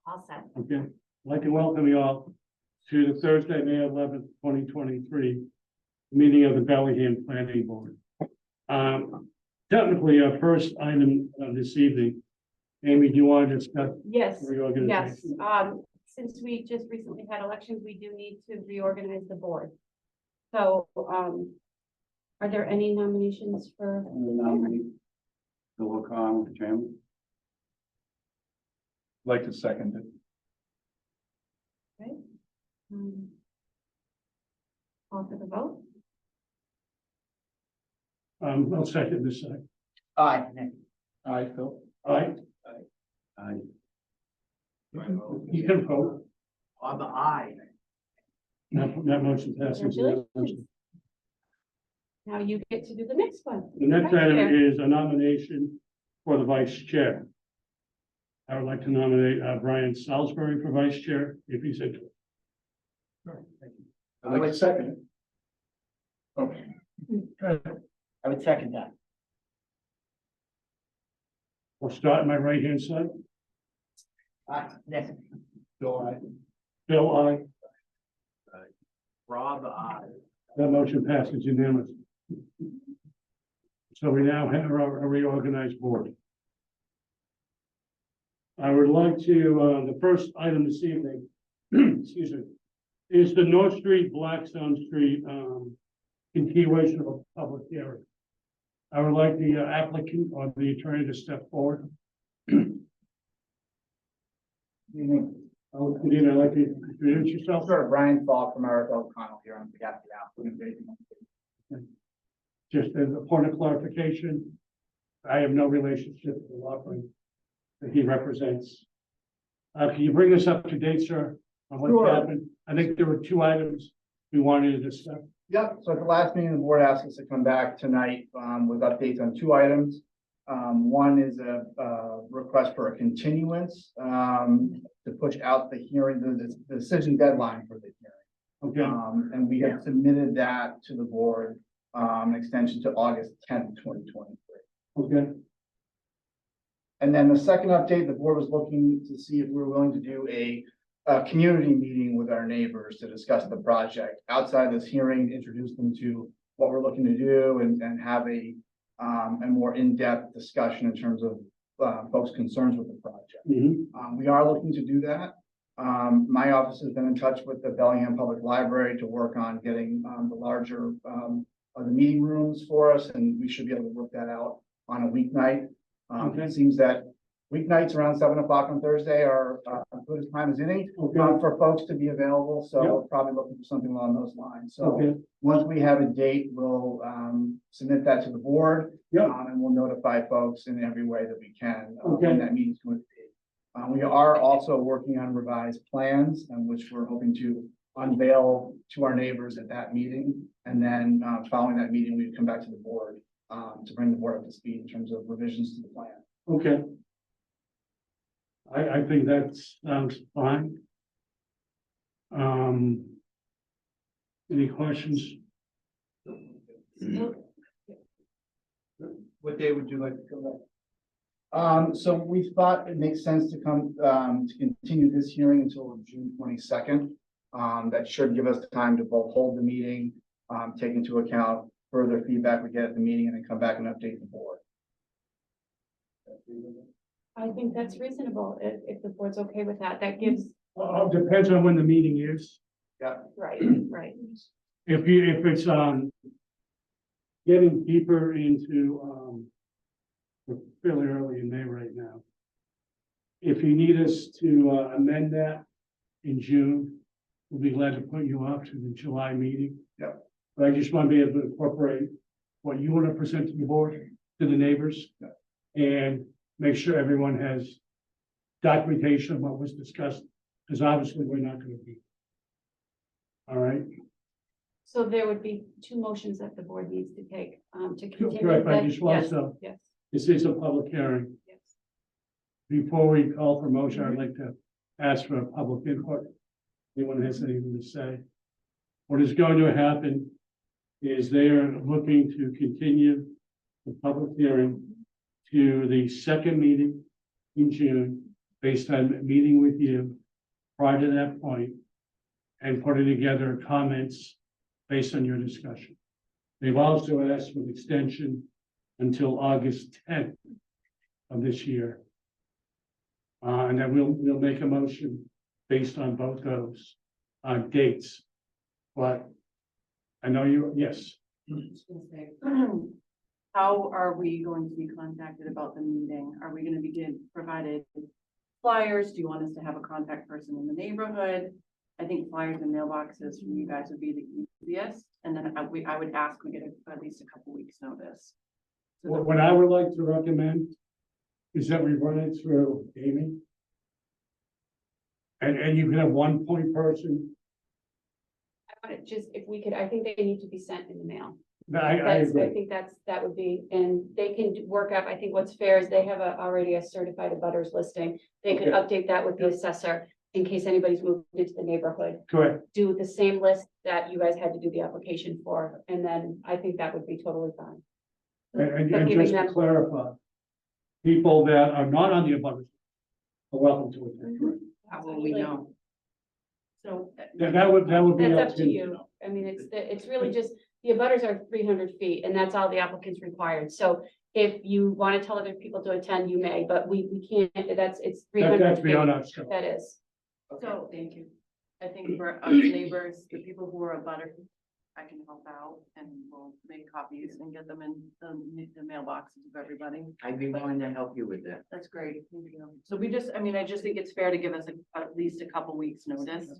All set. Okay, I'd like to welcome you all to the Thursday, May 11th, 2023 meeting of the Bellingham Planning Board. Technically, our first item this evening, Amy, do you want to discuss Yes, reorganization? yes. Since we just recently had elections, we do need to reorganize the board. So, are there any nominations for? Nominate Bill O'Connell for chairman. Like to second it. Okay. Call for the vote? I'll second this. Aye, Nick. Aye, Phil. Aye. Aye. You can vote. On the aye. That motion passes. Congratulations. Now you get to do the next one. The next Vice item chair. is a nomination for the vice chair. I would like to nominate Brian Salisbury for vice chair, if he's interested. I would second it. Okay. I would second that. We'll start on my right-hand side. Aye, Nick. Bill, aye. Bill, aye. Rob, aye. That motion passes unanimously. So we now have a reorganized board. I would like to, the first item this evening, excuse me, is the North Street, Blackstone Street, continuation of a public hearing. I would like the applicant or the attorney to step forward. Oh, good evening. I'd like to introduce yourself. Sure, Brian Falk from Eric O'Connell here on behalf of the applicant. Just as a point of clarification, I have no relationship with the law firm that he represents. Can you bring us up to date, sir, on what Sure. happened? I think there were two items we wanted to discuss. Yep, so at the last meeting, the board asked us to come back tonight with updates on two items. One is a request for a continuance to push out the hearing, the decision deadline for the hearing. Okay, And we have submitted that to the board, an extension to August 10th, 2023. okay, And then the second update, the board was looking to see if we were willing to do a community meeting with our neighbors to discuss the project. Outside this hearing, introduce them to what we're looking to do and have a more in-depth discussion in terms of folks' concerns with the project. We are looking to do that. My office has been in touch with the Bellingham Public Library to work on getting the larger of the meeting rooms for us, and we should be able to work that out on a weeknight. Okay. It seems that weeknights around 7 o'clock on Thursday are as good a time as any Okay. for folks to be available. So Yeah. we're probably looking for something along those lines. So okay, once we have a date, we'll submit that to the board. Yeah. And we'll notify folks in every way that we can Okay. when that meeting's going to be. We are also working on revised plans, which we're hoping to unveil to our neighbors at that meeting. And then following that meeting, we'd come back to the board to bring the board up to speed in terms of revisions to the plan. okay. I think that sounds fine. Any questions? What day would you like to come back? So we thought it makes sense to come to continue this hearing until June 22nd. That should give us time to both hold the meeting, take into account further feedback we get at the meeting, and then come back and update the board. I think that's reasonable, if the board's okay with that. That gives, Depends on when the meeting is. right, right. If it's, getting deeper into, we're fairly early in May right now. If you need us to amend that in June, we'll be glad to put you off to the July meeting. Yep. But I just want to be able to incorporate what you want to present to the board, to the neighbors. Yep. And make sure everyone has documentation of what was discussed, because obviously we're not going to be. All right, So there would be two motions that the board needs to take, to continue. correct, I that- just want yes, to, Yes, this is a public hearing. yes. Before we call for motion, I'd like to ask for a public input. Anyone has anything to say? What is going to happen is they are looking to continue the public hearing to the second meeting in June based on meeting with you prior to that point and putting together comments based on your discussion. They've also asked for an extension until August 10th of this year. And then we'll make a motion based on both those dates. But I know you, yes, How are we going to be contacted about the meeting? Are we gonna be provided flyers? Do you want us to have a contact person in the neighborhood? I think flyers and mailboxes from you guys would be the easiest, and then I would ask we get at least a couple weeks notice. So that- what I would like to recommend is that we run it through Amy. And you can have one point person. I want it just, if we could, I think they need to be sent in the mail. I agree. think that would be, and they can work up, I think what's fair is they have already a certified abutters listing. They could update that with the assessor in case anybody's moved into the neighborhood. Correct. Do the same list that you guys had to do the application for, and then I think that would be totally fine. And But just giving to them- clarify, people that are not on the abutters are welcome to attend. How will we know? So. That would be. That's up to you. I mean, it's really just, the abutters are 300 feet and that's all the applicants required. So if you want to tell other people to attend, you may, but we can't, it's 300 That's feet. beyond our scope. That is. So, thank you. I think for us neighbors, the people who are a butter, I can help out and we'll make copies and get them in the mailboxes of everybody. I'd be willing to help you with that. That's great. Thank you. So we just, I mean, I just think it's fair to give us at least a couple weeks notice. So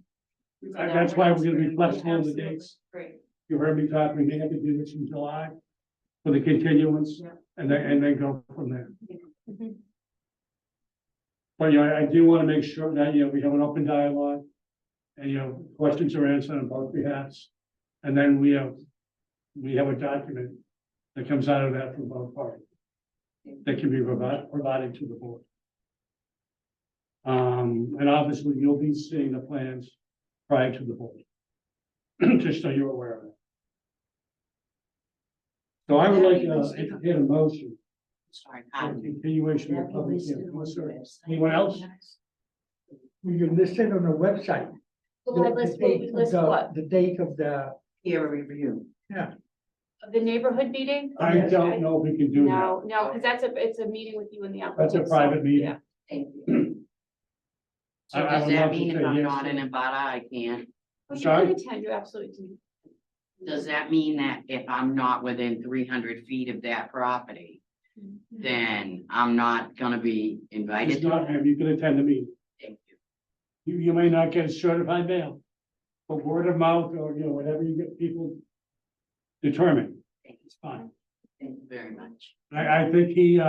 that That's we're why not we're gonna be screwed. flexible on the Absolutely. dates. Great. You heard me talk, we may have to do this in July for the continuance Yeah. and then go from there. Mhm. But, I do want to make sure that, we have an open dialogue and, questions are answered on both behalves. And then we have a document that comes out of that from both parties that can be provided to the board. And obviously you'll be seeing the plans prior to the board, just so you're aware of it. So I would like to entertain a motion Sorry. for continuation of the public hearing. Anyone else? You list it on the website. So I list, what we list what? The date of the, Peer review. The neighborhood meeting? I don't know if we can do that. No, because it's a meeting with you and the That's applicant. a private meeting. Yeah. Thank you. So I does would love that to mean say if I'm yes not to in that. a butter, I can't? Well, you Sorry? can attend, you absolutely can. Does that mean that if I'm not within 300 feet of that property, then I'm not gonna be invited? It's not, ma'am, you can attend the meeting. Thank you. You may not get a certified mail, but word of mouth or, whatever you get people determine, Thank you. it's fine. Thank you very much. I think he,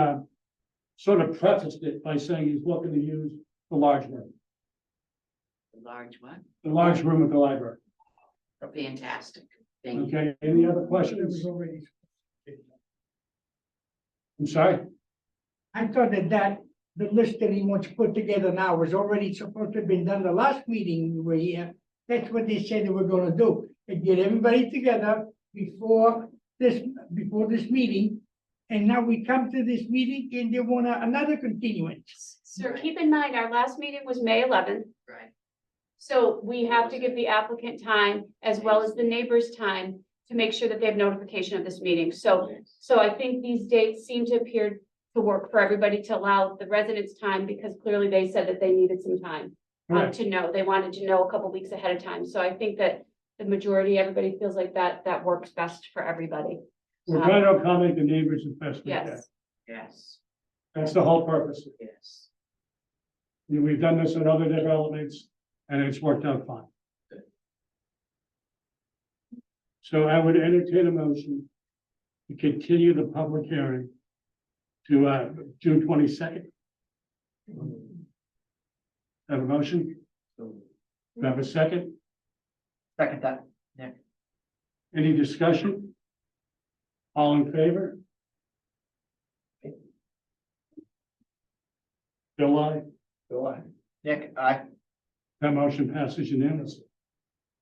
sort of prefaced it by saying he's looking to use the large room, The large one, the large room at the library. fantastic. Thank you. Okay, any other it questions? was already. I'm sorry? I thought that the list that he wants put together now was already supposed to have been done the last meeting we were here. That's what they said they were gonna do, and get everybody together before this meeting. And now we come to this meeting and they want another continuance. So keep in mind, our last meeting was May 11th. Right. So we have to give the applicant time as well as the neighbors time to make sure that they have notification of this meeting. So I think these dates seem to appear to work for everybody to allow the residents time because clearly they said that they needed some time Correct. to know. They wanted to know a couple weeks ahead of time. So I think that the majority, everybody feels like that works best for everybody. We're trying to accommodate the neighbors as best we can. Yes. Yes, That's the whole purpose. yes. We've done this in other developments and it's worked out fine. So I would entertain a motion to continue the public hearing to June 22nd. Have a motion? Do I have a second? Second that. Any discussion? All in favor? Bill, aye. Bill, I. Nick, aye. That motion passes unanimously.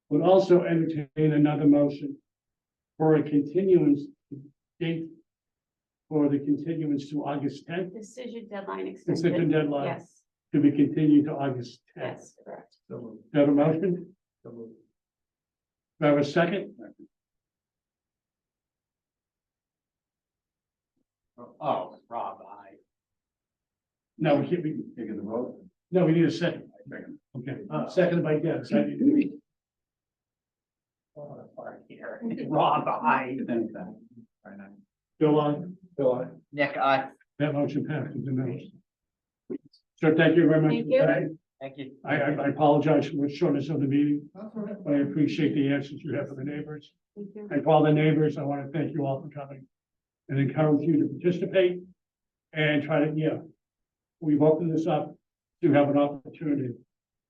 Would also entertain another motion for a continuance date for the continuance to August 10th, Decision deadline decision extended. deadline. Yes. to be continued to August tenth. Yes, correct. Do I have a motion? Do I have a second? Oh, Rob, I. No, we can't be, Taking the vote. no, we need a second. Okay, seconded by Deb. Rob, I. Bill on, Nick, I. that motion passes unanimously. So thank you very much. Thank you. Thank you. I apologize for the shortness of the meeting, but I appreciate the answers you have for the neighbors. Thank you. And for all the neighbors, I want to thank you all for coming and encourage you to participate and try to, yeah. We've opened this up to have an opportunity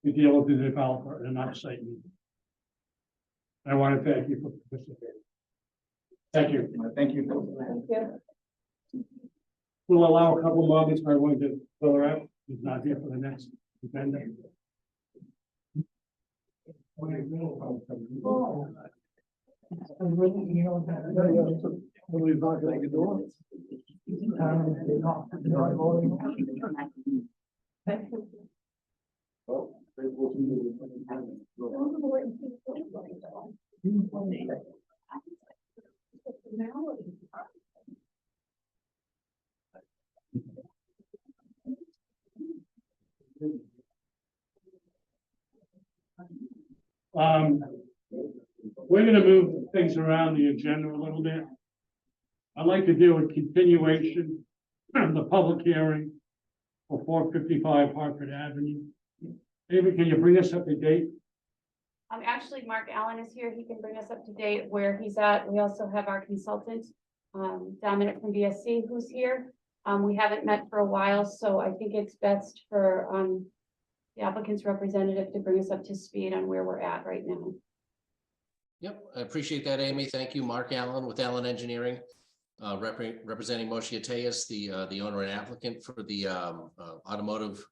to deal with the developer in an offsite meeting. I want to thank you for participating. Thank you. Thank you. Thank you. We'll allow a couple moments for everyone to fill her out. He's not here for the next agenda. We're gonna move things around the agenda a little bit. I'd like to do a continuation of the public hearing for 455 Hartford Avenue. David, can you bring us up to date? Actually, Mark Allen is here. He can bring us up to date where he's at. We also have our consultant, Dominic from BSC, who's here. We haven't met for a while, so I think it's best for, the applicant's representative to bring us up to speed on where we're at right now. Yep, I appreciate that, Amy. Thank you. Mark Allen with Allen Engineering, representing Moshe Atayas, the owner and applicant for the automotive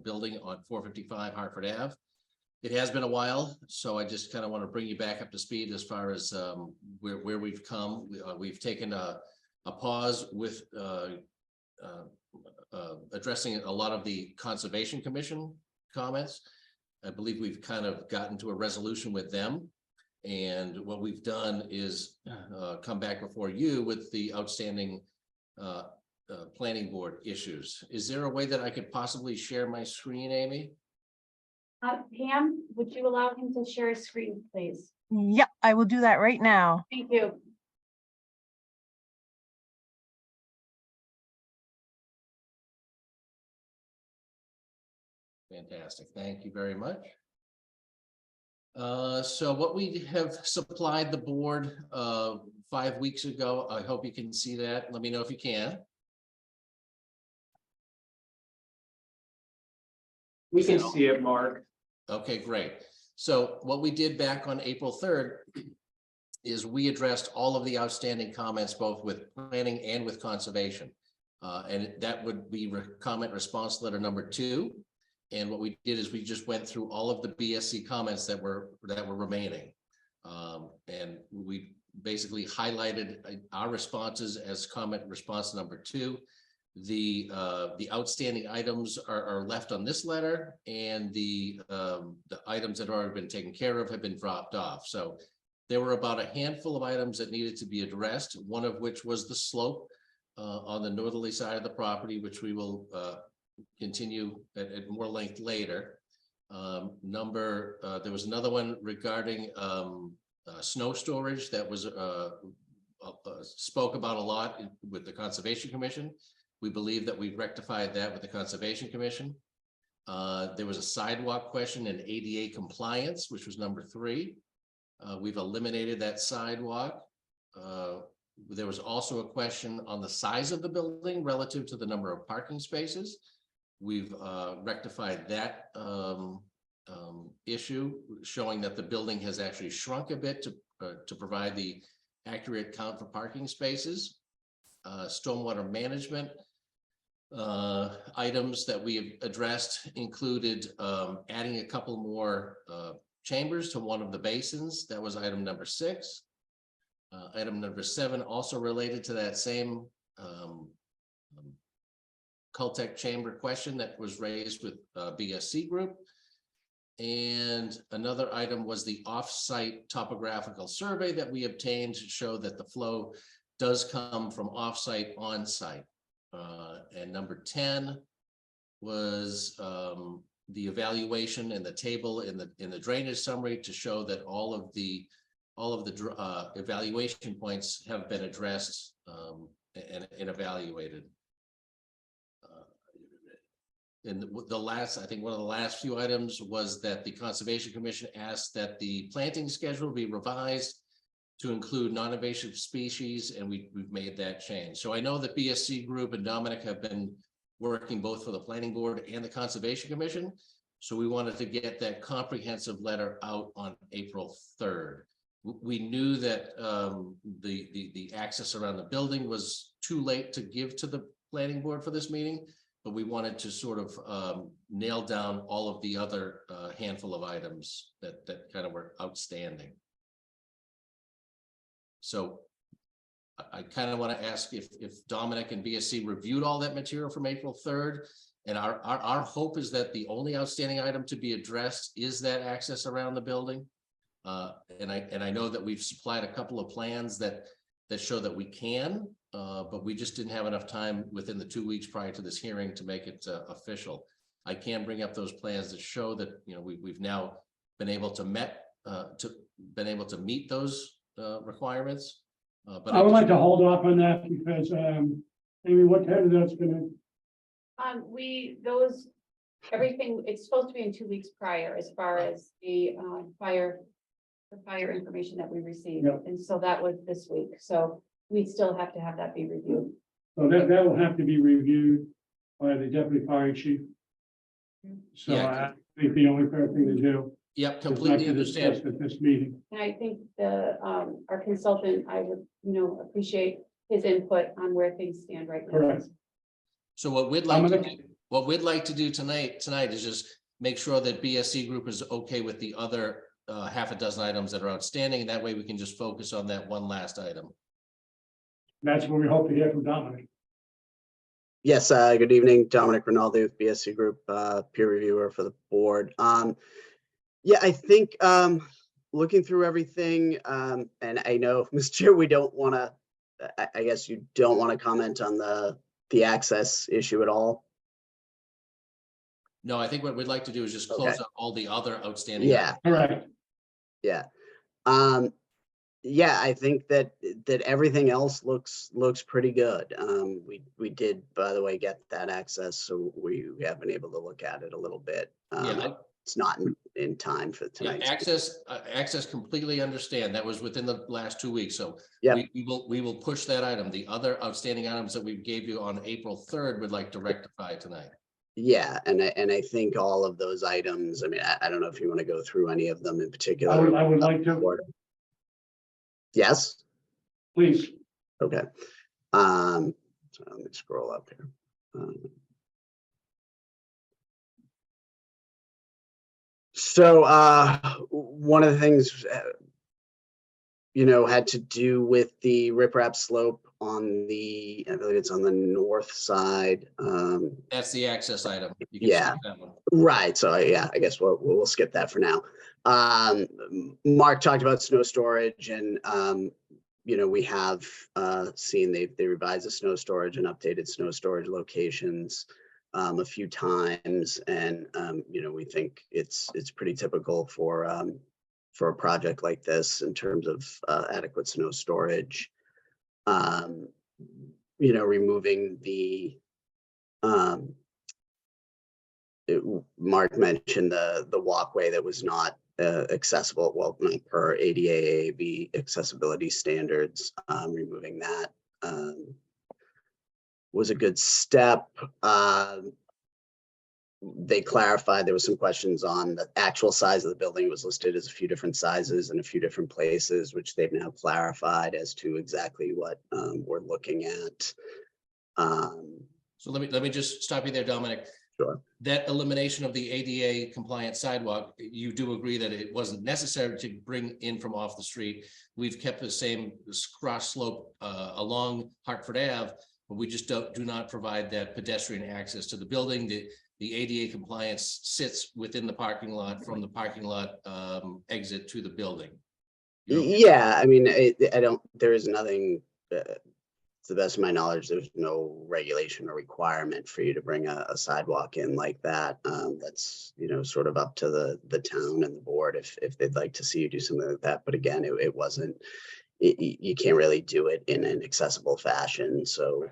building on 455 Hartford Ave. It has been a while, so I just kind of want to bring you back up to speed as far as where we've come. We've taken a pause with addressing a lot of the Conservation Commission comments. I believe we've kind of gotten to a resolution with them. And what we've done is come back before you with the outstanding planning board issues. Is there a way that I could possibly share my screen, Amy? Pam, would you allow him to share his screen, please? Yep, I will do that right now. Thank you. Fantastic. Thank you very much. So what we have supplied the board 5 weeks ago, I hope you can see that. Let me know if you can. We can see it, Mark. Okay, great. So what we did back on April 3rd is we addressed all of the outstanding comments, both with planning and with conservation. And that would be comment response letter number 2. And what we did is we just went through all of the BSC comments that were remaining. And we basically highlighted our responses as comment response number 2. The outstanding items are left on this letter, and the items that have already been taken care of have been dropped off. So there were about a handful of items that needed to be addressed, one of which was the slope on the northerly side of the property, which we will continue at more length later. There was another one regarding snow storage that was spoke about a lot with the Conservation Commission. We believe that we've rectified that with the Conservation Commission. There was a sidewalk question and ADA compliance, which was number 3. We've eliminated that sidewalk. There was also a question on the size of the building relative to the number of parking spaces. We've rectified that issue, showing that the building has actually shrunk a bit to provide the accurate count for parking spaces. Stormwater management items that we have addressed included adding a couple more chambers to one of the basins. That was item number 6. Item number 7, also related to that same Caltech chamber question that was raised with BSC group. And another item was the off-site topographical survey that we obtained to show that the flow does come from off-site on-site. And number 10 was the evaluation and the table in the drainage summary to show that all of the evaluation points have been addressed and evaluated. And the last, I think one of the last few items was that the Conservation Commission asked that the planting schedule be revised to include non-invasive species, and we've made that change. So I know that BSC Group and Dominic have been working both for the Planning Board and the Conservation Commission. So we wanted to get that comprehensive letter out on April 3rd. We knew that the access around the building was too late to give to the Planning Board for this meeting, but we wanted to sort of nail down all of the other handful of items that kind of were outstanding. So I kind of want to ask if Dominic and BSC reviewed all that material from April 3rd. And our hope is that the only outstanding item to be addressed is that access around the building. And I know that we've supplied a couple of plans that show that we can, but we just didn't have enough time within the 2 weeks prior to this hearing to make it official. I can bring up those plans that show that, you know, we've now been able to meet those requirements. But I would like to hold off on that because, Amy, what time is that's gonna? Everything, it's supposed to be in 2 weeks prior as far as the fire information that we received. Yep. And so that was this week. So we still have to have that be reviewed. So that will have to be reviewed by the deputy fire chief. So Yeah. I think the only fair thing to do. Yep, is not completely to understand. discuss At this meeting. And I think our consultant, I would, appreciate his input on where things stand right now. Correct. So what we'd like to do tonight is just make sure that BSC Group is okay with the other half a dozen items that are outstanding. And that way we can just focus on that one last item. That's what we hope to hear from Dominic. Yes, good evening, Dominic Rinaldi with BSC Group, peer reviewer for the board. Yeah, I think looking through everything, and I know, Mr. Chair, we don't want to, I guess you don't want to comment on the access issue at all. No, I think what we'd like to do is just close up all the other outstanding. Yeah, Correct. yeah. Yeah, I think that everything else looks pretty good. We did, by the way, get that access, so we have been able to look at it a little bit. It's not in time for tonight. Access completely understand. That was within the last 2 weeks. So yeah, we will push that item. The other outstanding items that we gave you on April 3rd would like to rectify tonight. Yeah, and I think all of those items, I mean, I don't know if you want to go through any of them in particular. I would like to. Yes. Please. Okay. So let me scroll up here. So one of the things, had to do with the riprap slope on the, I believe it's on the north side. That's the access item. You can Yeah. skip that one. Right. So yeah, I guess we'll skip that for now. Mark talked about snow storage, and we have seen they revised the snow storage and updated snow storage locations a few times, and we think it's pretty typical for a project like this in terms of adequate snow storage. Removing the Mark mentioned the walkway that was not accessible, well, not per ADA AAB accessibility standards. Removing that was a good step. They clarified there was some questions on the actual size of the building. It was listed as a few different sizes in a few different places, which they've now clarified as to exactly what we're looking at. So let me just stop you there, Dominic. Sure. That elimination of the ADA compliant sidewalk, you do agree that it wasn't necessary to bring in from off the street. We've kept the same cross slope along Hartford Ave, but we just do not provide that pedestrian access to the building. The ADA compliance sits within the parking lot from the parking lot exit to the building. You know, Yeah, I mean, there is nothing, to the best of my knowledge, there's no regulation or requirement for you to bring a sidewalk in like that. That's, sort of up to the town and the board if they'd like to see you do something like that. But again, it wasn't, you can't really do it in an accessible fashion. So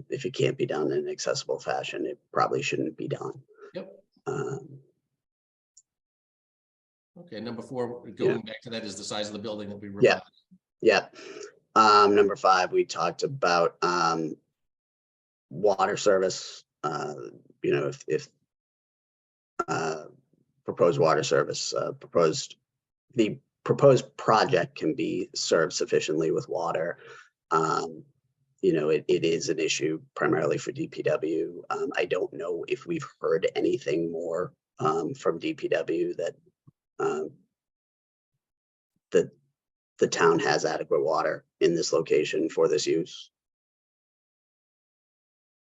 if it can't be done in an accessible fashion, it probably shouldn't be done. Yep. Um, Okay, number 4, going back to that, is the size of the building that we Yeah. revised. Yeah. Number 5, we talked about water service. If proposed water service, the proposed project can be served sufficiently with water. It is an issue primarily for DPW. I don't know if we've heard anything more from DPW that the town has adequate water in this location for this use.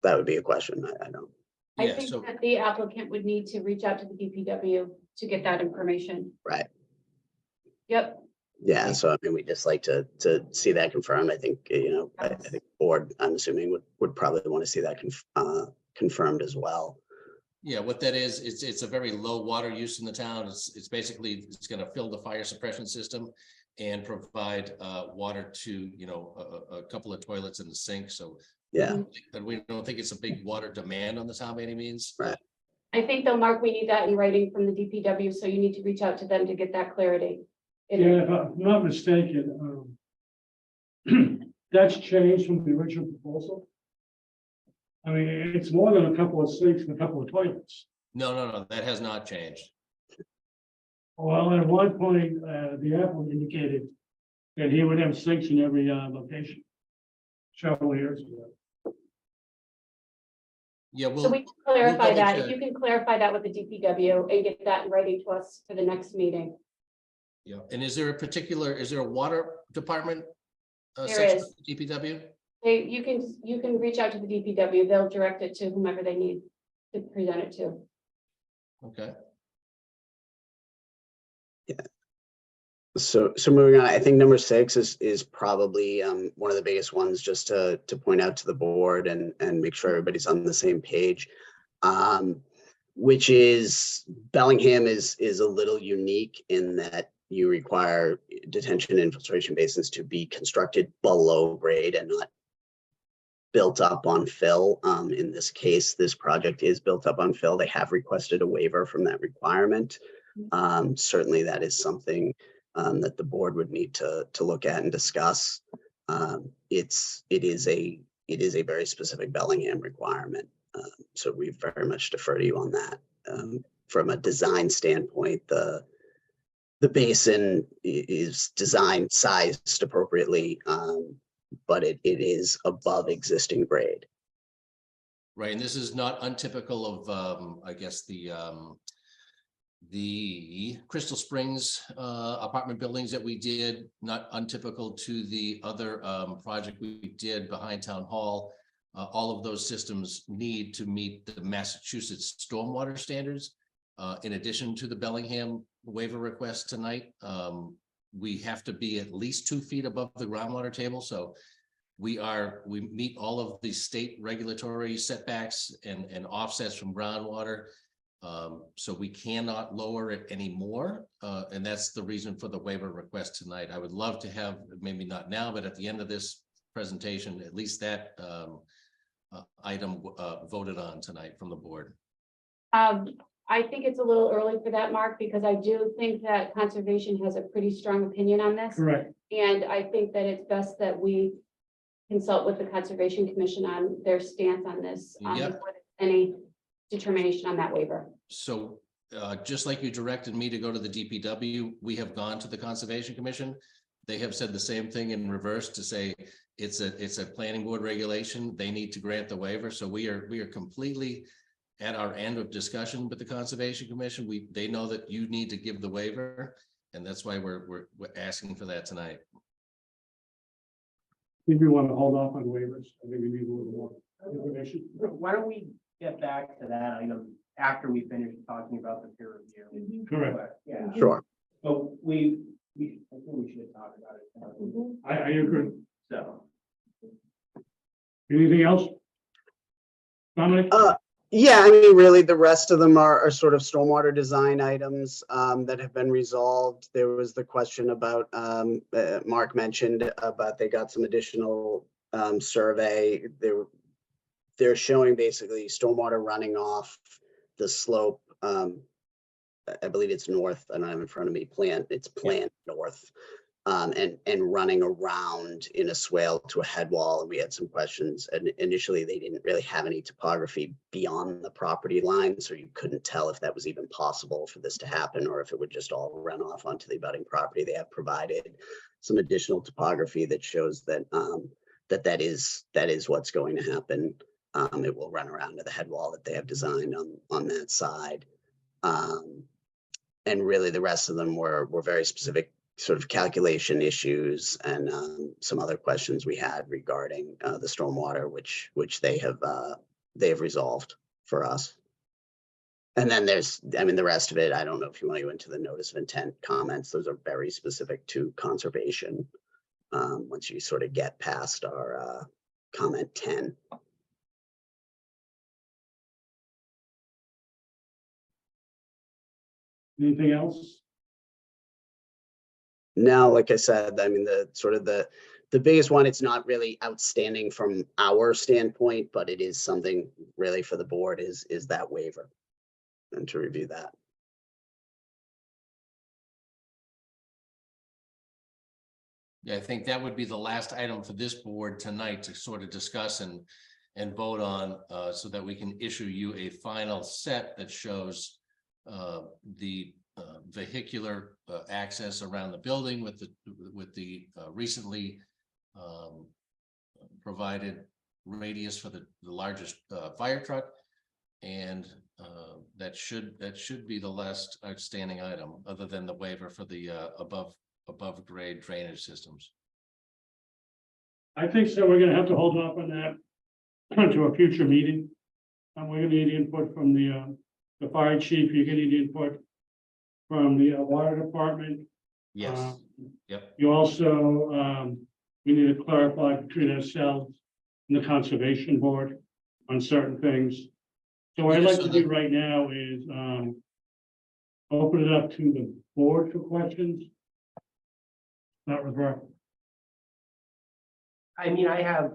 That would be a question. I don't. I Yeah, think so that the applicant would need to reach out to the DPW to get that information. Right. Yep. Yeah. So I mean, we just like to see that confirmed. I think, I think the board, I'm assuming would probably want to see that confirmed as well. yeah, what that is, it's a very low water use in the town. It's basically, it's going to fill the fire suppression system and provide water to, a couple of toilets and the sink. So Yeah. and we don't think it's a big water demand on the town by any means. Right. I think though, Mark, we need that in writing from the DPW, so you need to reach out to them to get that clarity. Yeah, if I'm not mistaken, that's changed from the original proposal. I mean, it's more than a couple of sinks and a couple of toilets. No, that has not changed. Well, at one point, the applicant indicated that he would have sinks in every location. Several years ago. Yeah, So we can we'll clarify double that. If check. you can clarify that with the DPW and get that in writing to us for the next meeting. Yeah, and is there a water department There section is. of the DPW? You can reach out to the DPW. They'll direct it to whomever they need to present it to. Okay. So moving on, I think number 6 is probably one of the biggest ones, just to point out to the board and make sure everybody's on the same page. Which is Bellingham is a little unique in that you require detention infiltration basins to be constructed below grade and not built up on fill. In this case, this project is built up on fill. They have requested a waiver from that requirement. Certainly that is something that the board would need to look at and discuss. It is a very specific Bellingham requirement. So we very much defer to you on that. From a design standpoint, the basin is designed sized appropriately, but it is above existing grade. Right, and this is not untypical of, I guess, the Crystal Springs apartment buildings that we did, not untypical to the other project we did behind Town Hall. All of those systems need to meet the Massachusetts stormwater standards. In addition to the Bellingham waiver request tonight, we have to be at least 2 feet above the groundwater table. So we meet all of the state regulatory setbacks and offsets from groundwater. So we cannot lower it anymore. And that's the reason for the waiver request tonight. I would love to have, maybe not now, but at the end of this presentation, at least that item voted on tonight from the board. I think it's a little early for that, Mark, because I do think that conservation has a pretty strong opinion on this. Correct. And I think that it's best that we consult with the Conservation Commission on their stance on this. Yep. Before there's any determination on that waiver. So just like you directed me to go to the DPW, we have gone to the Conservation Commission. They have said the same thing in reverse to say it's a planning board regulation. They need to grant the waiver. So we are completely at our end of discussion with the Conservation Commission. They know that you need to give the waiver, and that's why we're asking for that tonight. think we want to hold off on waivers. I think we need a little more information. Why don't we get back to that item after we finish talking about the peer review? Correct. But, yeah, Sure. but I think we should talk about it. I agree. So. Anything else? Dominic? Yeah, I mean, really, the rest of them are sort of stormwater design items that have been resolved. There was the question about, Mark mentioned about they got some additional survey. They're showing basically stormwater running off the slope. I believe it's north, I don't have in front of me, it's planned north. And running around in a swale to a head wall. And we had some questions, and initially they didn't really have any topography beyond the property line. So you couldn't tell if that was even possible for this to happen, or if it would just all run off onto the abutting property. They have provided some additional topography that shows that that is what's going to happen. It will run around to the head wall that they have designed on that side. And really the rest of them were very specific sort of calculation issues and some other questions we had regarding the stormwater, which they have resolved for us. And then there's, I mean, the rest of it, I don't know if you want to go into the notice of intent comments. Those are very specific to conservation. Once you sort of get past our comment 10. Anything else? Now, like I said, I mean, the biggest one, it's not really outstanding from our standpoint, but it is something really for the board is that waiver and to review that. Yeah, I think that would be the last item for this board tonight to sort of discuss and vote on, so that we can issue you a final set that shows the vehicular access around the building with the recently provided radius for the largest fire truck, and that should be the last outstanding item, other than the waiver for the above grade drainage systems. I think so. We're gonna have to hold off on that to a future meeting. And we're gonna need input from the fire chief. You're gonna need input from the water department. Yes. Yep. You also, we need to clarify between ourselves and the conservation board on certain things. So what I'd Yeah, like so to do right now is, open it up to the board for questions. Not with Rob. I mean, I have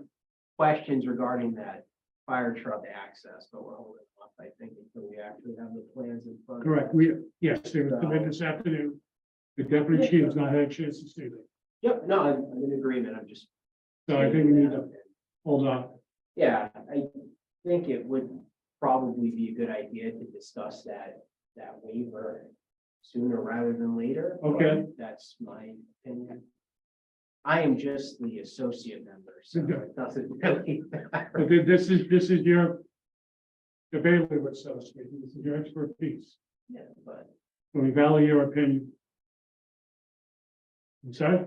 questions regarding that fire truck access, but we're holding off, I think, until we actually have the plans in front. Correct. Yes, they were submitted this afternoon. The deputy chief has not had a chance to see them. Yep, no, I'm in agreement. I'm just. So I think we need to hold on. Yeah, I think it would probably be a good idea to discuss that waiver sooner rather than later. but Okay. That's my opinion. I am just the associate member, so it doesn't really matter. But this is your bailiwick, so to speak. This is your expertise. Yeah, but So we value your opinion. I'm sorry?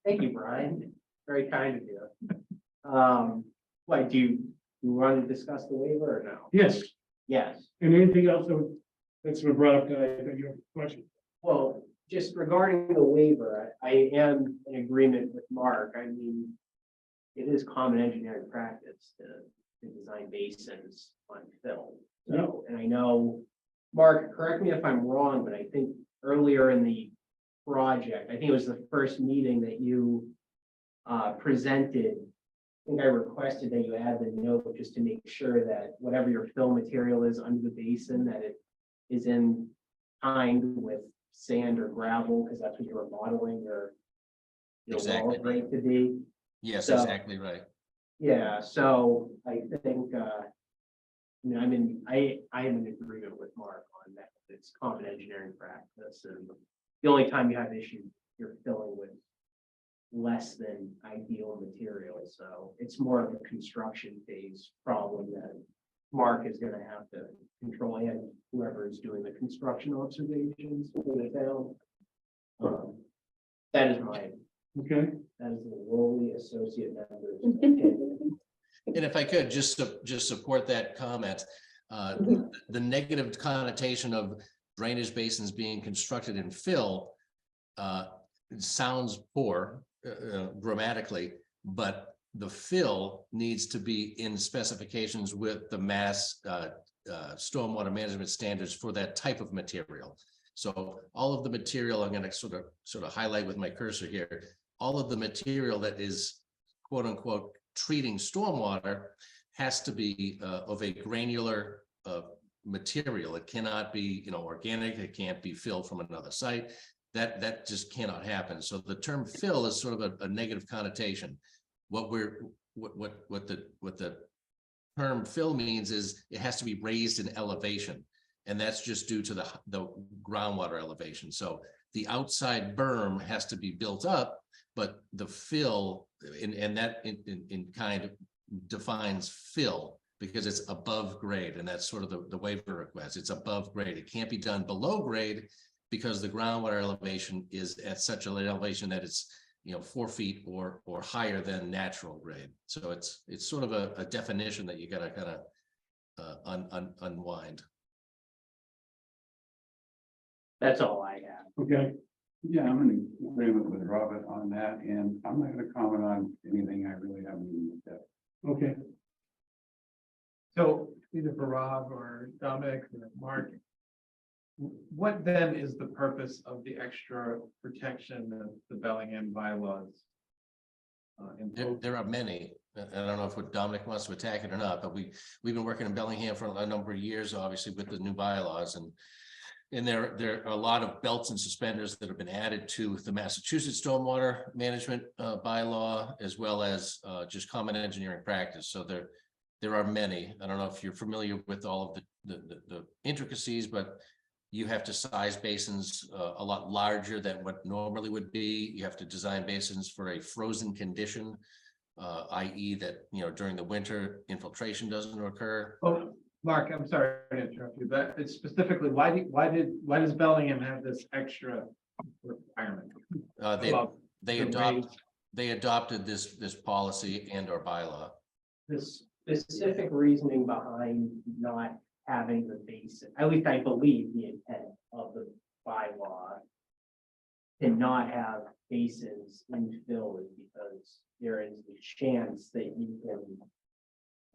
thank you, Brian. Very kind of you. What, do you want to discuss the waiver or no? Yes. Yes. And anything else that's been brought up today, that your question? Well, just regarding the waiver, I am in agreement with Mark. I mean, it is common engineering practice to design basins on film. So, and I know, Mark, correct me if I'm wrong, but I think earlier in the project, I think it was the first meeting that you presented. I think I requested that you add the note just to make sure that whatever your fill material is under the basin, that it is in kind with sand or gravel, because that's what you were modeling your Exactly. wall grade to be. Yes, So- exactly right. Yeah, so I think, I mean, I am in agreement with Mark on that. It's common engineering practice, and the only time you have issues, you're filling with less than ideal material. So it's more of a construction phase problem that Mark is gonna have to control, and whoever is doing the construction observations for the town. That is my Okay, That is the lowly associate member's opinion. And if I could, just support that comment, the negative connotation of drainage basins being constructed in fill sounds poor grammatically, but the fill needs to be in specifications with the mass stormwater management standards for that type of material. So all of the material, I'm going to sort of highlight with my cursor here, all of the material that is quote unquote treating stormwater has to be of a granular material. It cannot be, organic. It can't be filled from another site. That just cannot happen. So the term fill is sort of a negative connotation. What the term fill means is it has to be raised in elevation, and that's just due to the groundwater elevation. So the outside berm has to be built up, but the fill in kind defines fill because it's above grade, and that's sort of the waiver request. It's above grade. It can't be done below grade because the groundwater elevation is at such an elevation that it's 4 feet or higher than natural grade. So it's sort of a definition that you gotta kind of unwind. That's all I have. okay, Yeah, I'm in agreement with Robert on that, and I'm not gonna comment on anything I really haven't even looked at. okay. So either for Rob or Dominic or Mark, what then is the purpose of the extra protection of the Bellingham bylaws? There are many. I don't know if Dominic wants to attack it or not, but we've been working in Bellingham for a number of years, obviously with the new bylaws, and there are a lot of belts and suspenders that have been added to the Massachusetts stormwater management bylaw, as well as just common engineering practice. So there are many. I don't know if you're familiar with all of the intricacies, but you have to size basins a lot larger than what normally would be. You have to design basins for a frozen condition, i.e. that, during the winter infiltration doesn't occur. Oh, Mark, I'm sorry to interrupt you, but it's specifically, why does Bellingham have this extra requirement? About They adopted this policy and or bylaw. The specific reasoning behind not having the basin, at least I believe the intent of the bylaw to not have basins infill is because there is the chance that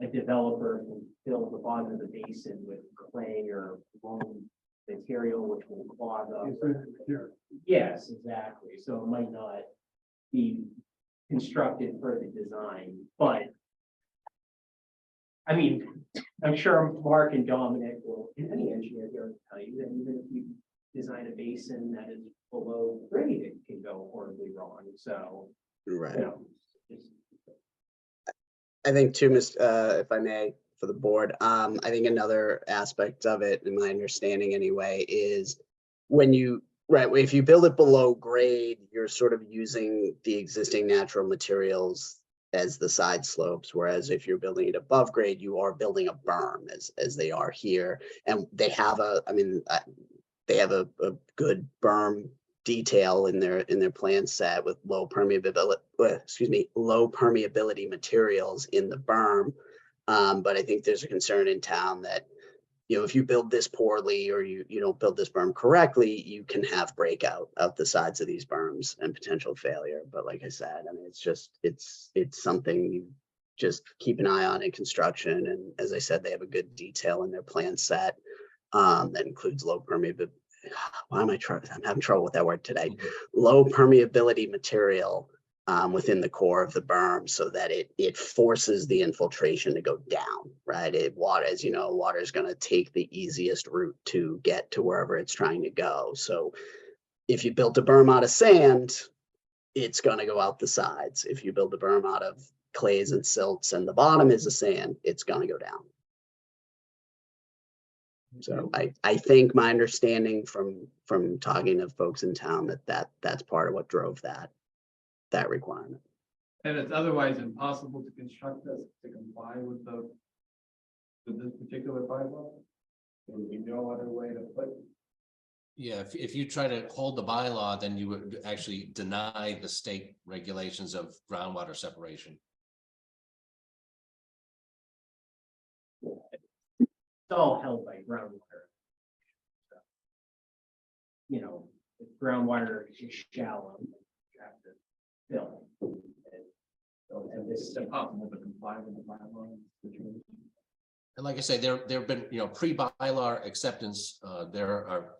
a developer can fill the bottom of the basin with clay or loam material, which will clog up. Yes, exactly. So it might not be constructed for the design, but I mean, I'm sure Mark and Dominic will, and any engineer here will tell you that even if you design a basin that is below grade, it can go horribly wrong. So, Right. Just, I think too, if I may, for the board, I think another aspect of it, in my understanding anyway, is if you build it below grade, you're sort of using the existing natural materials as the side slopes, whereas if you're building it above grade, you are building a berm as they are here. And they have a good berm detail in their plan set with low permeability materials in the berm. But I think there's a concern in town that, if you build this poorly or you don't build this berm correctly, you can have breakout of the sides of these berms and potential failure. But like I said, I mean, it's something you just keep an eye on in construction. And as I said, they have a good detail in their plan set that includes low permeability. I'm having trouble with that word today. Low permeability material within the core of the berm so that it forces the infiltration to go down, right? As you know, water is going to take the easiest route to get to wherever it's trying to go. So if you built a berm out of sand, it's going to go out the sides. If you build a berm out of clays and silts and the bottom is a sand, it's going to go down. So I think my understanding from talking to folks in town that's part of what drove that requirement. And it's otherwise impossible to construct this to comply with this particular bylaw? There would be no other way to put Yeah, if you try to hold the bylaw, then you would actually deny the state regulations of groundwater separation. It's all held by groundwater. You know, if groundwater is shallow, you have to fill. And this is Impossible to comply with the bylaw situation. And like I say, there have been, pre-bylaw acceptance, there are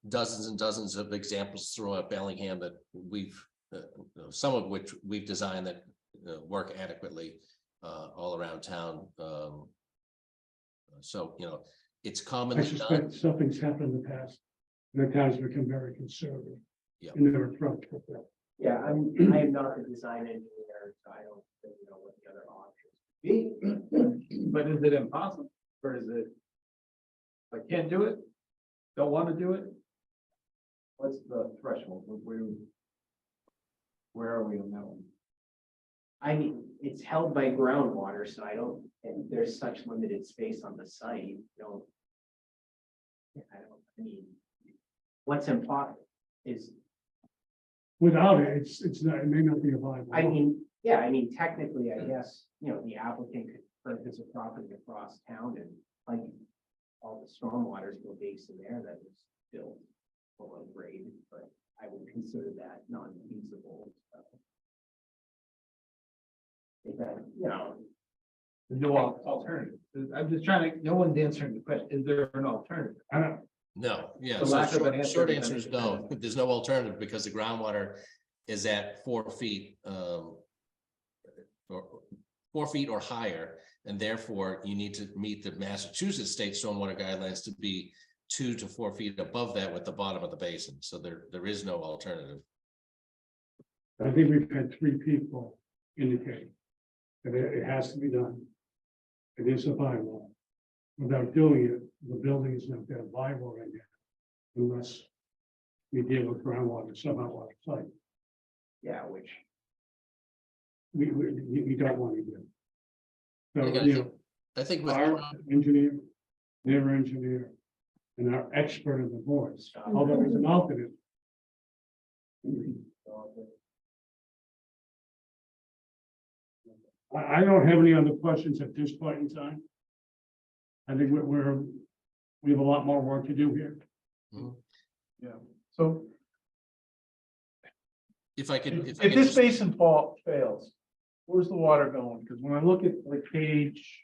dozens and dozens of examples throughout Bellingham that we've, some of which we've designed that work adequately all around town. So, it's I commonly done. suspect something's happened in the past, and the town's become very conservative. Yeah. In their approach with that. Yeah, I am not the design engineer, so I don't really know what the other options be. But is it impossible, or is it? I can't do it, don't want to do it? What's the threshold? Where are we on that one? I mean, it's held by groundwater, so I don't, and there's such limited space on the site, you know. I mean, what's impossible is, Without it, it's not, it may not be a viable. I mean, yeah, I mean, technically, I guess, the applicant could purchase a property across town and like all the stormwaters go basin there that was built below grade, but I would consider that non-feasible. Is that, No alternative. I'm just trying to, no one's answering the question. Is there an alternative? I don't, No, yeah, The so lack of an answer short is answer is no, understandable. there's no alternative because the groundwater is at 4 feet. Or 4 feet or higher, and therefore you need to meet the Massachusetts state stormwater guidelines to be 2 to 4 feet above that with the bottom of the basin, so there is no alternative. I think we've had 3 people indicate that it has to be done. It is a bylaw. Without doing it, the building is not that viable right now, unless we deal with groundwater somehow on site. yeah, which, We don't want to do. So, Again, I think with our engineer, their engineer, and our expert in the boards, although he's an alternate. I don't have any other questions at this point in time. I think we have a lot more work to do here. Yeah, so if I could, if this basin fails, where's the water going? Because when I look at like page,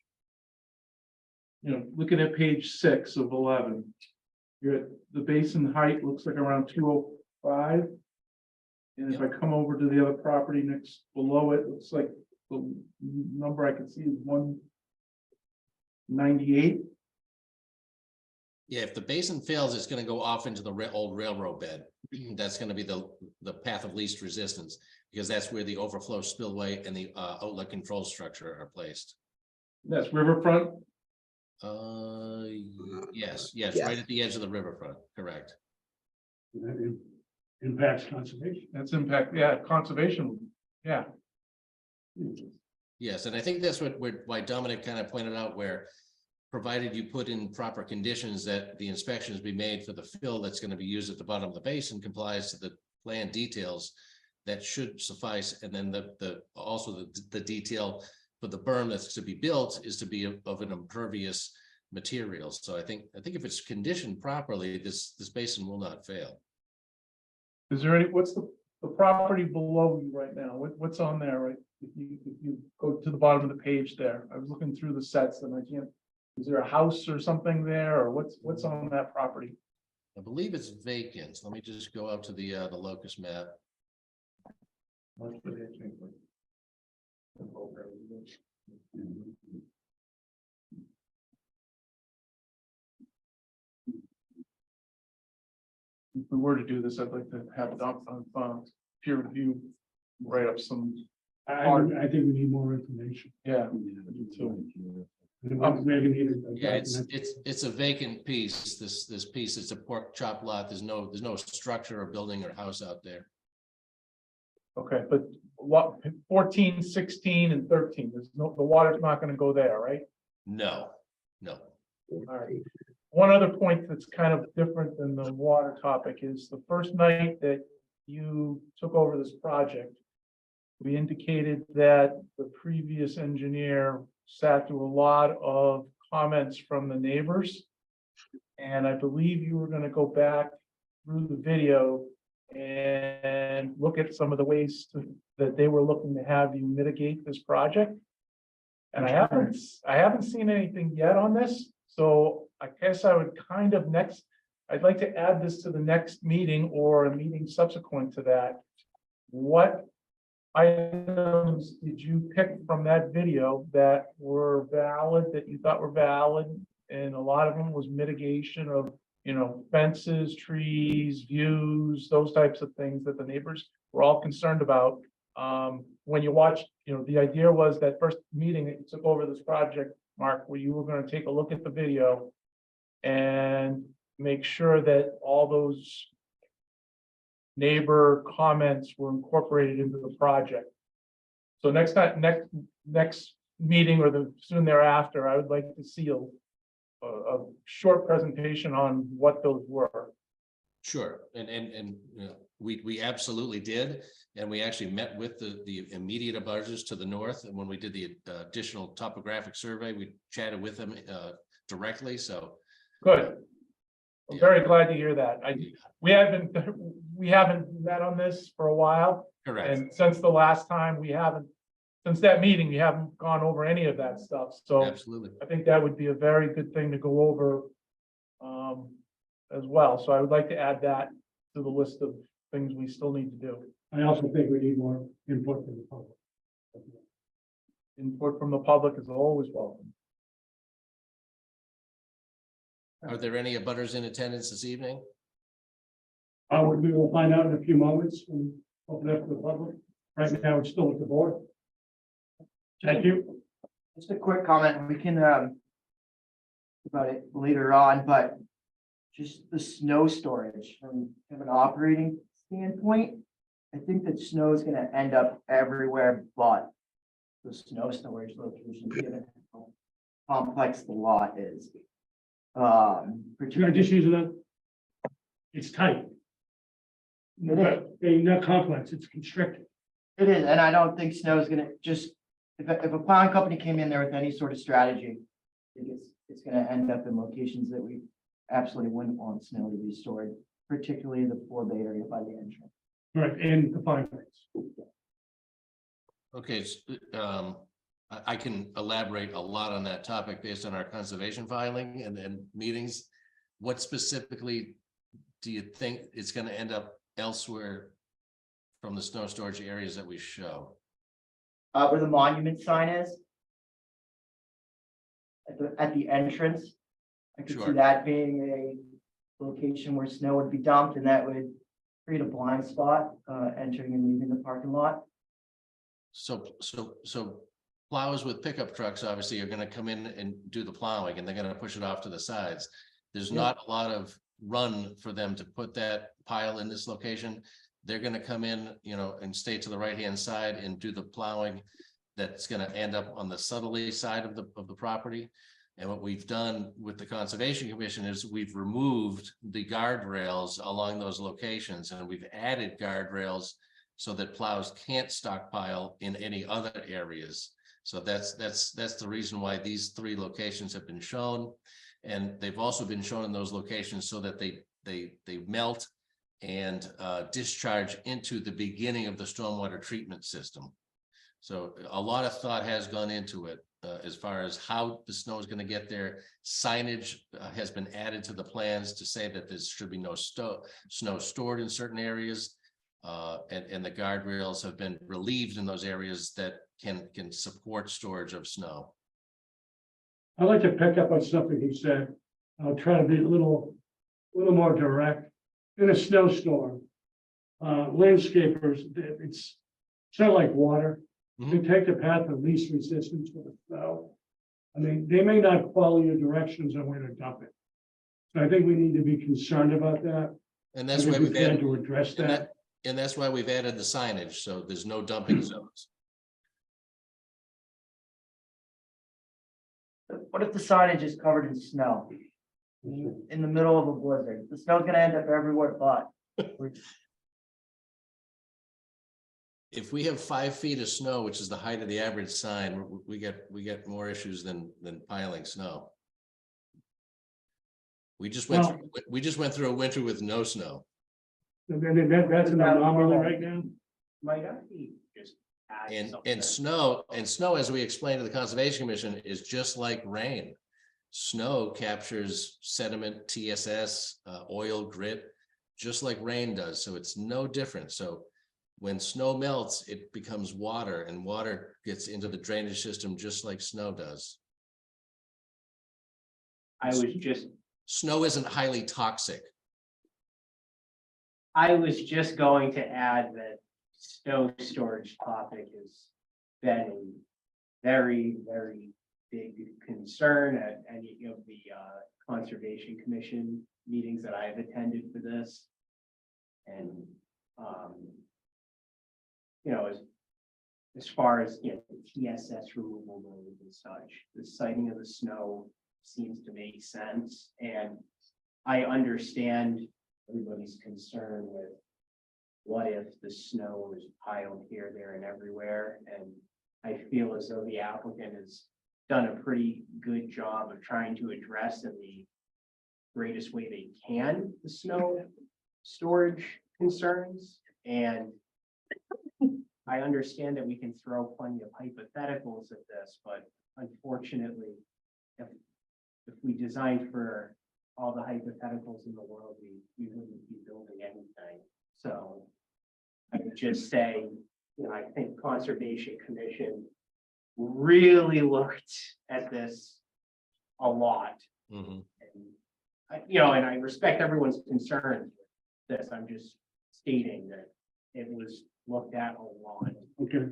looking at page 6 of 11, you're at the basin height looks like around 205. And if I come over to the other property next below it, looks like the number I can see is 198. Yeah, if the basin fails, it's gonna go off into the old railroad bed. That's gonna be the path of least resistance, because that's where the overflow spillway and the outlet control structure are placed. That's riverfront. Yes, Yes. right at the edge of the riverfront, correct. That impacts conservation. That's impact, yeah, conservation, yeah. Yes, and I think that's why Dominic kind of pointed out where, provided you put in proper conditions that the inspections be made for the fill that's going to be used at the bottom of the basin complies to the plan details, that should suffice. And then also the detail for the berm that's to be built is to be of an impervious material. So I think if it's conditioned properly, this basin will not fail. Is there what's the property below you right now? What's on there, right? If you go to the bottom of the page there, I was looking through the sets and I can't, is there a house or something there, or what's on that property? I believe it's vacant. Let me just go out to the locus map. If we were to do this, I'd like to have Doc on peer review, write up some, I think we need more information. yeah. Yeah, it's a vacant piece. This piece is a pork chop lot. There's no structure or building or house out there. Okay, but what, 14, 16, and 13, the water's not gonna go there, right? No. All right. One other point that's kind of different than the water topic is the first night that you took over this project, we indicated that the previous engineer sat through a lot of comments from the neighbors. And I believe you were gonna go back through the video and look at some of the ways that they were looking to have you mitigate this project. And I haven't seen anything yet on this, so I guess I would kind of I'd like to add this to the next meeting or a meeting subsequent to that. What items did you pick from that video that were valid, that you thought were valid? And a lot of them was mitigation of, fences, trees, views, those types of things that the neighbors were all concerned about. When you watch, the idea was that first meeting that you took over this project, Mark, where you were gonna take a look at the video and make sure that all those neighbor comments were incorporated into the project. So next meeting or soon thereafter, I would like to see a short presentation on what those were. Sure, and we absolutely did, and we actually met with the immediate abutters to the north, and when we did the additional topographic survey, we chatted with them directly, so. Good. I'm Yeah. very glad to hear that. We haven't met on this for a while, Correct, and since the last time since that meeting, we haven't gone over any of that stuff, so absolutely. I think that would be a very good thing to go over as well. So I would like to add that to the list of things we still need to do. I also think we need more input from the public. Input from the public is always welcome. Are there any abutters in attendance this evening? We will find out in a few moments and open up to the public. Right now, it's still at the board. Thank you. Just a quick comment, we can about it later on, but just the snow storage from an operating standpoint, I think that snow is gonna end up everywhere but the snow storage location, given how complex the lot is. Can I just use it? It's tight. It is. Not complex, it's constricted. It is, and I don't think snow is gonna just, if a plowing company came in there with any sort of strategy, I think it's gonna end up in locations that we absolutely wouldn't want snow to be stored, particularly the 4 bay area by the entrance. Right, and the fire rates. Okay, I can elaborate a lot on that topic based on our conservation filing and meetings. What specifically do you think it's gonna end up elsewhere from the snow storage areas that we show? Where the monument sign is. At the entrance. I could see Sure. that being a location where snow would be dumped, and that would create a blind spot, entering and leaving the parking lot. So plows with pickup trucks obviously are gonna come in and do the plowing, and they're gonna push it off to the sides. There's not a lot of run for them to put that pile in this location. They're gonna come in, and stay to the right-hand side and do the plowing that's gonna end up on the southerly side of the property. And what we've done with the Conservation Commission is we've removed the guardrails along those locations, and we've added guardrails so that plows can't stockpile in any other areas. So that's the reason why these 3 locations have been shown. And they've also been shown in those locations so that they melt and discharge into the beginning of the stormwater treatment system. So a lot of thought has gone into it as far as how the snow is going to get there. Signage has been added to the plans to say that there should be no snow stored in certain areas. And the guardrails have been relieved in those areas that can support storage of snow. I'd like to pick up on something he said. I'll try to be a little more direct. In a snowstorm, landscapers, it's sort of like water. They take the path of least resistance for the snow. I mean, they may not follow your directions on where to dump it. So I think we need to be concerned about that. And that's I why think we've we plan added, to address that. and that's why we've added the signage, so there's no dumping zones. What if the signage is covered in snow? in the middle of a blizzard. The snow's gonna end up everywhere but. If we have 5 feet of snow, which is the height of the average sign, we get more issues than piling snow. We just went through a winter with no snow. And then that's an anomaly right now. Might I be just add And something? snow, as we explained to the Conservation Commission, is just like rain. Snow captures sediment, TSS, oil, grit, just like rain does. So it's no different. So when snow melts, it becomes water, and water gets into the drainage system just like snow does. Snow isn't highly toxic. I was just going to add that snow storage topic has been a very, very big concern at any of the Conservation Commission meetings that I've attended for this. And, you know, as far as, you know, TSS removal roads and such, the siting of the snow seems to make sense. And I understand everybody's concern with what if the snow is piled here, there, and everywhere. And I feel as though the applicant has done a pretty good job of trying to address in the greatest way they can the snow storage concerns. And I understand that we can throw plenty of hypotheticals at this, but unfortunately, if we designed for all the hypotheticals in the world, we wouldn't be building anything. So I would just say, you know, I think Conservation Commission really looked at this a lot. Mhm. And you know, and I respect everyone's concern with this. I'm just stating that it was looked at a lot. Okay.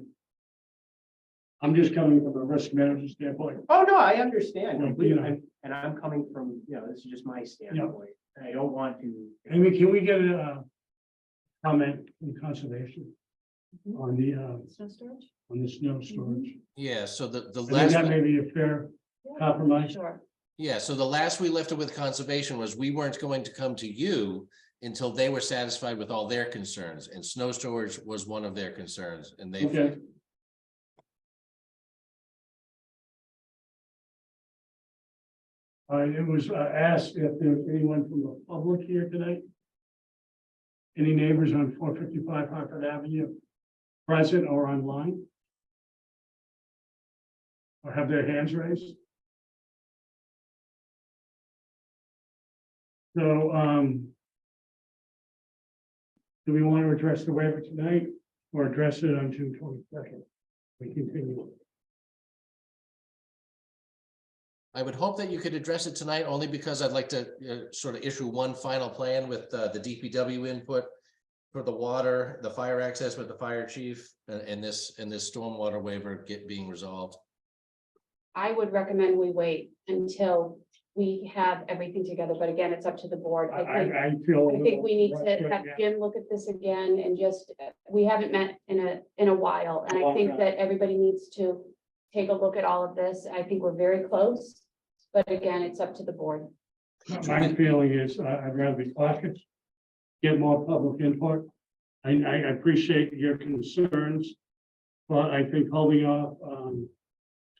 I'm just coming from a risk management standpoint. Oh, no, I understand. Well, completely. you know. And I'm coming from, you know, this is just my standpoint. And I don't want to. Amy, can we get a comment from conservation on the Snow storage? on the snow storage? Yeah, so the I think last. that may be a fair compromise. Sure. Yeah, so the last we left it with conservation was we weren't going to come to you until they were satisfied with all their concerns, and snow storage was one of their concerns, and they. Okay. It was asked if there's anyone from the public here tonight. Any neighbors on 455 Hartford Avenue, present or online? Or have their hands raised? So, do we want to address the waiver tonight or address it on June 22nd? We continue. I would hope that you could address it tonight, only because I'd like to sort of issue one final plan with the DPW input for the water, the fire access with the fire chief, and this stormwater waiver being resolved. I would recommend we wait until we have everything together, but again, it's up to the board. I think we need to have Jim look at this again and just, we haven't met in a while. And I think that everybody needs to take a look at all of this. I think we're very close, but again, it's up to the board. My feeling is I'd rather be cautious, get more public input. I appreciate your concerns, but I think holding off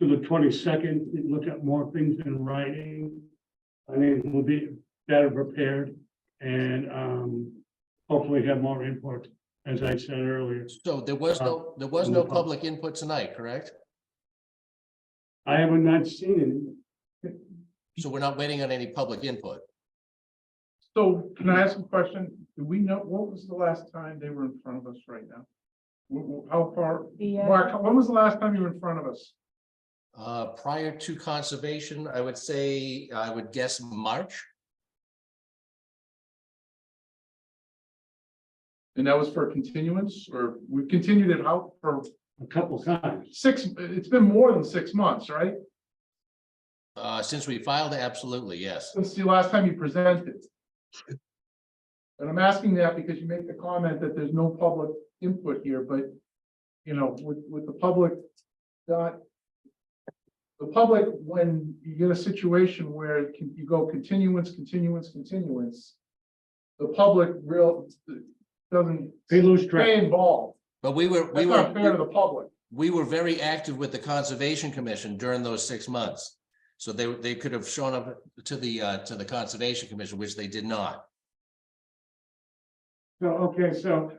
to the 22nd, look at more things in writing. I think we'll be better prepared and hopefully have more input, as I said earlier. So there was no public input tonight, correct? I haven't not seen any. So we're not waiting on any public input. So can I ask a question? Do we know, what was the last time they were in front of us right now? How far, Mark, when was the last time you were in front of us? Prior to conservation, I would say, I would guess March. And that was for continuance, or we continued it out for A couple times. it's been more than 6 months, right? Since we filed, absolutely, yes. Since the last time you presented. And I'm asking that because you make the comment that there's no public input here, but, you know, with the public not the public, when you get a situation where you go continuance, the public doesn't They lose track. stay involved. But we That's not fair to the public. we were very active with the Conservation Commission during those 6 months. So they could have shown up to the Conservation Commission, which they did not. So, okay, so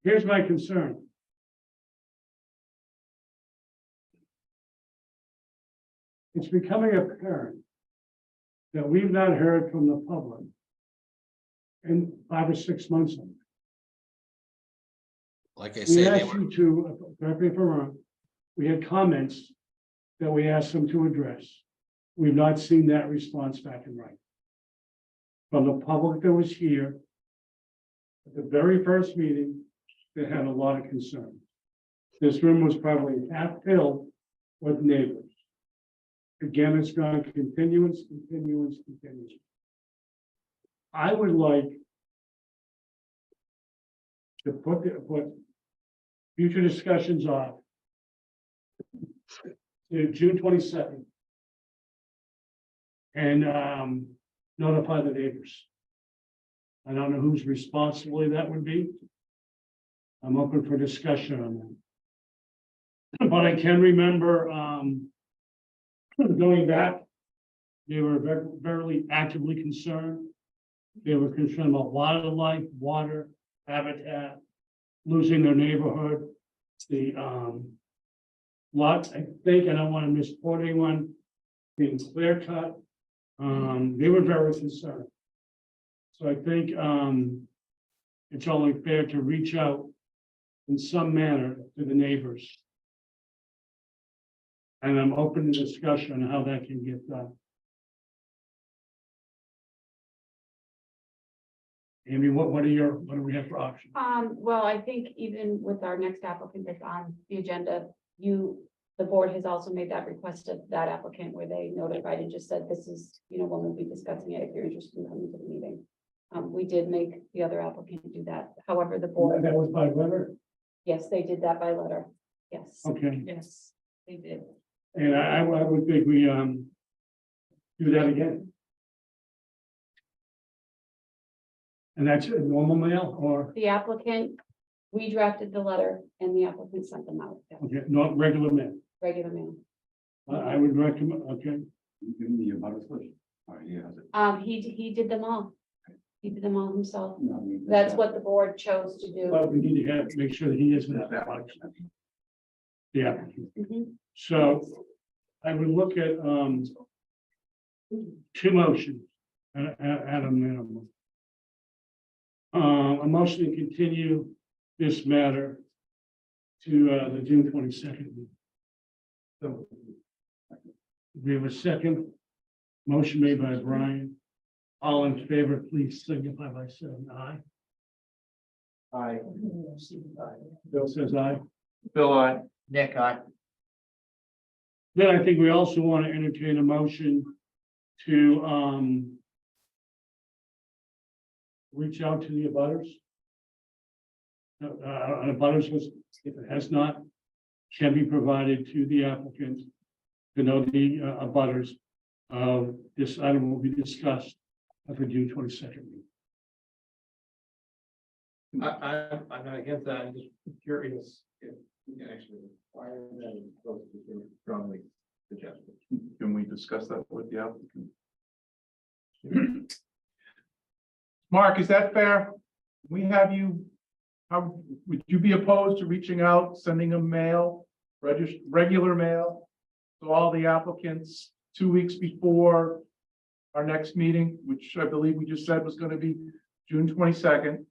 here's my concern. It's becoming apparent that we've not heard from the public in 5 or 6 months. Like I We say, they asked were, you to, correct me if I'm wrong, we had comments that we asked them to address. We've not seen that response back in writing. From the public that was here at the very first meeting, that had a lot of concern. This room was probably half filled with neighbors. Again, it's gone continuance. I would like to put future discussions off to June 22nd. And notify the neighbors. I don't know whose responsibility that would be. I'm open for discussion on that. But I can remember going back, they were very actively concerned. They were concerned about wildlife, water, habitat, losing their neighborhood. The lots, I think, I don't want to misquote anyone, being clear cut. They were very concerned. So I think it's only fair to reach out in some manner to the neighbors. And I'm open to discussion on how that can get done. Amy, what do we have for options? Well, I think even with our next applicant that's on the agenda, the board has also made that request of that applicant where they notified and just said, this is, when we'll be discussing it, if you're interested in coming to the meeting. We did make the other applicant do that. However, the board, That was by letter? yes, they did that by letter. Yes. Okay, Yes, they did. and I would think we do that again. And that's a normal mail or, The applicant, we drafted the letter and the applicant sent them out. Yes. okay, not regular mail. Regular mail. I would recommend, okay, Give me the abutters list. All right, he has it. He did them all. He did them all himself. No, I mean, That's what the board chose to do. but we need to make sure that he isn't that much. Yeah, Mhm. so I would look at two motions at a minimum. A motion to continue this matter to the June 22nd. So we have a second motion made by Brian. All in favor, please signify by saying aye. Aye. Bill says aye. Bill, Nick, Then I think we also want to entertain a motion to reach out to the abutters. An abutters list, if it has not, can be provided to the applicant to know the abutters. This item will be discussed at the June 22nd meeting. I'm not against that. I'm just curious if we can actually require them to strongly suggest. can we discuss that with the applicant? Mark, is that fair? We have you, how, would you be opposed to reaching out, sending a mail, regular mail to all the applicants 2 weeks before our next meeting, which I believe we just said was going to be June 22nd.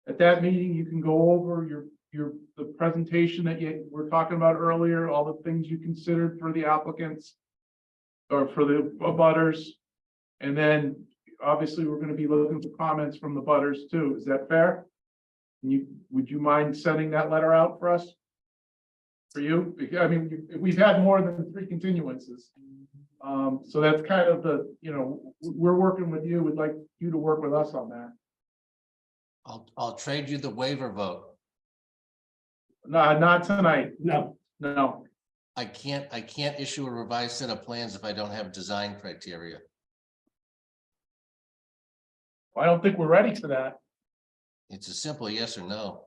At that meeting, you can go over the presentation that you were talking about earlier, all the things you considered for the applicants or for the abutters. And then obviously we're going to be looking for comments from the butters too. Is that fair? Would you mind sending that letter out for us? For you? Because, I mean, we've had more than 3 continuances. So that's kind of we're working with you. We'd like you to work with us on that. I'll trade you the waiver vote. No, not tonight. No, No. I can't issue a revised set of plans if I don't have design criteria. I don't think we're ready for that. It's a simple yes or no.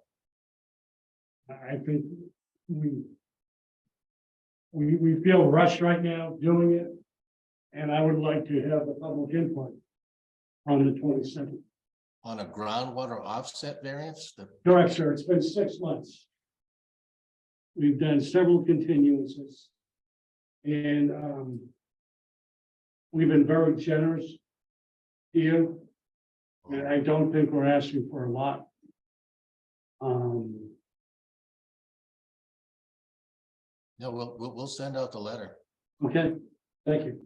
I think we feel rushed right now doing it. And I would like to have the public input on the 22nd. On a groundwater offset variance, Correct, sir. It's been 6 months. We've done several continuances. And we've been very generous here. And I don't think we're asking for a lot. no, we'll send out the letter. Okay, thank you.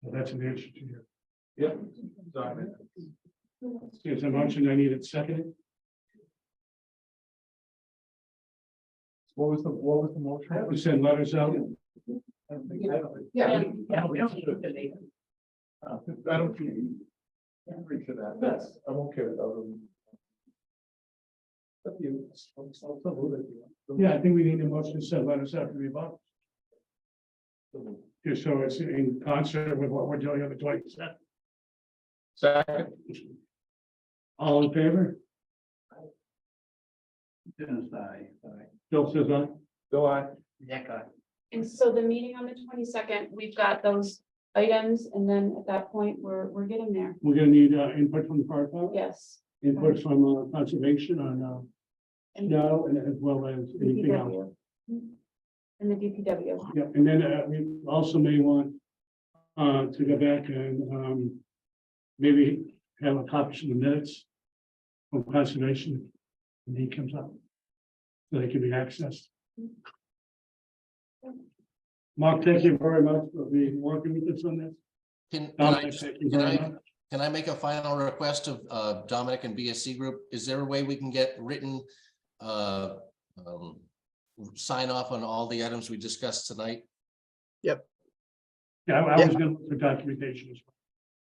Well, that's an answer to you. Yep. There's a motion, I need it seconded. What was the motion? We send letters out. Yeah. I don't think. Agree to that. That's, I'm okay with that. Up to you. Yeah, I think we need a motion to send letters out to the above. Just so it's in concert with what we're doing on the 22nd. Second. All in favor? Dennis, aye. Bill says aye. Bill, I. And so the meeting on the 22nd, we've got those items, and then at that point, we're getting there. We're gonna need input from the fire department, Yes. input from conservation on snow and as well as anything else. DPW. And the DPW. Yeah, and then we also may want to go back and maybe have a copy of the minutes from conservation when he comes up. So they can be accessed. Mark, thank you very much for being working with us on this. Dominic, thank you very much. Can I make a final request of Dominic and BSC Group? Is there a way we can get written sign off on all the items we discussed tonight? Yeah, I was gonna look for documentation as well.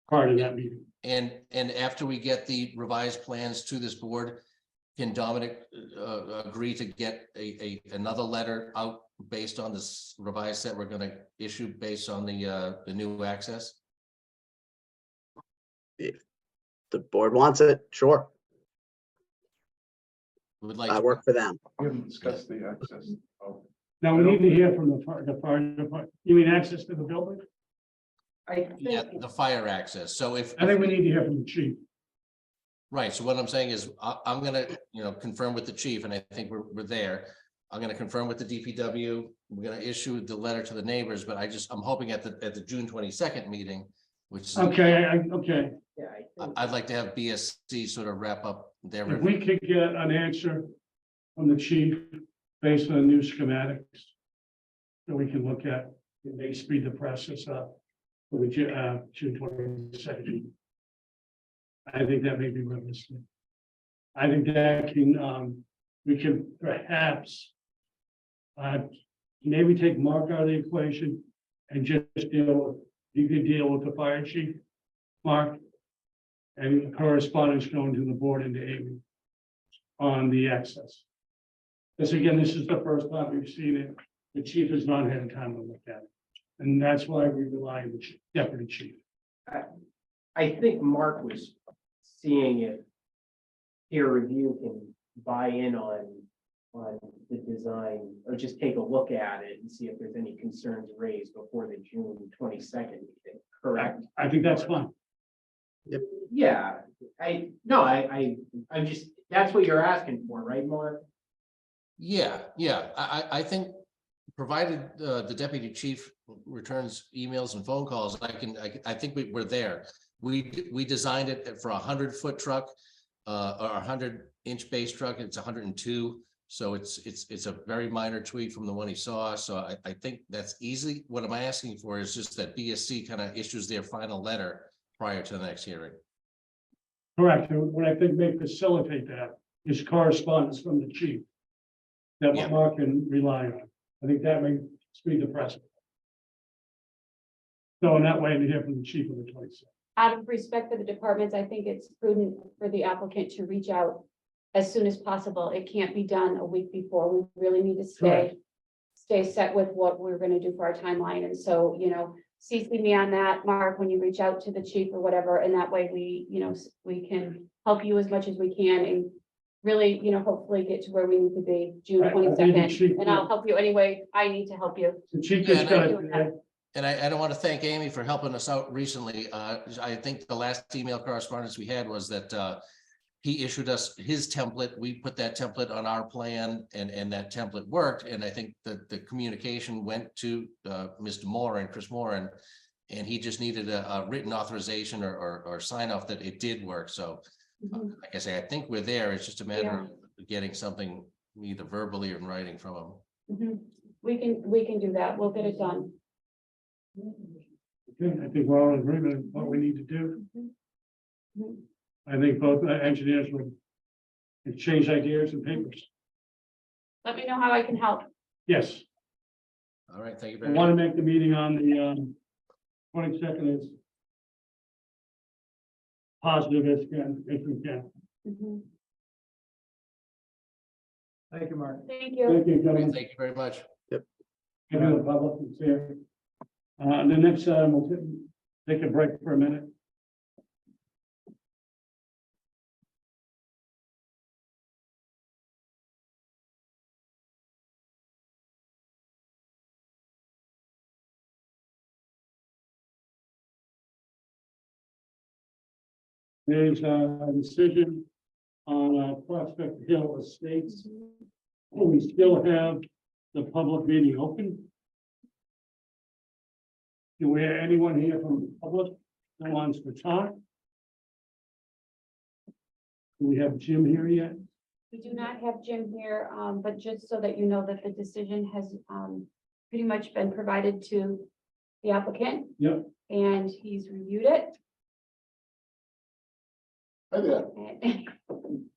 Part of that meeting. And after we get the revised plans to this board, can Dominic agree to get another letter out based on this revised set we're gonna issue based on the new access? If the board wants it, sure. Would like I to work for them. We haven't discussed the access. Oh, Now, we need to hear from the fire department. You mean access to the building? Yeah, the fire access. So if I think we need to hear from the chief. right, so what I'm saying is I'm gonna, confirm with the chief, and I think we're there. I'm gonna confirm with the DPW. We're gonna issue the letter to the neighbors, but I'm hoping at the June 22nd meeting, which is, Okay, okay. Yeah, I'd like to have BSC sort of wrap up their. If we could get an answer from the chief based on new schematics that we can look at, it may speed the process up for the June 22nd. I think that may be realistic. I think that can, we can perhaps maybe take Mark out of the equation and just you could deal with the fire chief, Mark, and correspondence going to the board into Amy on the access. Because again, this is the first time we've seen it. The chief has not had time to look at it. And that's why we rely on the deputy chief. I think Mark was seeing if peer review can buy in on the design, or just take a look at it and see if there's any concerns raised before the June 22nd meeting, correct? I think that's fine. Yeah, I'm just, that's what you're asking for, right, Mark? Yeah, I think provided the deputy chief returns emails and phone calls, I think we're there. We designed it for 100-foot truck, or 100-inch base truck. It's 102. So it's a very minor tweak from the one he saw. So I think that's easy. What am I asking for is just that BSC kind of issues their final letter prior to the next hearing. Correct. And what I think may facilitate that is correspondence from the chief that Yeah. Mark can rely on. I think that may speed the process. So in that way, to hear from the chief of the 26th. Out of respect for the departments, I think it's prudent for the applicant to reach out as soon as possible. It can't be done a week before. We really need to Correct. stay set with what we're gonna do for our timeline. And so, CC me on that, Mark, when you reach out to the chief or whatever, and that way we, we can help you as much as we can and really, hopefully get to where we need to be, June I think the chief 22nd. And I'll help you any way I need to help you. The chief Yeah, just and got, And I don't want to thank Amy for helping us out recently. I think the last email correspondence we had was that he issued us his template. We put that template on our plan and that template worked. And I think that the communication went to Mr. Moore and Chris Moore and he just needed a written authorization or sign off that it did work. So Mhm. like I say, I think we're there. It's just a matter of getting something either verbally or in writing from him. Mhm. We can do that. We'll get it done. okay, I think we're all in agreement on what we need to do. Mhm. I think both engineers would exchange ideas and papers. Let me know how I can help. Yes, All right, thank you I very want much. to make the meeting on the 22nd as positive as can, if we can. Mhm. Thank you, Mark. Thank you. Thank you, gentlemen. Thank you very much. Give you the public that's here. The next, we'll take a break for a minute. There's a decision on Prospect Hill Estates. We still have the public meeting open. Do we have anyone here from the public that wants to talk? Do we have Jim here yet? We do not have Jim here, but just so that you know that the decision has pretty much been provided to the applicant. Yep. And he's reviewed it. Hi there.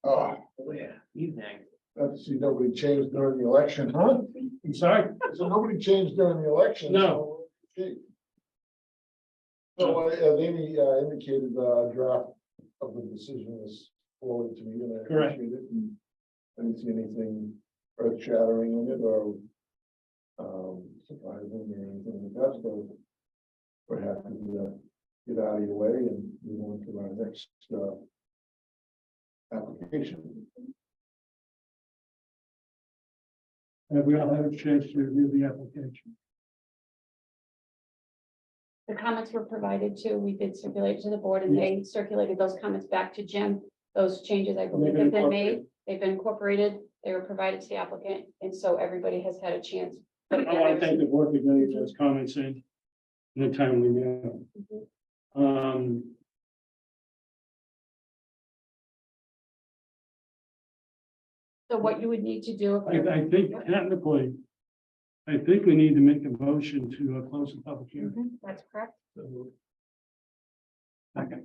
Oh, Yeah, evening. glad to see nobody changed during the election, huh? I'm sorry? So nobody changed during the election. No. so, okay. So, Amy indicated a draft of the decision was forwarded to me, and I Correct. appreciate it. And I didn't see anything earth shattering in it or surprising or anything like that, so we're happy to get out of your way and move on to our next application. Have we all had a chance to review the application? The comments were provided to, we did circulate to the board and they circulated those comments back to Jim. Those changes, I believe, have been made. They've been incorporated. They were provided to the applicant. And so everybody has had a chance. I want to thank the board for getting those comments in a timely manner. So what you would need to do. I think technically, I think we need to make a motion to close the public hearing. Mhm, that's correct. Okay.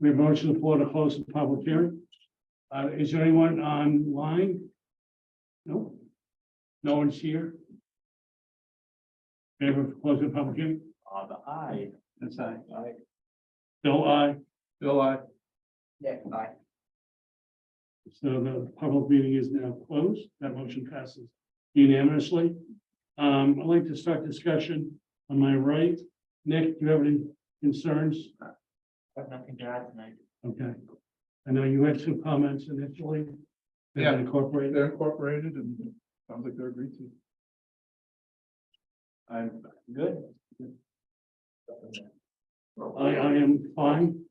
We have a motion on the floor to close the public hearing. Is there anyone online? No. No one's here. Favor of closing the public hearing? The eye. That's aye. Bill, aye. Bill, Yeah, bye. So the public meeting is now closed. That motion passes unanimously. I'd like to start discussion on my right. Nick, do you have any concerns? Got nothing to add tonight. Okay. I know you had some comments initially. They've been incorporated. they're incorporated and sounds like they're agreed to. I'm good. I am fine.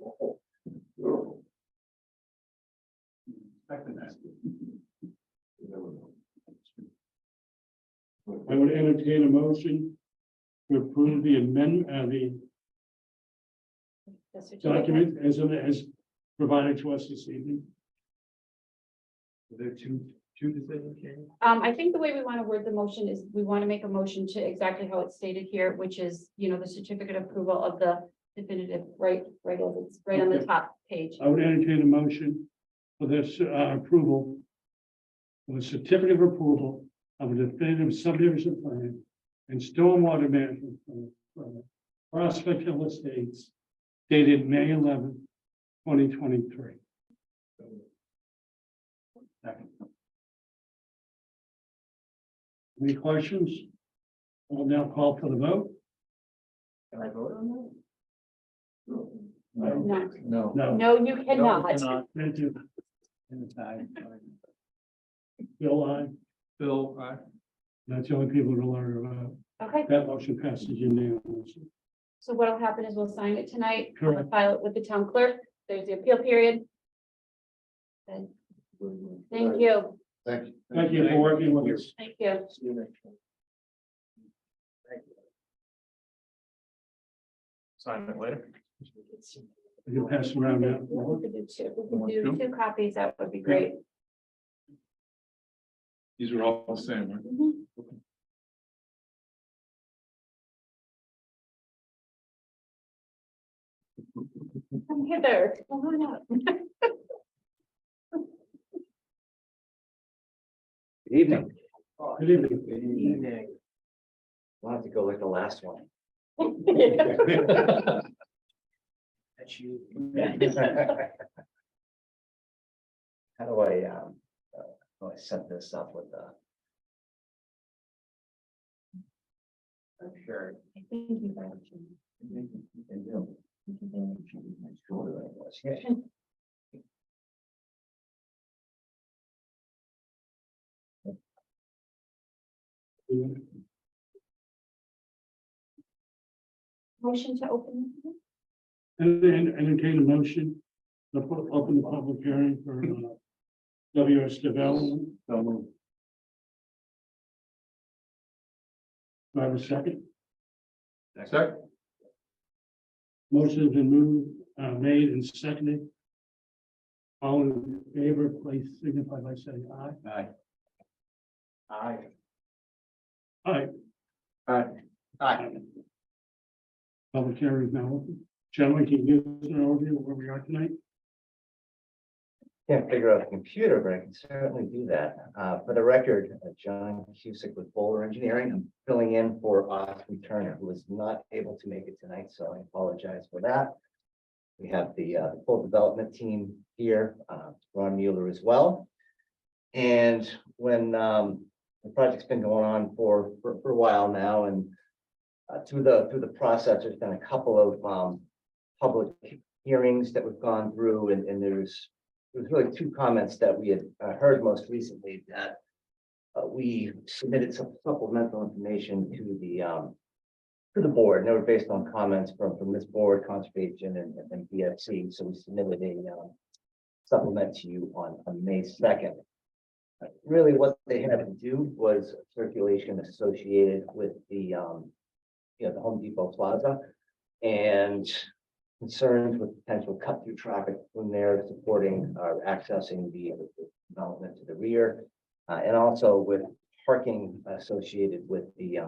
I would entertain a motion to approve the amendment, The certificate. document as provided to us this evening. Are there two decisions here? I think the way we want to word the motion is we want to make a motion to exactly how it's stated here, which is, the certificate of approval of the definitive, right, it's right on the Okay. top page. I would entertain a motion for this approval of a certificate of approval of a definitive subdivision plan and stormwater management plan for Prospect Hill Estates dated May 11, 2023. Any questions? I'll now call for the vote. Can I vote on that? No, No. no, you cannot. Thank you. Bill, aye. Bill, aye. That's the only people to learn about. Okay, That motion passes unanimously. so what'll happen is we'll sign it tonight, Correct. file it with the town clerk, there's the appeal period. And thank you, Thank you. Thank you for working with us. thank you. See you next time. Thank you. Sign it later. You can pass it around now. We could do two, we could do two copies, that would be great. These are all the same, right? Mhm. Come hither, come on up. Evening. Good evening. Good evening. We'll have to go like the last one. That's you. How do I set this up with the? I'm sure. I think you got Yeah. motion to open. And then entertain a motion to open the public hearing for WS development. Do I have a second? Second. Motion has been moved, made and seconded. All in favor, please signify by saying aye. Aye. Aye. Aye. Aye. Aye. Public hearing is now open. Gentlemen, can you give us an overview of where we are tonight? Can't figure out a computer, but I can certainly do that. For the record, John Cusick with Bowler Engineering. I'm filling in for Austin Turner, who was not able to make it tonight, so I apologize for that. We have the full development team here, Ron Mueller as well. And when the project's been going on for a while now, and through the process, there's been a couple of public hearings that we've gone through, and there's really two comments that we had heard most recently that we submitted some supplemental information to the board, and they were based on comments from this board, conservation and BFC. So we submitted a supplement to you on May 2nd. Really what they had to do was circulation associated with the the Home Depot Plaza and concerns with potential cut through traffic from there supporting or accessing the development to the rear, and also with parking associated with the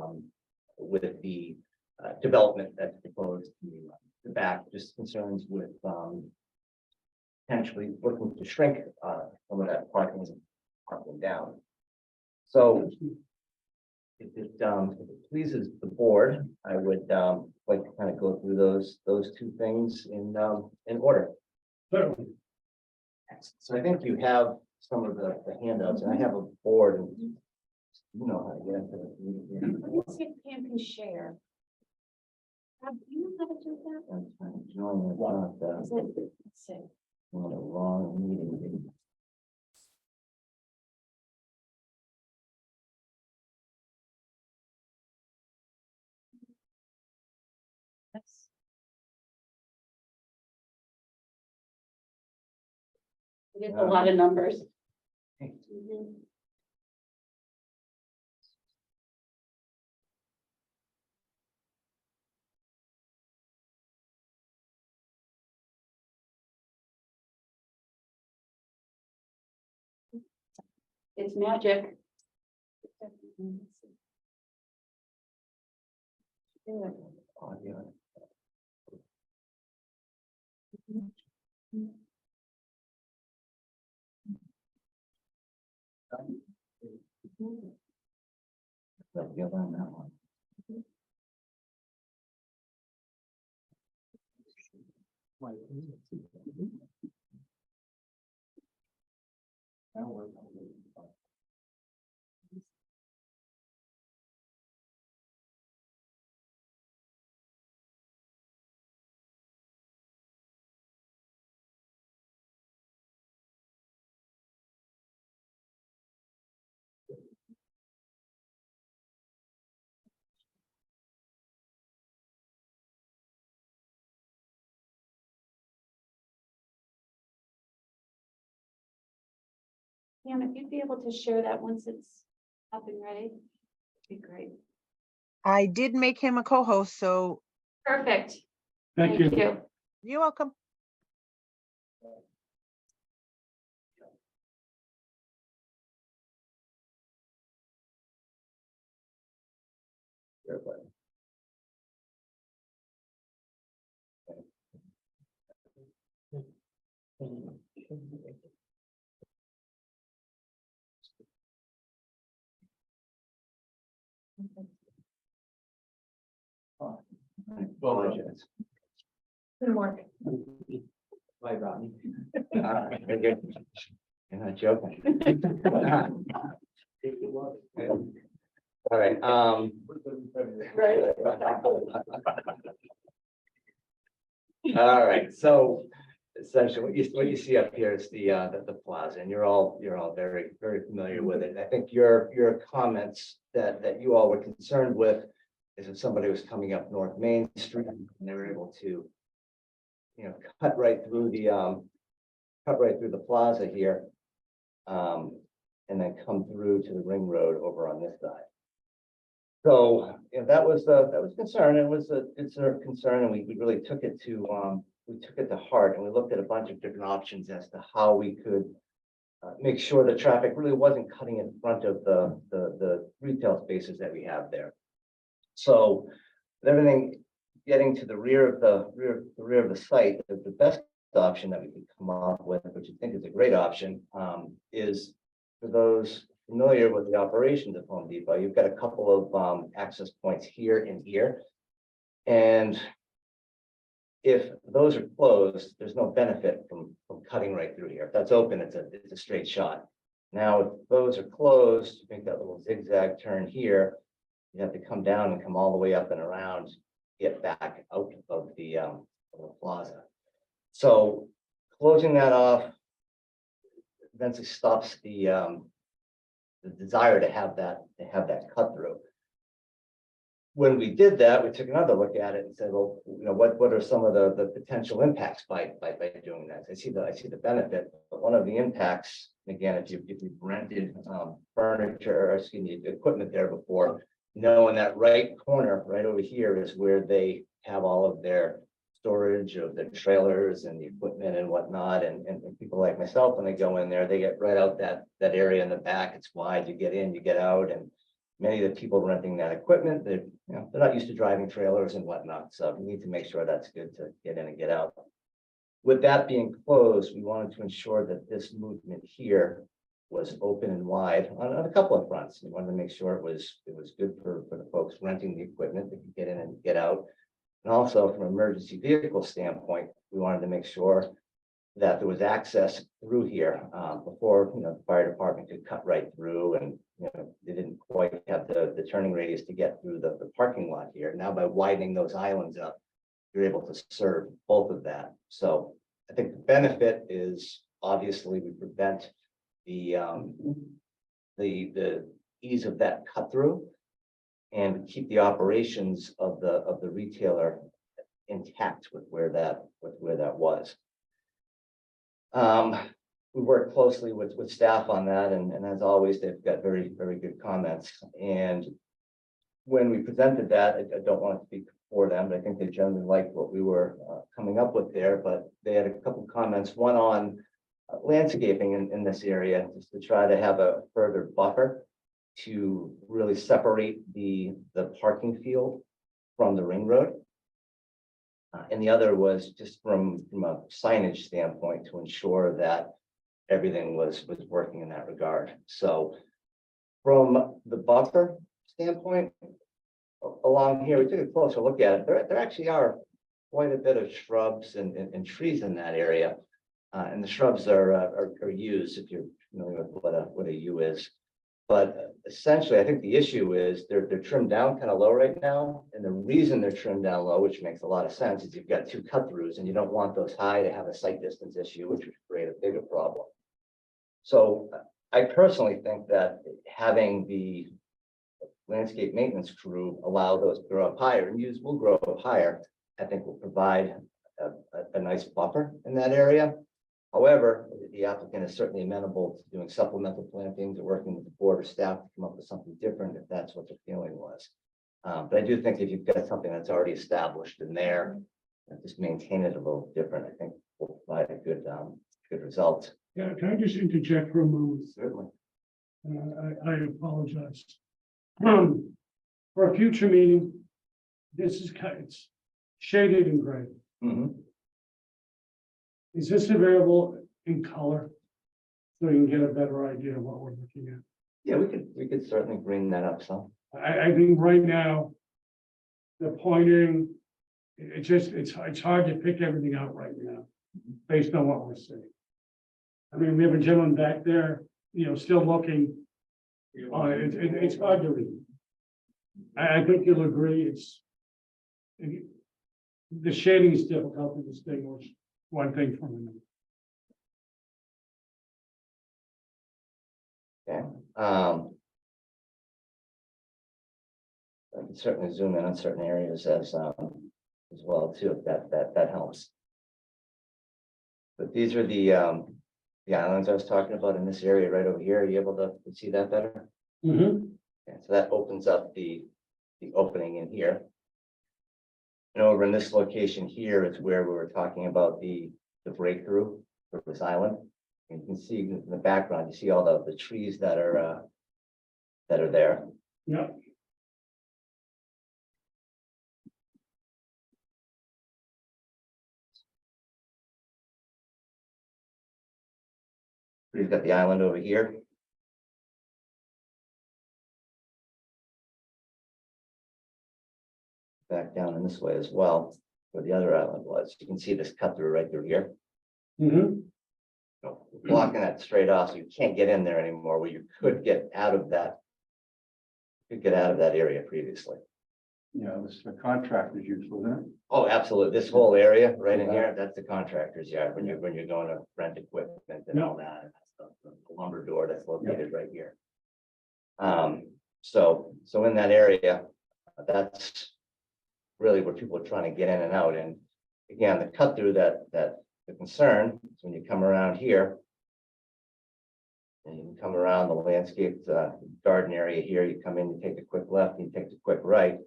development that's proposed to the back, just concerns with potentially looking to shrink some of that parking down. So if it pleases the board, I would like to kind of go through those two things in order. Certainly. So I think you have some of the handouts, and I have a board, and you know how to get into it. Let's see if Pam can share. Do you know how to do that? I'm trying to join it, not Is it, let's see. on the wrong meeting. That's- It is a lot of numbers. Mhm. It's magic. Audio. That'll be on that one. That works. Pam, if you'd be able to share that once it's up and ready, it'd be great. I did make him a co-host, so Perfect. Thank you. you're welcome. Apologize. Good work. Bye, Rodney. You're not joking. All right, all right, so essentially what you see up here is the plaza, and you're all very, very familiar with it. I think your comments that you all were concerned with is if somebody was coming up North Main Street and they were able to, cut right through the plaza here, and then come through to the ring road over on this side. So, that was concern. It's a concern, and we really took it to heart, and we looked at a bunch of different options as to how we could make sure the traffic really wasn't cutting in front of the retail spaces that we have there. So with everything getting to the rear of the site, the best option that we could come up with, which I think is a great option, is for those familiar with the operations of Home Depot, you've got a couple of access points here and here. And if those are closed, there's no benefit from cutting right through here. If that's open, it's a straight shot. Now, if those are closed, you make that little zigzag turn here, you have to come down and come all the way up and around, get back out of the plaza. So closing that off eventually stops the desire to have that cut through. When we did that, we took another look at it and said, well, what are some of the potential impacts by doing that? I see the benefit, but one of the impacts, again, if you've rented furniture, or excuse me, equipment there before, in that right corner, right over here is where they have all of their storage of the trailers and the equipment and whatnot. And people like myself, when they go in there, they get right out that area in the back. It's wide, you get in, you get out. And many of the people renting that equipment, they're not used to driving trailers and whatnot. So we need to make sure that's good to get in and get out. With that being closed, we wanted to ensure that this movement here was open and wide on a couple of fronts. We wanted to make sure it was good for the folks renting the equipment that could get in and get out. And also from an emergency vehicle standpoint, we wanted to make sure that there was access through here before the fire department could cut right through, and they didn't quite have the turning radius to get through the parking lot here. Now by widening those islands up, you're able to serve both of that. So I think the benefit is obviously we prevent the ease of that cut through and keep the operations of the retailer intact with where that was. We worked closely with staff on that, and as always, they've got very, very good comments. And when we presented that, I don't want to speak for them, but I think they generally liked what we were coming up with there. But they had a couple comments, one on landscaping in this area, just to try to have a further buffer to really separate the parking field from the ring road. And the other was just from a signage standpoint to ensure that everything was working in that regard. So from the buffer standpoint, along here, we took a closer look at it. There actually are quite a bit of shrubs and trees in that area. And the shrubs are yews, if you're familiar with what a yew is. But essentially, I think the issue is they're trimmed down kind of low right now. And the reason they're trimmed down low, which makes a lot of sense, is you've got two cut throughs and you don't want those high to have a sight distance issue, which would create a bigger problem. So I personally think that having the landscape maintenance crew allow those to grow up higher, and yews will grow up higher, I think will provide a nice buffer in that area. However, the applicant is certainly amenable to doing supplemental plantings or working with the board or staff to come up with something different if that's what the feeling was. But I do think if you've got something that's already established in there, just maintain it a little different, I think will provide a good, good result. Yeah, can I just interject for a moment? Certainly. I apologize. For a future meeting, this is it's shaded in gray. Mhm. Is this available in color? So you can get a better idea of what we're looking at. Yeah, we could certainly bring that up some. I think right now, the pointing, it's hard to pick everything out right now, based on what we're seeing. I mean, we have a gentleman back there, still looking. It's hard to read. I think you'll agree, the shading is difficult to distinguish one thing from another. Okay. I can certainly zoom in on certain areas as well too, if that helps. But these are the islands I was talking about in this area right over here. Are you able to see that better? Mm-hmm. Okay, so that opens up the opening in here. And over in this location here is where we were talking about the breakthrough for this island. And you can see in the background, you see all the trees that are there. Yeah. We've got the island over here. Back down in this way as well, where the other island was. You can see this cut through right through here. Mm-hmm. So blocking that straight off, so you can't get in there anymore, where you could get out of that. Could get out of that area previously. Yeah, this is the contractor's use, wasn't it? Oh, absolutely. This whole area right in here, that's the contractor's yard when you're going to rent equipment and all that. And that's the lumber door that's located right here. So in that area, that's really where people are trying to get in and out. And again, the cut through that the concern is when you come around here. And you can come around the landscaped garden area here, you come in, you take a quick left, you take a quick right.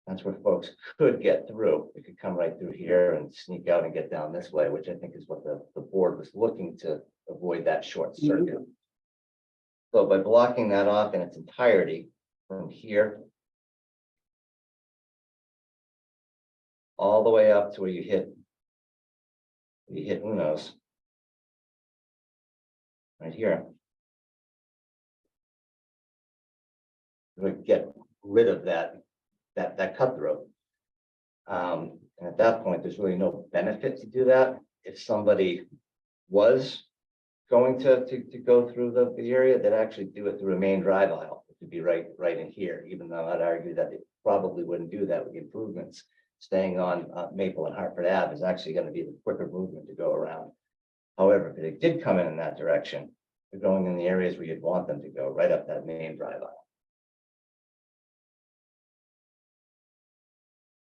That's where folks could get through. They could come right through here and sneak out and get down this way, which I think is what the board was looking to avoid that short circuit. So by blocking that off in its entirety from here all the way up to where you hit Uno's right here. We get rid of that cut through. And at that point, there's really no benefit to do that. If somebody was going to go through the area, they'd actually do it through a main drive aisle, which would be right in here, even though I'd argue that they probably wouldn't do that with the improvements. Staying on Maple and Hartford Ave is actually going to be the quicker movement to go around. However, if they did come in that direction, they're going in the areas where you'd want them to go, right up that main drive aisle.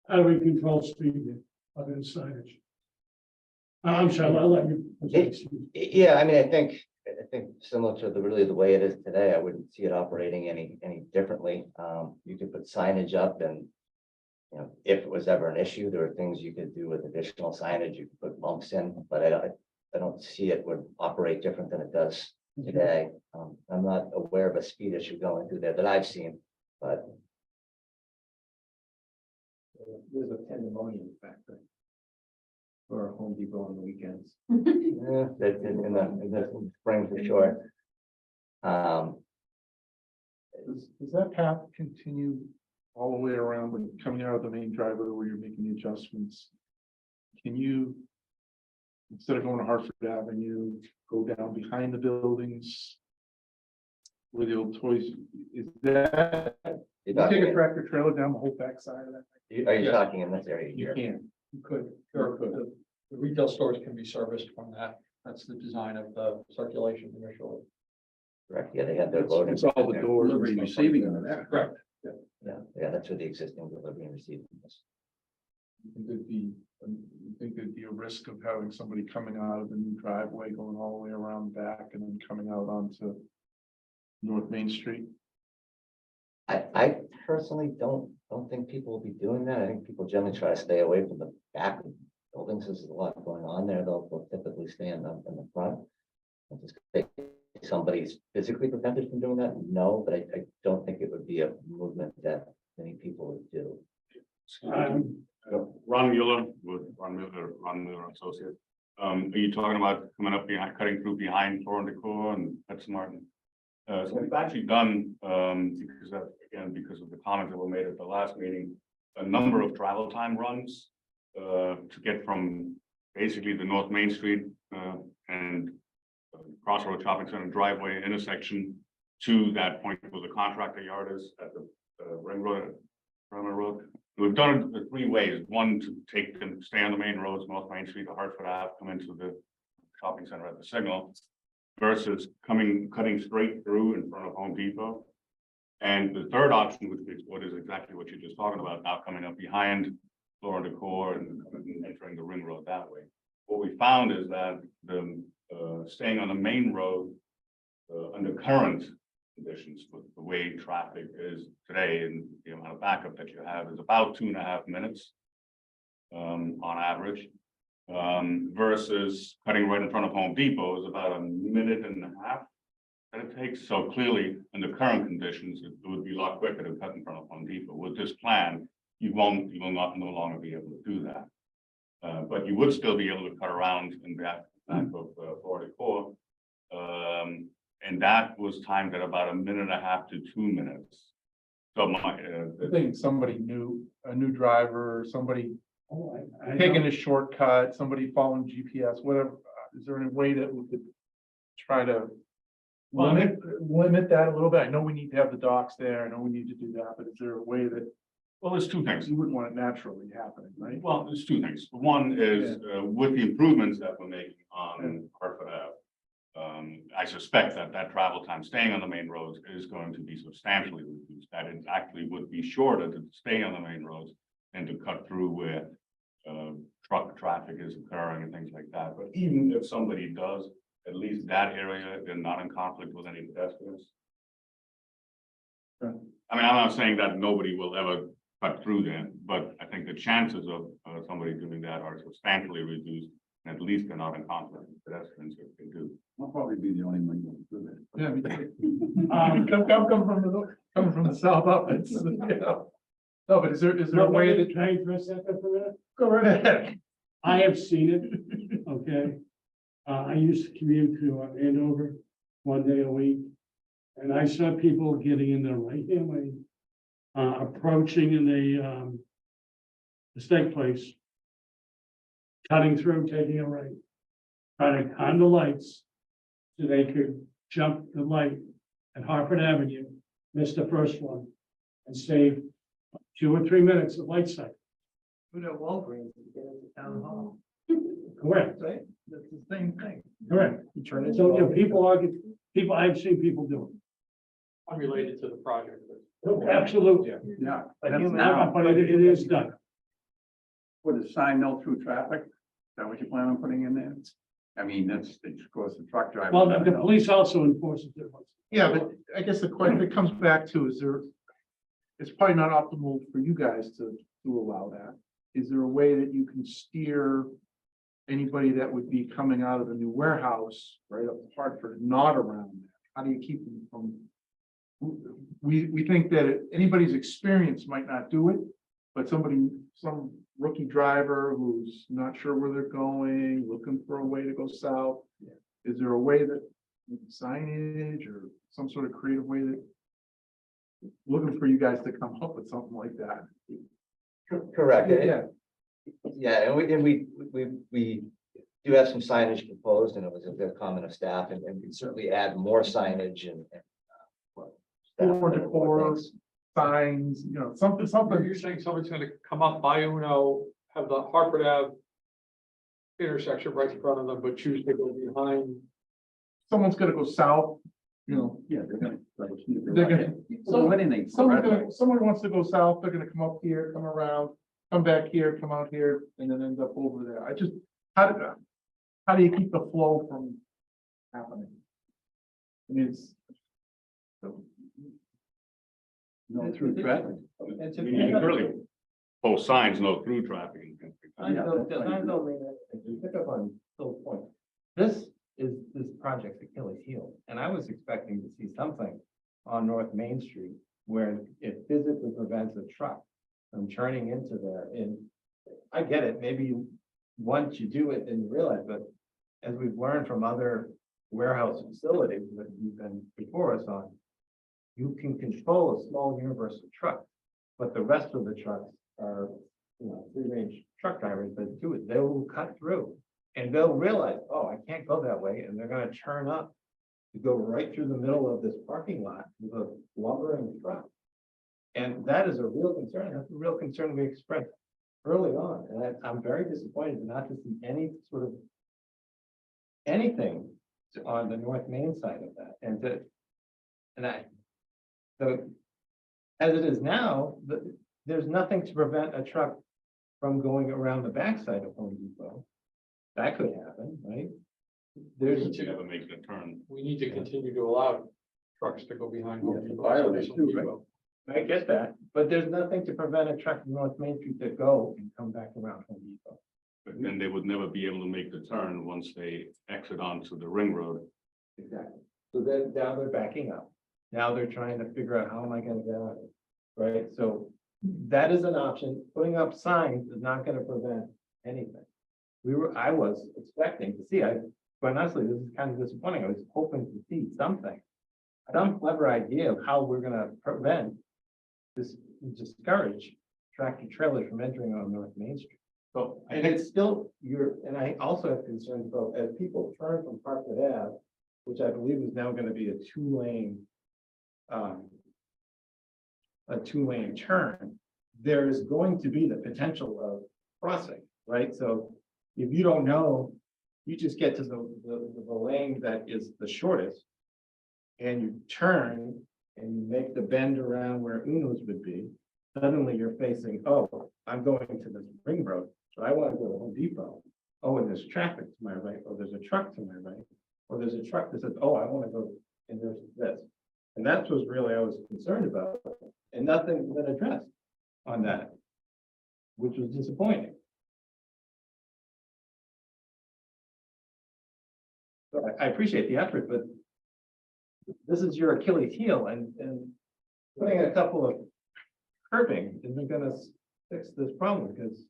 How do we control speed other than signage? I'm sorry, I'll let you. Yeah, I mean, I think similar to really the way it is today, I wouldn't see it operating any differently. You could put signage up and, if it was ever an issue, there are things you could do with additional signage. You could put bumps in, but I don't see it would operate different than it does today. I'm not aware of a speed issue going through there that I've seen, but. There's a pandemonium factor for Home Depot on the weekends. Yeah, that's in the spring for sure. Does that path continue all the way around, when coming out of the main driveway where you're making the adjustments? Can you, instead of going to Hartford Avenue, go down behind the buildings where the old toys, is that, you take a tractor trailer down the whole backside of that? Are you talking in this area You here? can. You could, the retail stores can be serviced from that. That's the design of the circulation initially. Correct, yeah, they had their loading. It's all the doors. and Delivery stuff like receiving that. of that. Correct. Yeah, that's where the existing delivery and receiving is. You can do the I think there'd be a risk of having somebody coming out of the new driveway, going all the way around back and then coming out onto North Main Street. I personally don't think people will be doing that. I think people generally try to stay away from the back of buildings. There's a lot going on there. They'll typically stand up in the front. And just think somebody's physically prevented from doing that? No, but I don't think it would be a movement that many people would do. Ron Mueller with Ron Mueller Associates. Are you talking about coming up behind, cutting through behind Floor and Decor and PetSmart? So we've actually done, because of the comments that were made at the last meeting, a number of travel time runs to get from basically the North Main Street and Crossroad Shopping Center driveway intersection to that point where the contractor yard is at the Ring Road, Railroad Road. We've done it 3 ways. One, to take them, stay on the main roads, North Main Street to Hartford Ave, come into the shopping center at the Signal, versus cutting straight through in front of Home Depot. And the third option, which is exactly what you're just talking about, now coming up behind Floor and Decor and entering the Ring Road that way. What we found is that the staying on the main road under current conditions with the way traffic is today and the amount of backup that you have is about 2.5 minutes on average, versus cutting right in front of Home Depot is about 1.5 minutes that it takes. So clearly, under current conditions, it would be a lot quicker to cut in front of Home Depot. With this plan, you will no longer be able to do that. But you would still be able to cut around in back of Florida Core. And that was timed at about 1.5 minutes to 2 minutes. So I think somebody new, a new driver, somebody taking a shortcut, somebody following GPS, whatever. Is there any way that we could try to limit that a little bit? I know we need to have the docks there. I know we need to do that, but is there a way that? Well, there's 2 things. You wouldn't want it naturally happening, right? Well, there's 2 things. One is with the improvements that we're making on Hartford Ave. I suspect that travel time staying on the main roads is going to be substantially reduced. That it actually would be shorter to stay on the main roads and to cut through where truck traffic is occurring and things like that. But even if somebody does, at least that area, they're not in conflict with any pedestrians. Sure. I mean, I'm not saying that nobody will ever cut through there, but I think the chances of somebody doing that are substantially reduced. And at least they're not in conflict with pedestrians if they do. I'll probably be the only one who will do that. Yeah. Come from the south up. It's, No, but is there a way that? Can I address that for a minute? Go right ahead. I have seen it, okay? I used to commute to Andover 1 day a week. And I saw people getting in their right-hand lane, approaching in the steak place, cutting through, taking a right, trying to con the lights so they could jump the light at Hartford Avenue, miss the first one, and save 2 or 3 minutes of light sight. We know Walgreens to get into town hall. Correct, Right? That's the same thing. correct. You So, I've seen people do Unrelated to the project. it. Absolutely. Yeah. But That's human- now, But it is done. Put a sign, no through traffic. Is that what you plan on putting in there? I mean, that's, of course, the truck driver. Well, the police also enforces it. Yeah, but I guess the question that comes back to is there, it's probably not optimal for you guys to allow that. Is there a way that you can steer anybody that would be coming out of the new warehouse right up to Hartford, not around that? How do you keep them from? We think that anybody's experience might not do it, but some rookie driver who's not sure where they're going, looking for a way to go south. Is there a way that signage or some sort of creative way that looking for you guys to come up with something like that? Correct. Yeah. Yeah, and we do have some signage proposed, and it was a comment of staff, and we can certainly add more signage and. Or decor, signs, something. You're saying somebody's gonna come up by Uno, have the Hartford Ave intersection right in front of them, but choose to go behind. Someone's gonna go south, Yeah, they're gonna. They're gonna- someone wants to go south, they're gonna come up here, come around, come back here, come out here, and then end up over there. I just, how do you keep the flow from happening? I mean, it's. No through traffic. You need to clearly post signs, no through traffic. I don't mean that, to pick up on Phil's point. This is this project's Achilles heel, and I was expecting to see something on North Main Street where it physically prevents a truck from turning into there. And I get it, maybe once you do it, then you realize, but as we've learned from other warehouse facilities that you've been before us on, you can control a small universe of trucks, but the rest of the trucks are, free-range truck drivers that do it. They will cut through and they'll realize, oh, I can't go that way. And they're gonna turn up to go right through the middle of this parking lot with a lumbering truck. And that is a real concern. That's a real concern we expressed early on. And I'm very disappointed not to see any sort of anything on the North Main side of that. So as it is now, there's nothing to prevent a truck from going around the backside of Home Depot. That could happen, right? There's never making a turn. We need to continue to allow trucks to go behind Home Depot. I get that, but there's nothing to prevent a truck from North Main Street to go and come back around Home Depot. But then they would never be able to make the turn once they exit onto the ring road. Exactly. So then now they're backing up. Now they're trying to figure out how am I gonna get out of it, right? So that is an option. Putting up signs is not gonna prevent anything. I was expecting to see, quite honestly, this is kind of disappointing. I was hoping to see something. Some clever idea of how we're gonna prevent this, discourage tractor trailers from entering on North Main Street. So, and it's still, and I also have concerns about as people turn from Parkwood Ave, which I believe is now gonna be a two-lane turn, there is going to be the potential of crossing, right? So if you don't know, you just get to the lane that is the shortest and you turn and you make the bend around where Uno's would be, suddenly you're facing, oh, I'm going to this ring road, so I want to go to Home Depot. Oh, and there's traffic to my right, or there's a truck to my right, or there's a truck that says, oh, I want to go, and there's this. And that's what really I was concerned about, and nothing's been addressed on that, which was disappointing. So I appreciate the effort, but this is your Achilles heel, and putting a couple of curbing isn't gonna fix this problem, because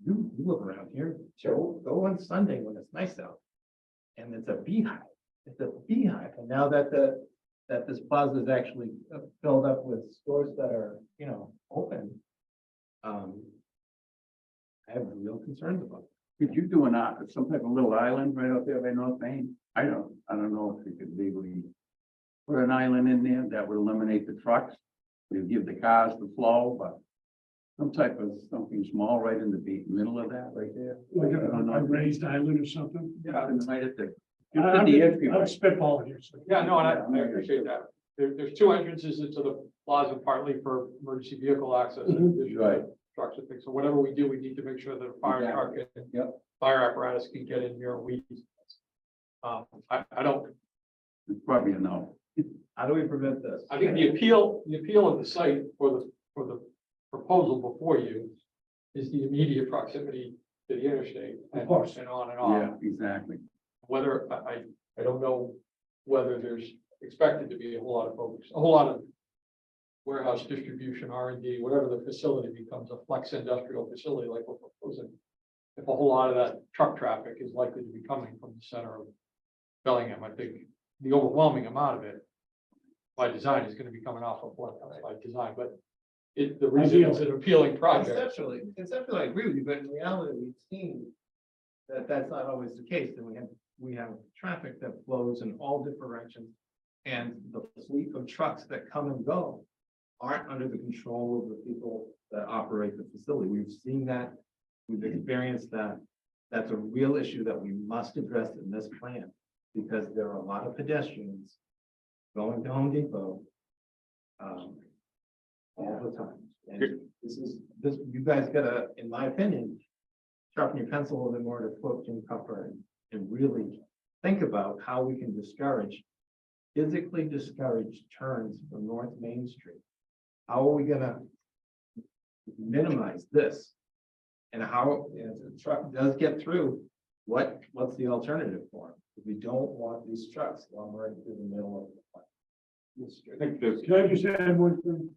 you look around here, Joe, go on Sunday when it's nice out, and it's a beehive. It's a beehive, and now that this plaza is actually filled up with stores that are, open, I have real concerns about it. Could you do some type of little island right out there by North Main? I don't know if you could legally put an island in there that would eliminate the trucks. You give the cars the flow, but some type of something small right in the middle of that right there. Like a raised island or something? Yeah, and right at the. I'm spitballing here. So. Yeah, no, and I appreciate that. There's two entrances into the plaza, partly for emergency vehicle access. Right. Trucks and things. So whatever we do, we need to make sure that a fire truck and fire apparatus can get in here. I don't. It's probably a no. How do we prevent this? I think the appeal of the site for the proposal before you is the immediate proximity to the interstate and on and on and on. Yeah, exactly. Whether I don't know whether there's expected to be a whole lot of focus, a whole lot of warehouse distribution, R&D, whatever the facility becomes, a flex industrial facility like we're proposing. If a whole lot of that truck traffic is likely to be coming from the center of Bellingham, I think the overwhelming amount of it by design is going to be coming off of what by design, but the reason it's an appealing project. Conceptually, I agree with you, but in reality, we've seen that that's not always the case. And we have traffic that flows in all directions, and the fleet of trucks that come and go aren't under the control of the people that operate the facility. We've seen that, we've experienced that. That's a real issue that we must address in this plan, because there are a lot of pedestrians going to Home Depot. all the time. And this, you guys gotta, in my opinion, sharpen your pencil a little bit more to quote Jim Cupper and really think about how we can physically discourage turns from North Main Street. How are we gonna minimize this? And how, if the truck does get through, what's the alternative for them? We don't want these trucks going right through the middle of the street. I think there's, Can I just add one thing?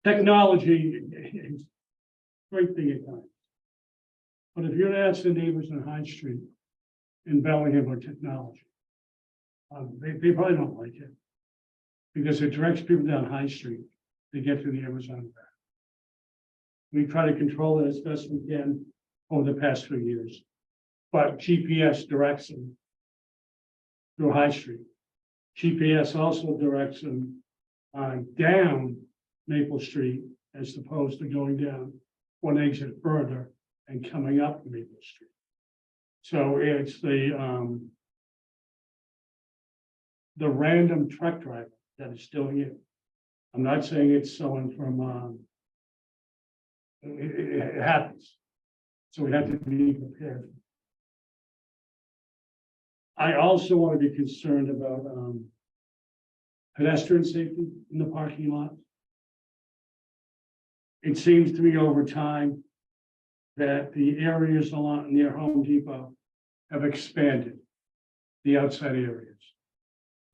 Technology is a great thing at times. But if you're to ask the neighbors on High Street in Bellingham or technology, they probably don't like it. Because it directs people down High Street to get to the Amazon back. We try to control it as best we can over the past 2 years. But GPS directs them through High Street. GPS also directs them down Maple Street as opposed to going down one exit further and coming up Maple Street. So it's the random truck driver that is doing it. I'm not saying it's someone from, it happens. So we have to be prepared. I also want to be concerned about pedestrian safety in the parking lot. It seems to me over time that the areas along near Home Depot have expanded, the outside areas.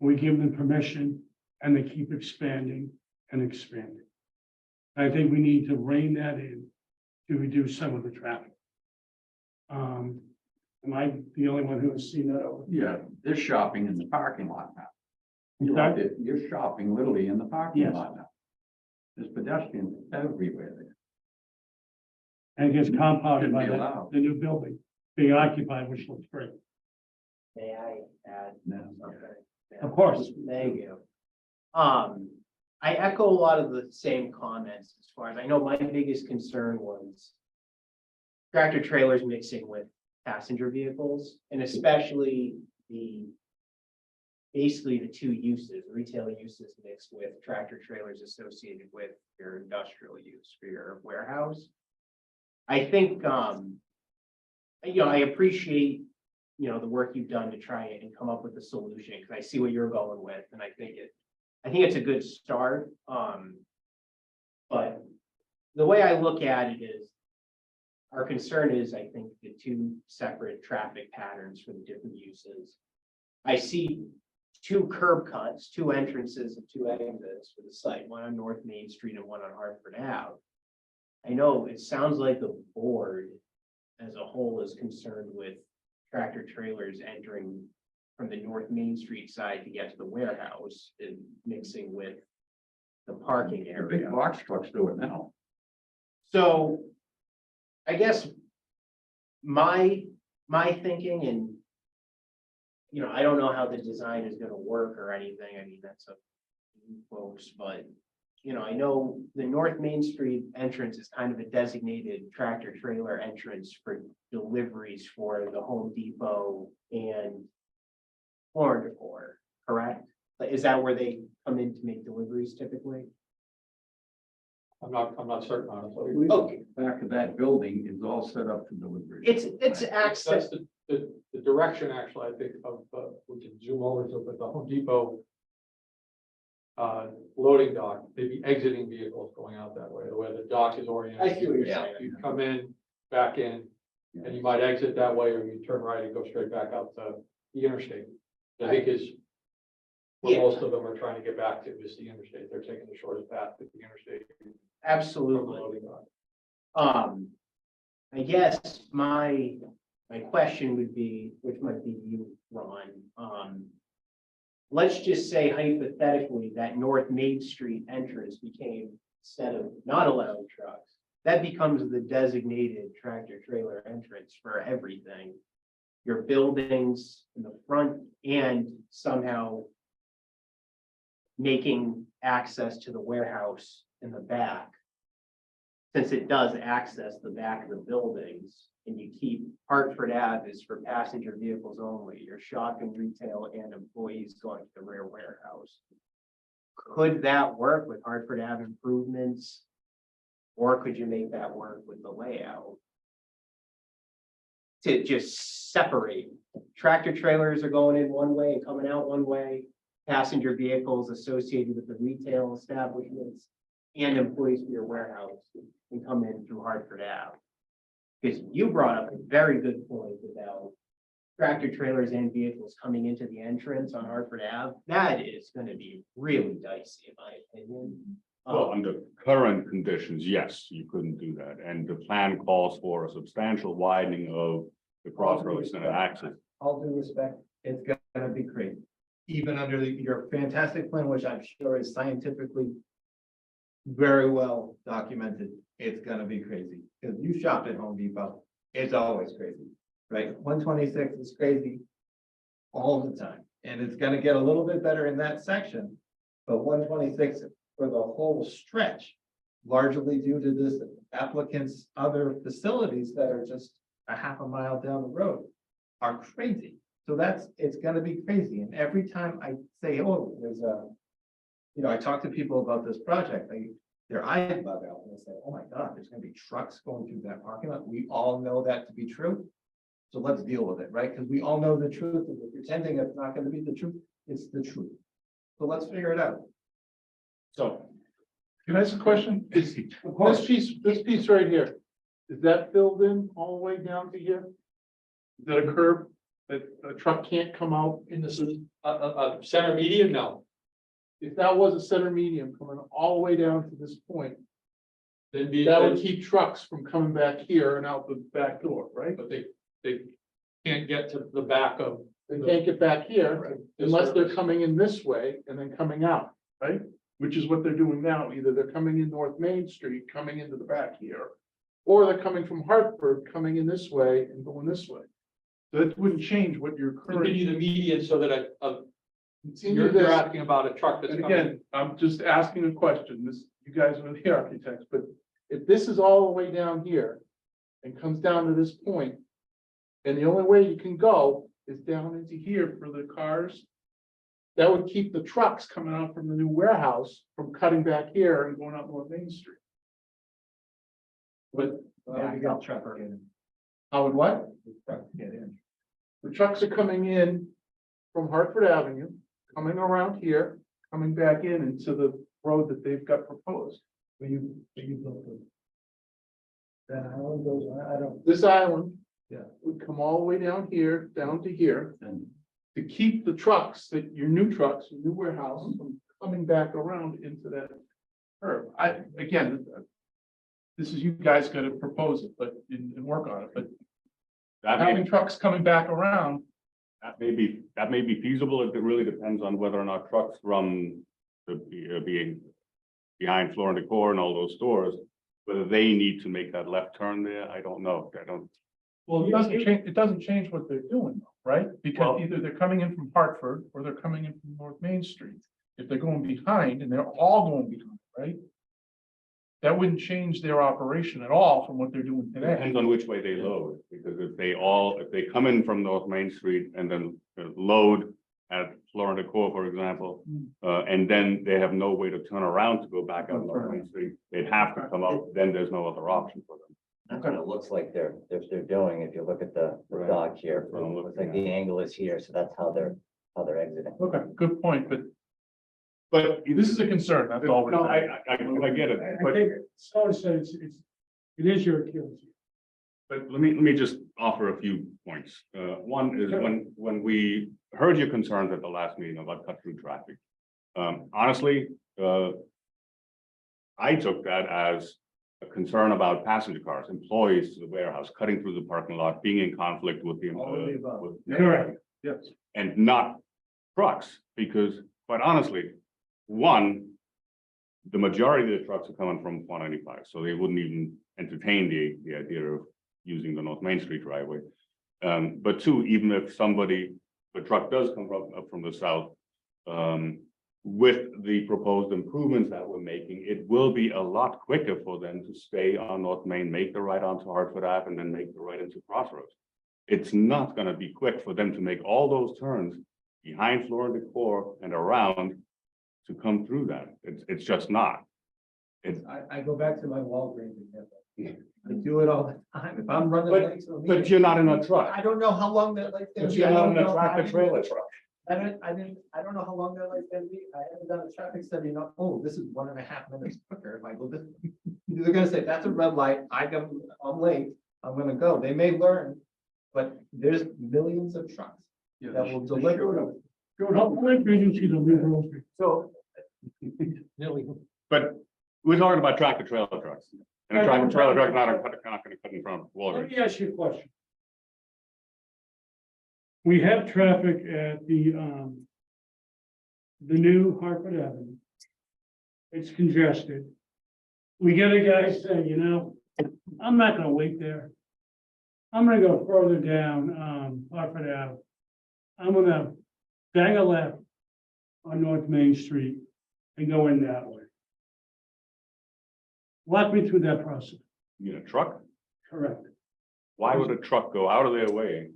We give them permission and they keep expanding and expanding. I think we need to rein that in to reduce some of the traffic. Am I the only one who has seen that over? Yeah, there's shopping in the parking lot now. Okay. You're shopping literally in the parking Yes. lot now. There's pedestrians everywhere there. And it gets compounded by Shouldn't be the allowed. new building being occupied, which looks great. May I add something? Of course. Thank you. I echo a lot of the same comments as far as I know, my biggest concern was tractor trailers mixing with passenger vehicles and especially basically the two uses, retail uses mixed with tractor trailers associated with your industrial use for your warehouse. I think, I appreciate, the work you've done to try and come up with a solution, because I see what you're going with, and I think it's a good start. But the way I look at it is, our concern is, I think, the two separate traffic patterns for the different uses. I see two curb cuts, two entrances and two exits for the site, one on North Main Street and one on Hartford Ave. I know it sounds like the board as a whole is concerned with tractor trailers entering from the North Main Street side to get to the warehouse and mixing with the parking The area. big box trucks do it now. So I guess my thinking and, I don't know how the design is gonna work or anything. I mean, that's up to you folks, but I know the North Main Street entrance is kind of a designated tractor trailer entrance for deliveries for the Home Depot and Floor & Decor, correct? Like, is that where they come in to make deliveries typically? I'm not certain honestly. Okay, Back of that building is all set up for delivery. it's access. That's the direction actually, I think, of, we can zoom over to, but the Home Depot loading dock, they'd be exiting vehicles going out that way, the way the dock is oriented. I see what you're Yeah, saying. you come in, back in, and you might exit that way, or you turn right and go straight back out to the interstate. I think is where Yeah. most of them are trying to get back to, is the interstate. They're taking the shortest path to the interstate. From the Absolutely. loading dock. I guess my question would be, which might be you, Ron. Let's just say hypothetically that North Main Street entrance became, instead of not allowing trucks, that becomes the designated tractor trailer entrance for everything. Your buildings in the front and somehow making access to the warehouse in the back. Since it does access the back of the buildings, and you keep Hartford Ave is for passenger vehicles only, your shopping, retail, and employees going to the rear warehouse. could that work with Hartford Ave improvements? Or could you make that work with the layout? To just separate, tractor trailers are going in one way and coming out one way. Passenger vehicles associated with the retail establishments and employees for your warehouse can come in through Hartford Ave. Because you brought up a very good point about tractor trailers and vehicles coming into the entrance on Hartford Ave. That is gonna be really dicey, in my opinion. Well, under current conditions, yes, you couldn't do that, and the plan calls for a substantial widening of the crossroads and access. All due respect, it's gonna be crazy. Even under your fantastic plan, which I'm sure is scientifically very well documented, it's gonna be crazy. Because you shopped at Home Depot, it's always crazy, right? 126 is crazy all the time. And it's gonna get a little bit better in that section. But 126 for the whole stretch, largely due to this applicant's other facilities that are just a half a mile down the road, are crazy. So it's gonna be crazy. And every time I say, oh, I talk to people about this project, their eyes bug out and they say, oh my God, there's gonna be trucks going through that parking lot. We all know that to be true. So let's deal with it, right? Because we all know the truth, and we're pretending it's not gonna be the truth. It's the truth. So let's figure it out. So, Can I ask a question? Is this piece right here, is that filled in all the way down to here? Is that a curb that a truck can't come out in this, A center median, no. if that was a center medium coming all the way down to this point, Then that would keep trucks from coming back here and out the back door, right? But they can't get to the back of. They can't get back here unless they're coming in this way and then coming out, right? Which is what they're doing now. Either they're coming in North Main Street, coming into the back here, or they're coming from Hartford, coming in this way and going this way. So it wouldn't change what your current. Continue the median so that It's either you're asking about a truck that's And coming. again, I'm just asking a question. You guys are the architects, but if this is all the way down here and comes down to this point, and the only way you can go is down into here for the cars, that would keep the trucks coming out from the new warehouse from cutting back here and going up North Main Street. But how would what? The trucks are coming in from Hartford Avenue, coming around here, coming back in into the road that they've got proposed. That island goes, I don't. This island. Yeah. Would come all the way down here, down to here, and to keep the trucks, your new trucks, your new warehouse from coming back around into that curve. This is you guys gotta propose it, but, and work on it, but having trucks coming back around. That may be feasible. It really depends on whether or not trucks from being behind Floor and Decor and all those stores, whether they need to make that left turn there. I don't know. Well, it doesn't change what they're doing, right? Because either they're coming in from Hartford or they're coming in from North Main Street. If they're going behind, and they're all going behind, right? That wouldn't change their operation at all from what they're doing It today. depends on which way they load, because if they come in from North Main Street and then load at Floor and Decor, for example, and then they have no way to turn around to go back out North Main Street, they'd have to come out, then there's no other option for them. That's what it looks like they're doing. If you look at the dock here, it looks like the angle is here, so that's how they're exiting. Okay, good point, but this is a concern, that's all. No, I get it, I but think Stone said it is your Achilles heel. But let me just offer a few points. One is when we heard your concerns at the last meeting about cut through traffic. Honestly, I took that as a concern about passenger cars, employees to the warehouse, cutting through the parking lot, being in conflict with the. Correct. Yes. And not trucks, because quite honestly, one, the majority of the trucks are coming from 195, so they wouldn't even entertain the idea of using the North Main Street driveway. But two, even if a truck does come up from the south, with the proposed improvements that we're making, it will be a lot quicker for them to stay on North Main, make the right onto Hartford Ave, and then make the right into Crossroads. It's not going to be quick for them to make all those turns behind Floor and Decor and around to come through that. It's just not. I go back to my Walgreens example. I do it all the time. If I'm running But- late. to a But meeting, you're not in a truck. I don't know how long that light's gonna But be. you're I not don't in a know. tractor trailer truck. I don't know how long that light's gonna be. I haven't done a traffic study, oh, this is 1.5 minutes quicker if I go this. They're gonna say, that's a red light, I'm late, I'm gonna go. They may learn, but there's millions of trucks that will deliver. Go help the agency to leave Wall Street. So. But we're talking about tractor trailer trucks. And a tractor trailer truck not gonna cut in front of Let Walgreens. me ask you a question. We have traffic at the new Hartford Avenue. It's congested. We get a guy saying, you know, I'm not gonna wait there. I'm gonna go further down, Hartford Ave. I'm gonna bang a left on North Main Street and go in that way. Walk me through that process. You mean a truck? Correct. Why would a truck go out of their way?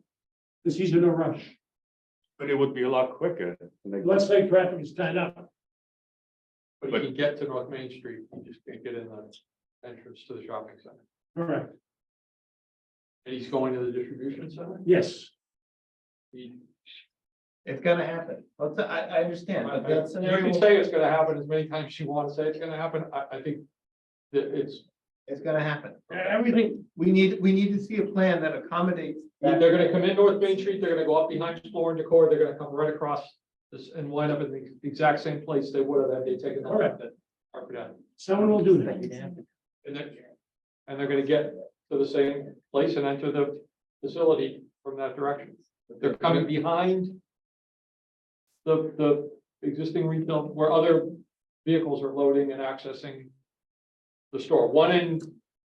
Because he's in a rush. But it would be a lot quicker. Let's say traffic is tied up. But you can get to North Main Street, you just can't get in the entrance to the shopping center. Correct. And he's going to the distribution center? Yes. It's gonna happen. I understand, but that You scenario. can say it's gonna happen as many times as you want to say it's gonna happen. I think that It's gonna happen. Everything, We need to see a plan that accommodates. they're gonna come in North Main Street, they're gonna go up behind Floor and Decor, they're gonna come right across this and wind up in the exact same place they would have had they taken the left at Hartford Avenue. someone will do that. And they're gonna get to the same place and enter the facility from that direction. They're coming behind the existing retail where other vehicles are loading and accessing the store. One in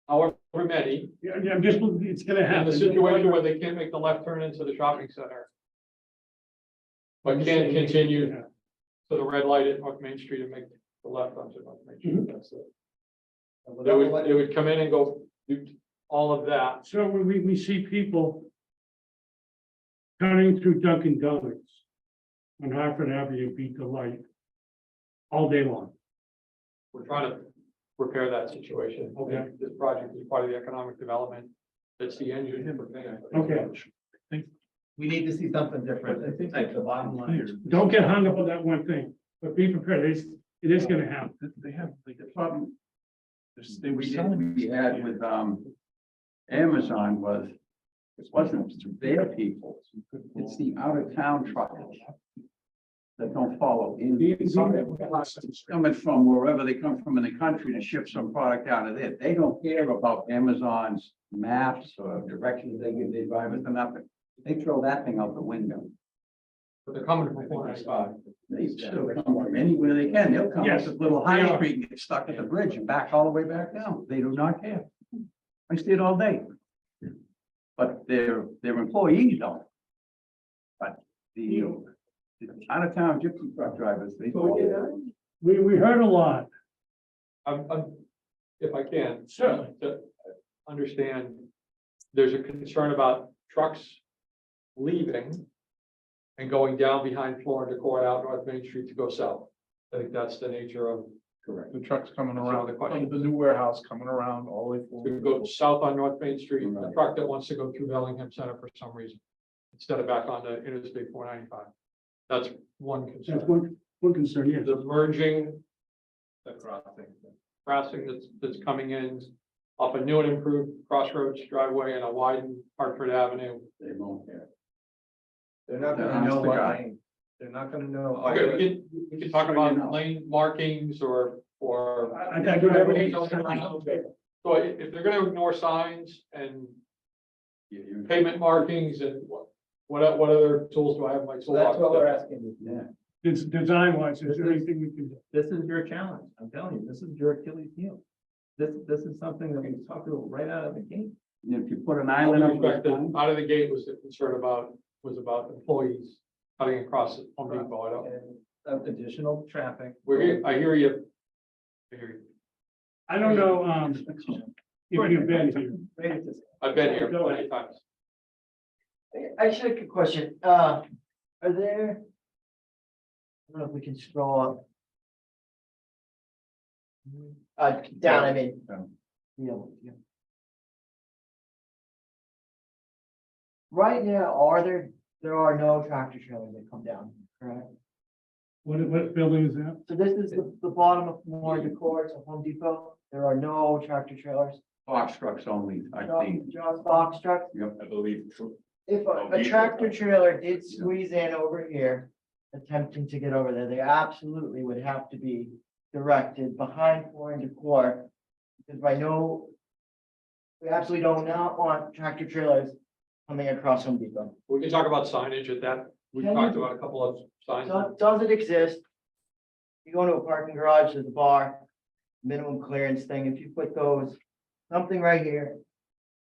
however many, Yeah, yeah, I'm just, it's gonna in happen. the situation where they can't make the left turn into the shopping center. But can continue to the red light at North Main Street and make the left onto North Main Street. That's it. They would come in and go do all of that. So when we see people turning through Dunkin' Donuts on Hartford Avenue, beat the light all day long. We're trying to repair that situation. Okay. This project is part of the economic development. That's the engine. Okay. We need to see something different. I think like the bottom line. Don't get hung up on that one thing, but be prepared. It is gonna happen. They have, like, the problem. They were selling we had with, Amazon was, it wasn't their people, it's the out of town truckers. That don't follow in. Coming from wherever they come from in the country to ship some product out of there, they don't care about Amazon's maps or directions they give the drivers or nothing. They throw that thing out the window. But they're coming from 495. They still come from anywhere they can. They'll come up Yes, this little they high are. street and get stuck at the bridge and back all the way back down. They do not care. I see it all day. But their employees don't. But the out of town gypsy truck drivers, they. We heard a lot. I'm, if I can. Certainly. To understand, there's a concern about trucks leaving and going down behind Floor and Decor out North Main Street to go south. I think that's the nature of. Correct. The truck's coming That's around, the question. the new warehouse coming around all the way To forward. go south on North Main Street, a truck that wants to go through Bellingham Center for some reason. Instead of back on the Interstate 495. That's one That's concern. one concern, yes. The merging. The crossing that's coming in off a new and improved Crossroads driveway and a widened Hartford Avenue. They won't care. They're not They're gonna know honest to what God. lane. They're not gonna know. Okay, we can talk about lane markings or. I do everything. So if they're gonna ignore signs and pavement markings and what other tools do I have in my So that's what we're toolbox? asking. Yeah. It's design wise, is there anything we can do? This is your challenge. I'm telling you, this is your Achilles heel. This is something that we talked about right out of the gate. If you put an All island due up. respect, out of the gate was the concern was about employees cutting across at Home Depot. I don't, And additional traffic. I hear you. I hear you. I don't know, if you've been here. Wait a second. I've been here plenty of times. I just had a quick question. Are there? I don't know if we can scroll up. Down, I mean. Yeah. Right now, there are no tractor trailers that come down, correct? What building is that? So this is the bottom of more decor to Home Depot. There are no tractor trailers. Box trucks only, I think. Just box trucks. Yep, I believe, true. If a tractor trailer did squeeze in over here, attempting to get over there, they absolutely would have to be directed behind Floor and Decor. Because we absolutely do not want tractor trailers coming across Home Depot. We can talk about signage at that. We Can talked you- about a couple of signs. Does it exist? You go into a parking garage, there's a bar, minimum clearance thing, if you put something right here.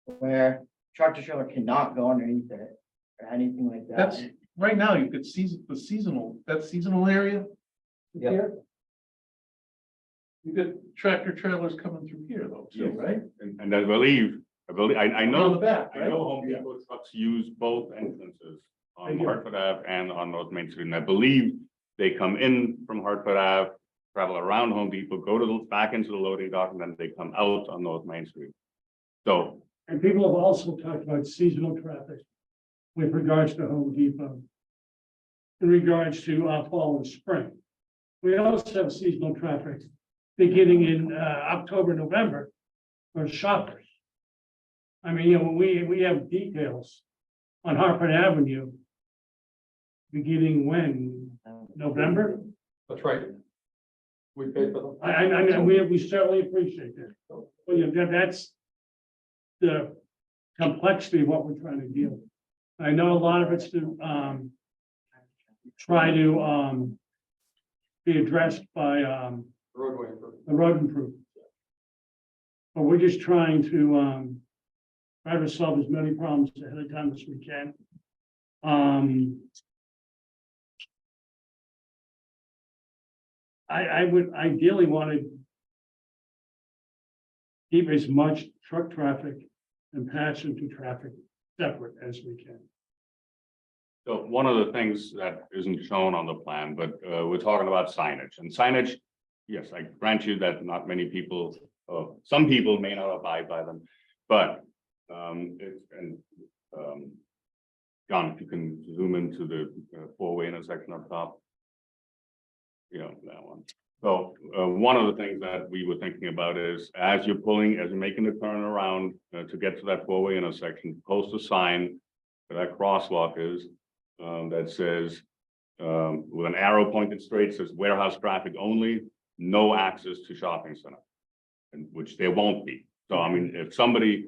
Where tractor trailer cannot go underneath it, or anything like that. That's, right now, you could see that seasonal area. Yep. Here. You get tractor trailers coming through here though, too, Yes. right? And I believe, I On know, the back, I right? know Home Depot trucks use both entrances They on do. Hartford Ave and on North Main Street. And I believe they come in from Hartford Ave, travel around Home Depot, go to back into the loading dock, and then they come out on North Main Street. So, And people have also talked about seasonal traffic with regards to Home Depot. In regards to fall and spring. We also have seasonal traffic beginning in October, November for shoppers. I mean, we have details on Hartford Avenue. Beginning when, November? That's right. We paid for them. I mean, we certainly appreciate that. But yeah, that's the complexity of what we're trying to deal with. I know a lot of it's to, try to, be addressed by, Roadway improvement. the road improvement. But we're just trying to, try to solve as many problems ahead of time as we can. I would ideally want to keep as much truck traffic and passenger traffic separate as we can. so one of the things that isn't shown on the plan, but we're talking about signage, and signage. Yes, I grant you that not many people, some people may not abide by them, but John, if you can zoom into the four-way intersection up top. That one. So one of the things that we were thinking about is as you're making the turn around to get to that four-way intersection, post a sign where that crosswalk is that says with an arrow pointed straight, says warehouse traffic only, no access to shopping center, and which there won't be. So I mean, if somebody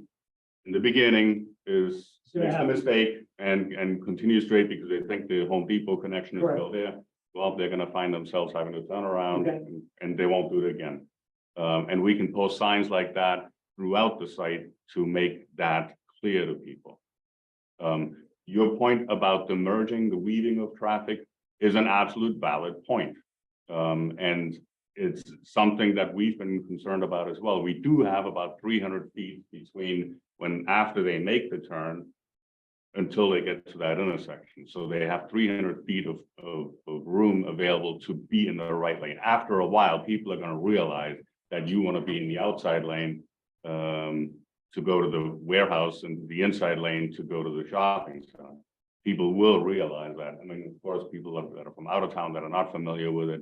in the beginning makes a mistake and continues straight because they think the Home Depot connection is still there, well, they're gonna find themselves having to turn around and they won't do it again. And we can post signs like that throughout the site to make that clear to people. Your point about the merging, the weaving of traffic is an absolute valid point. And it's something that we've been concerned about as well. We do have about 300 feet between after they make the turn until they get to that intersection. So they have 300 feet of room available to be in the right lane. After a while, people are gonna realize that you wanna be in the outside lane to go to the warehouse and the inside lane to go to the shopping center. People will realize that. I mean, of course, people that are from out of town that are not familiar with it,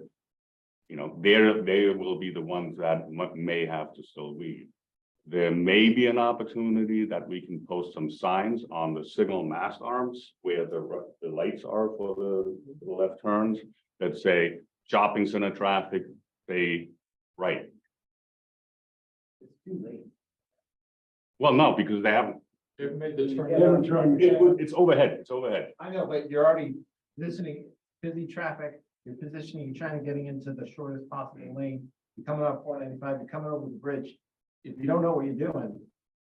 they will be the ones that may have to still weave. There may be an opportunity that we can post some signs on the signal mast arms where the lights are for the left turns that say shopping center traffic, stay right. It's too late. Well, no, because they haven't. They've made the turn. It's overhead, it's overhead. I know, but you're already busy traffic, you're positioning, you're trying to getting into the shortest possible lane. You're coming up 495, you're coming over the bridge. If you don't know what you're doing,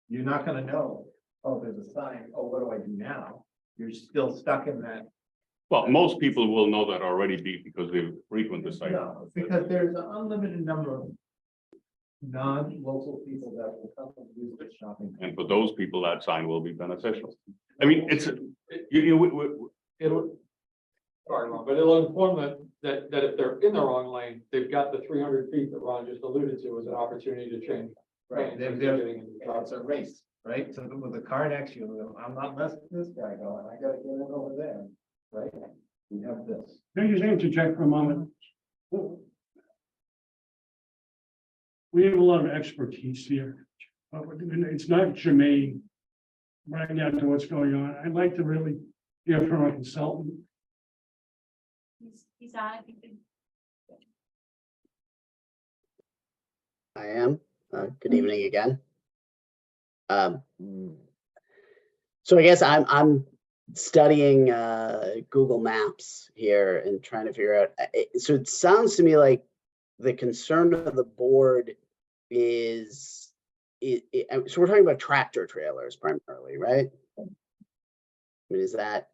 you're not gonna know, oh, there's a sign, oh, what do I do now? You're still stuck in that. Well, most people will know that already because they frequent the site. No, because there's an unlimited number of non-local people that will come and use the shopping. And for those people, that sign will be beneficial. I mean, sorry, Ron, but it'll inform them that if they're in the wrong lane, they've got the 300 feet that Ron just alluded to as an opportunity to change. Right, lanes they're, as getting into the it's a race, right? So with the car next to you, I'm not letting this guy go, and I gotta get it over there, right? We have this. Can I just interject for a moment? We have a lot of expertise here, but it's not germane right now to what's going on. I'd like to really hear from a consultant. He's on, I think. I am. Good evening again. So I guess I'm studying Google Maps here and trying to figure out. So it sounds to me like the concern of the board is, so we're talking about tractor trailers primarily, right? I mean, is that,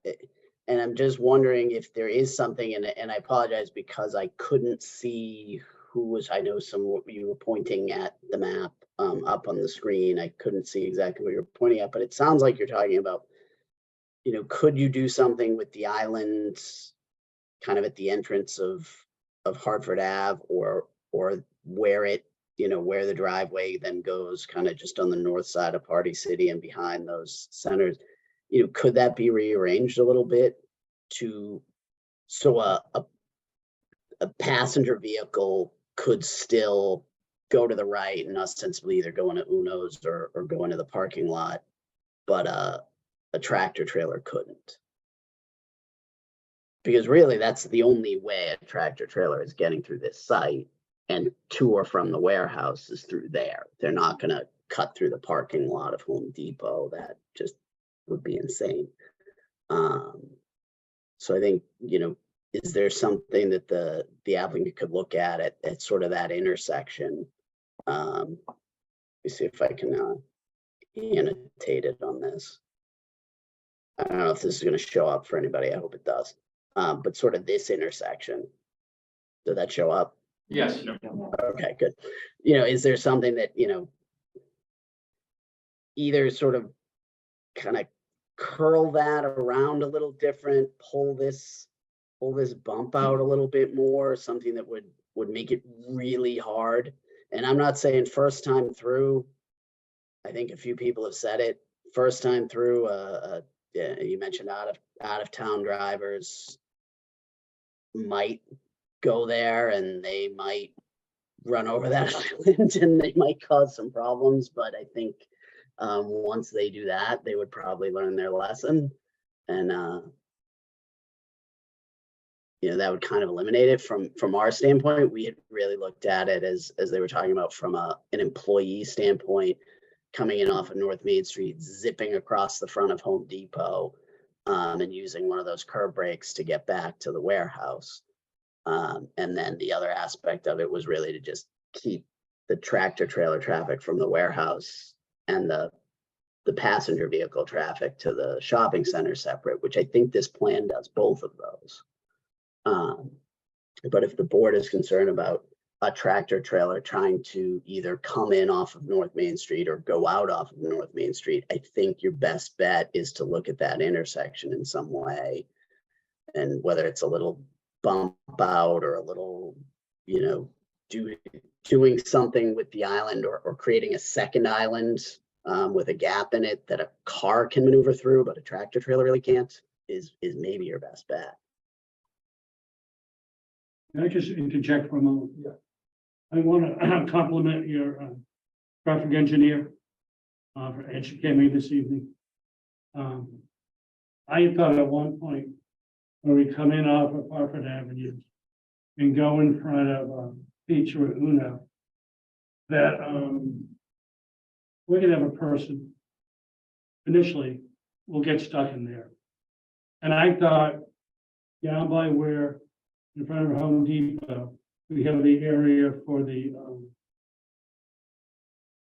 and I'm just wondering if there is something, and I apologize because I couldn't see who was, I know some, you were pointing at the map up on the screen. I couldn't see exactly what you're pointing at, but it sounds like you're talking about, you know, could you do something with the islands kind of at the entrance of Hartford Ave, or where it, you know, where the driveway then goes kind of just on the north side of Party City and behind those centers, you know, could that be rearranged a little bit to, so a passenger vehicle could still go to the right and ostensibly either go into Uno's or go into the parking lot, but a tractor trailer couldn't? Because really that's the only way a tractor trailer is getting through this site, and to or from the warehouse is through there. They're not gonna cut through the parking lot of Home Depot. That just would be insane. So I think, you know, is there something that the applicant could look at sort of that intersection? Let me see if I can annotate it on this. I don't know if this is going to show up for anybody. I hope it does. But sort of this intersection, did that show up? Yes. Okay, good. You know, is there something that, you know, either sort of kind of curl that around a little different, pull this bump out a little bit more, something that would make it really hard? And I'm not saying first time through. I think a few people have said it. First time through, yeah, you mentioned out of town drivers might go there and they might run over that island and they might cause some problems. But I think once they do that, they would probably learn their lesson, and you know, that would kind of eliminate it from our standpoint. We had really looked at it as they were talking about from an employee standpoint, coming in off of North Main Street, zipping across the front of Home Depot, and using one of those curb brakes to get back to the warehouse. And then the other aspect of it was really to just keep the tractor trailer traffic from the warehouse and the passenger vehicle traffic to the shopping center separate, which I think this plan does both of those. But if the board is concerned about a tractor trailer trying to either come in off of North Main Street or go out off of North Main Street, I think your best bet is to look at that intersection in some way. And whether it's a little bump out or a little, you know, doing something with the island, or creating a second island with a gap in it that a car can maneuver through, but a tractor trailer really can't, is maybe your best bet. Can I just interject for a moment? Yeah. I want to compliment your traffic engineer, and she came in this evening. I thought at one point, when we come in off of Hartford Avenue and go in front of Beach or Uno, that we're gonna have a person initially will get stuck in there. And I thought down by where, in front of Home Depot, we have the area for the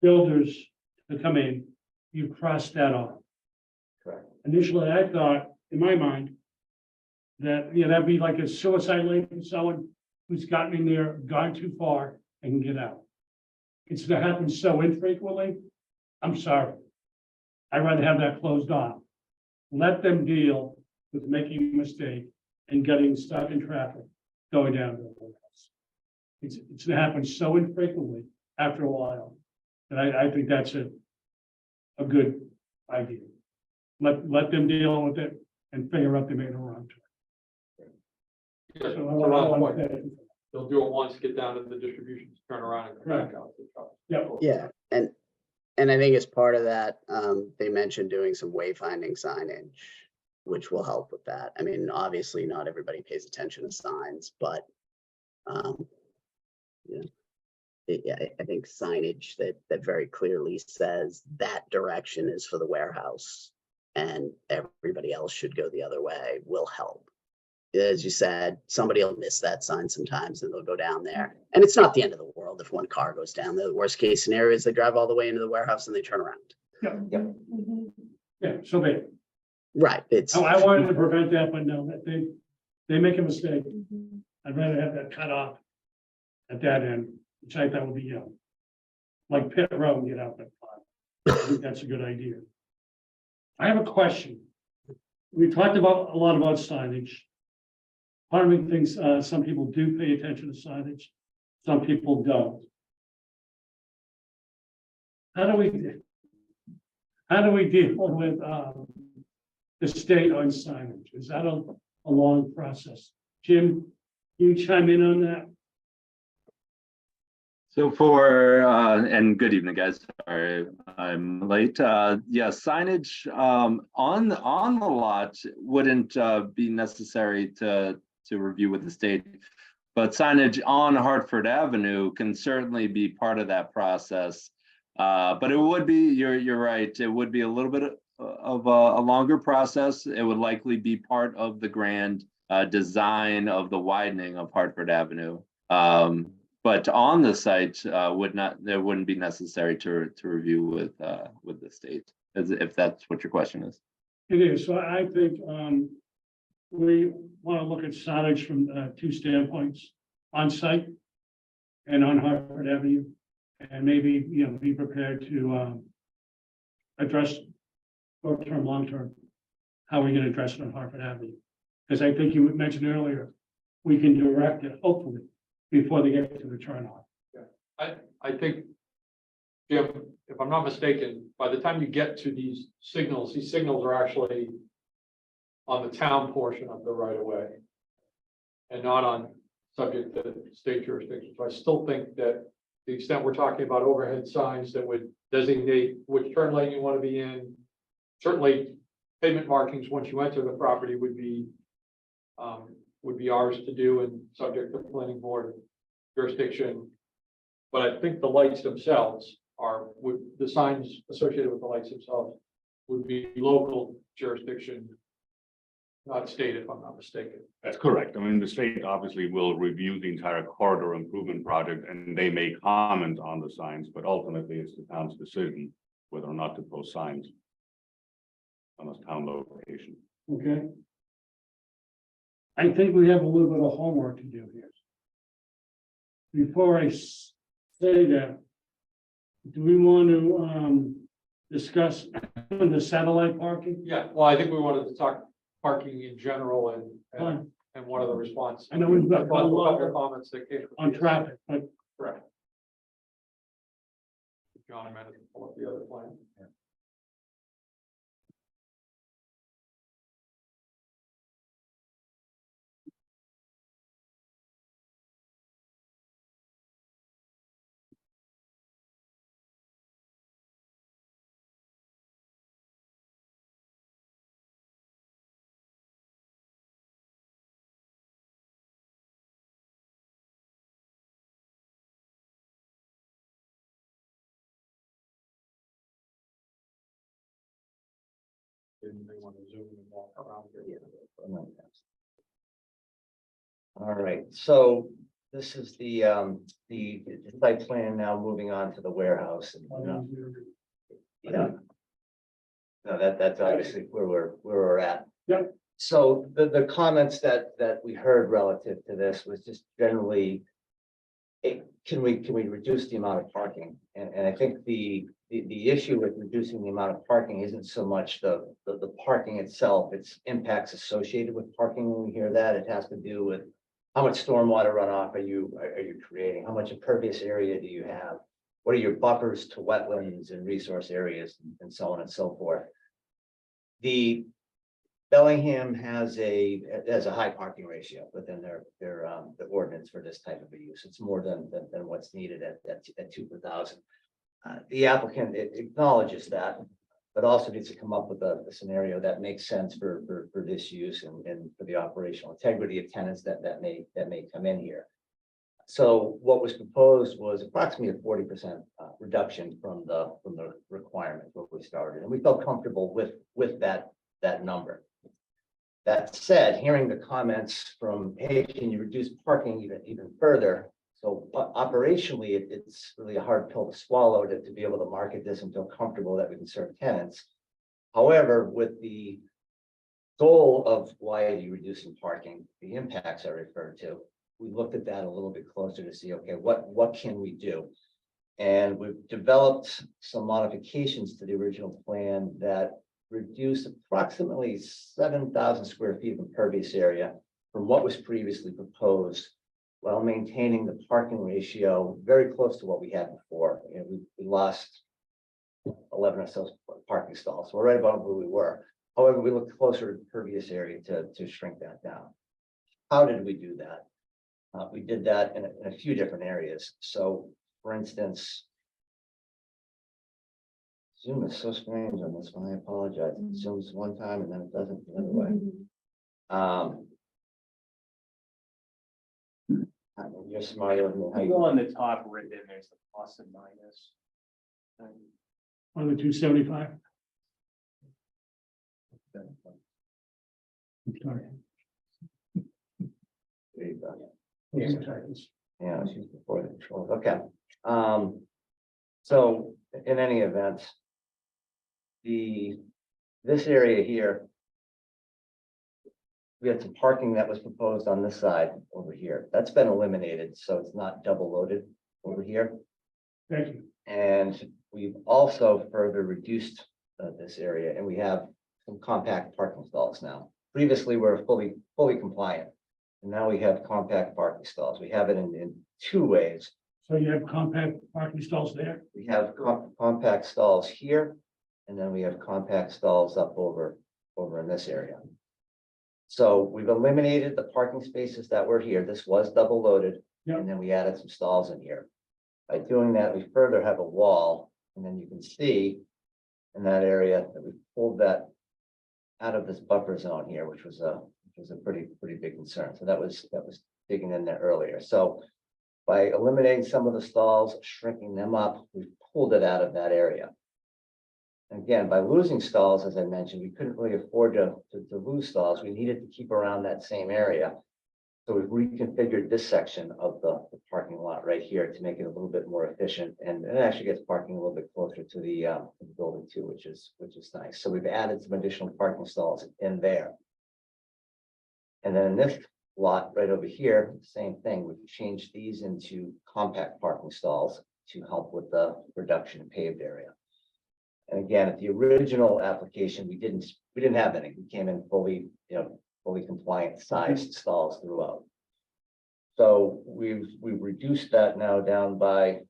builders to come in, you cross that off. Correct. Initially, I thought, in my mind, that, you know, that'd be like a suicide lane for someone who's gotten in there, gone too far, and can get out. It's that happens so infrequently. I'm sorry. I'd rather have that closed off. Let them deal with making a mistake and getting stuck in traffic going down to the courthouse. It's happened so infrequently after a while, that I think that's a good idea. Let them deal with it and figure out they made a wrong turn. Yes, So to I Ron's want point, that. they'll do it once, get down to the distribution, turn around and come back out. to the truck. Yep. Yeah, and I think as part of that, they mentioned doing some wayfinding signage, which will help with that. I mean, obviously, not everybody pays attention to signs, but you know, yeah, I think signage that very clearly says that direction is for the warehouse and everybody else should go the other way will help. As you said, somebody will miss that sign sometimes and they'll go down there. And it's not the end of the world if one car goes down. The worst case scenario is they drive all the way into the warehouse and they turn around. Yeah, so they, Right, it's, I wanted to prevent that, but no, that they make a mistake. I'd rather have that cut off at that end, which I thought would be, like pit road and get out that far. I think that's a good idea. I have a question. We talked about a lot about signage. Part of me thinks some people do pay attention to signage, some people don't. How do we deal with the state on signage? Is that a long process? Jim, can you chime in on that? So for, and good evening, guys. Sorry, I'm late. Yeah, signage on the lot wouldn't be necessary to review with the state. But signage on Hartford Avenue can certainly be part of that process. But it would be, you're right, it would be a little bit of a longer process. It would likely be part of the grand design of the widening of Hartford Avenue. But on the site there wouldn't be necessary to review with the state, if that's what your question is. It is. So I think we want to look at signage from two standpoints: on site and on Hartford Avenue, and maybe be prepared to address short-term, long-term. How are we going to address it on Hartford Avenue? Because I think you mentioned earlier, we can direct it hopefully before they get to the turnoff. I think, Jim, if I'm not mistaken, by the time you get to these signals are actually on the town portion of the right of way and not on subject to state jurisdiction. So I still think that the extent we're talking about overhead signs that would designate which turn lane you want to be in, certainly pavement markings once you enter the property would be ours to do and subject to planning board jurisdiction. But I think the lights themselves the signs associated with the lights themselves would be local jurisdiction, not state, if I'm not mistaken. That's correct. I mean, the state obviously will review the entire corridor improvement project and they may comment on the signs, but ultimately it's the town's decision whether or not to post signs on a town location. Okay. I think we have a little bit of homework to do here. Before I say that, do we want to discuss the satellite parking? Yeah, well, I think we wanted to talk parking in general Fine. and one of the response. I know we've got a couple lot of comments that came. on traffic, but Correct. John, I managed to pull up the other plan. Didn't they want to zoom and walk around here? All right, so this is the site plan now moving on to the warehouse. Yeah. No, that's obviously where we're at. Yep. So the comments that we heard relative to this was just generally can we reduce the amount of parking? And I think the issue with reducing the amount of parking isn't so much the parking itself, it's impacts associated with parking. When we hear that, it has to do with how much stormwater runoff are you creating? How much impervious area do you have? What are your buffers to wetlands and resource areas and so on and so forth? The Bellingham has a high parking ratio within their the ordinance for this type of a use. It's more than what's needed at 2 per thousand. The applicant acknowledges that, but also needs to come up with a scenario that makes sense for this use and for the operational integrity of tenants that may come in here. So what was proposed was approximately a 40% reduction from the requirement where we started, and we felt comfortable with that number. That said, hearing the comments from, hey, can you reduce parking even further? So operationally, it's really a hard pill to swallow to be able to market this and feel comfortable that we can serve tenants. However, with the goal of why are you reducing parking, the impacts I referred to, we looked at that a little bit closer to see, okay, what can we do? And we've developed some modifications to the original plan that reduce approximately 7,000 square feet of impervious area from what was previously proposed, while maintaining the parking ratio very close to what we had before. You know, we lost 11 or so parking stalls, so we're right about where we were. However, we looked closer to impervious area to shrink that down. How did we do that? We did that in a few different areas. So, for instance, Zoom is so strange on this one. I apologize. It zooms one time and then it doesn't the other way. You're smarter than me. How You you go on the top right there, there's the plus and minus. On the 275. I'm sorry. There you go. Yeah. Yeah, she's before the controls. Okay. So in any event, this area here, we had some parking that was proposed on this side over here. That's been eliminated, so it's not double loaded over here. Thank you. And we've also further reduced this area, and we have some compact parking stalls now. Previously, we were fully compliant, and now we have compact parking stalls. We have it in two ways. So you have compact parking stalls there? We have compact stalls here, and then we have compact stalls up over in this area. So we've eliminated the parking spaces that were here. This was double loaded, Yep. and then we added some stalls in here. By doing that, we further have a wall, and then you can see in that area that we pulled that out of this buffer zone here, which was a pretty big concern. So that was digging in there earlier. So by eliminating some of the stalls, shrinking them up, we pulled it out of that area. Again, by losing stalls, as I mentioned, we couldn't really afford to lose stalls. We needed to keep around that same area. So we've reconfigured this section of the parking lot right here to make it a little bit more efficient, and it actually gets parking a little bit closer to the building too, which is nice. So we've added some additional parking stalls in there. And then in this lot right over here, same thing. We've changed these into compact parking stalls to help with the reduction in paved area. And again, at the original application, we didn't have any. We came in fully compliant sized stalls throughout. So we've reduced that now down by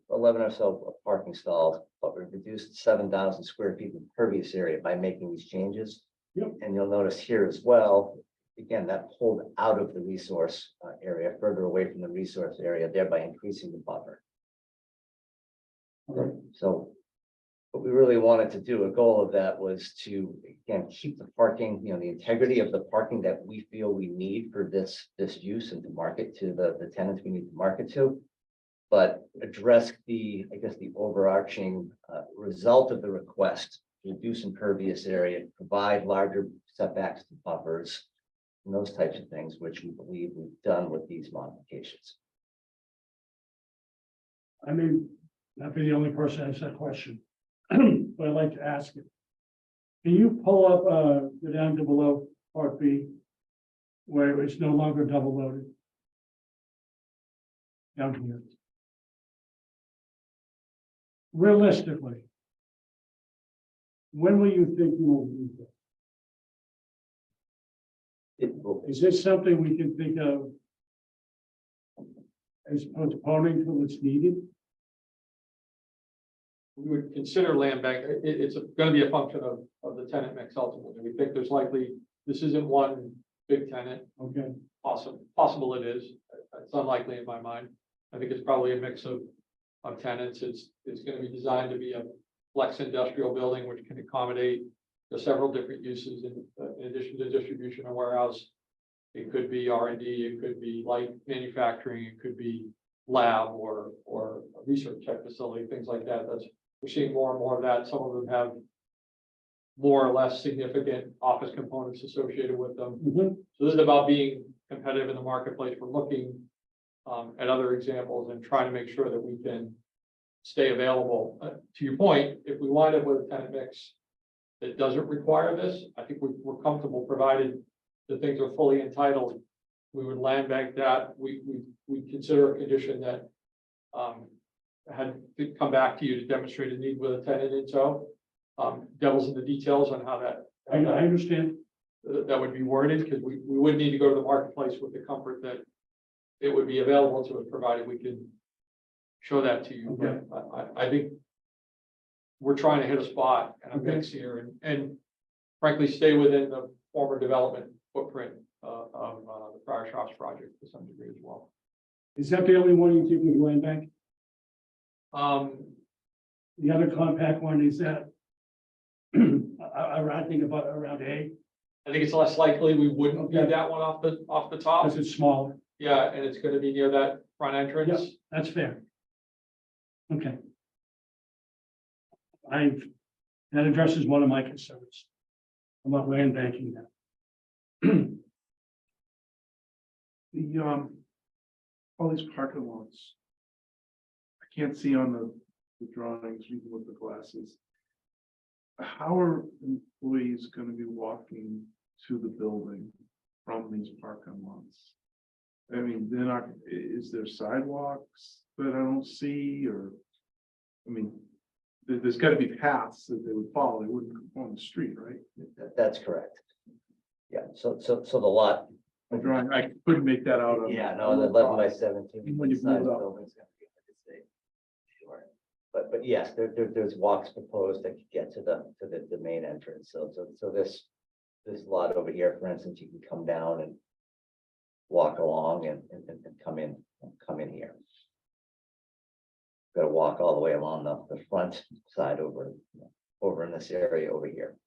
11 or so parking stalls, but we've reduced 7,000 square feet of impervious area by making these changes. Yep. And you'll notice here as well, again, that pulled out of the resource area, further away from the resource area, thereby increasing the buffer. Okay. So what we really wanted to do, a goal of that was to, again, keep the parking, the integrity of the parking that we feel we need for this use and to market to the tenants we need to market to. But address the overarching result of the request, reduce impervious area, provide larger setbacks to buffers, and those types of things, which we believe we've done with these modifications. I may not be the only person to ask that question, but I'd like to ask it. Can you pull up, go down to below part B, where it's no longer double loaded? down here. Realistically, when will you think you will do that? Is this something we can think of as postponing till it's needed? We would consider land bank, it's gonna be a function of the tenant mix ultimately. We think there's likely, this isn't one big tenant, Okay, possible it is. It's unlikely in my mind. I think it's probably a mix of tenants. It's gonna be designed to be a flex industrial building, which can accommodate several different uses in addition to distribution and warehouse. It could be R&D, it could be light manufacturing, it could be lab or a research tech facility, things like that. We're seeing more and more of that. Some of them have more or less significant office components associated with them. So this is about being competitive in the marketplace. We're looking at other examples and trying to make sure that we can stay available. To your point, if we wind up with a tenant mix that doesn't require this, I think we're comfortable, provided the things are fully entitled. We would land bank that. We consider a condition that had to come back to you to demonstrate a need with a tenant in tow. Devil's in the details on how that. I understand. That would be worded, because we would need to go to the marketplace with the comfort that it would be available to us, provided we can show that to you. Okay. But I think we're trying to hit a spot and a mix here and frankly, stay within the former development footprint of the Prior Shops project to some degree as well. Is that the only one you think with land bank? Um, The other compact one is that I think about around A, I think it's less likely we wouldn't do Okay. that one off the top. because it's smaller. Yeah, and it's gonna be near that front entrance. Yep. That's fair. Okay. That addresses one of my concerns about land banking now. All these parking lots. I can't see on the drawings, even with the glasses. How are employees gonna be walking to the building from these parking lots? I mean, they're not, is there sidewalks that I don't see, or? I mean, there's gotta be paths that they would follow, they wouldn't go on the street, right? That's correct. Yeah, so the lot. The drawing, I couldn't make that out of. Yeah, no, the 11 by 17. When you side blew it of the up. building's gonna be hard to see. Sure. But yes, there's walks proposed that could get to the main entrance. So this lot over here, for instance, you can come down and walk along and come in here. Got to walk all the way along the front side over in this area over here.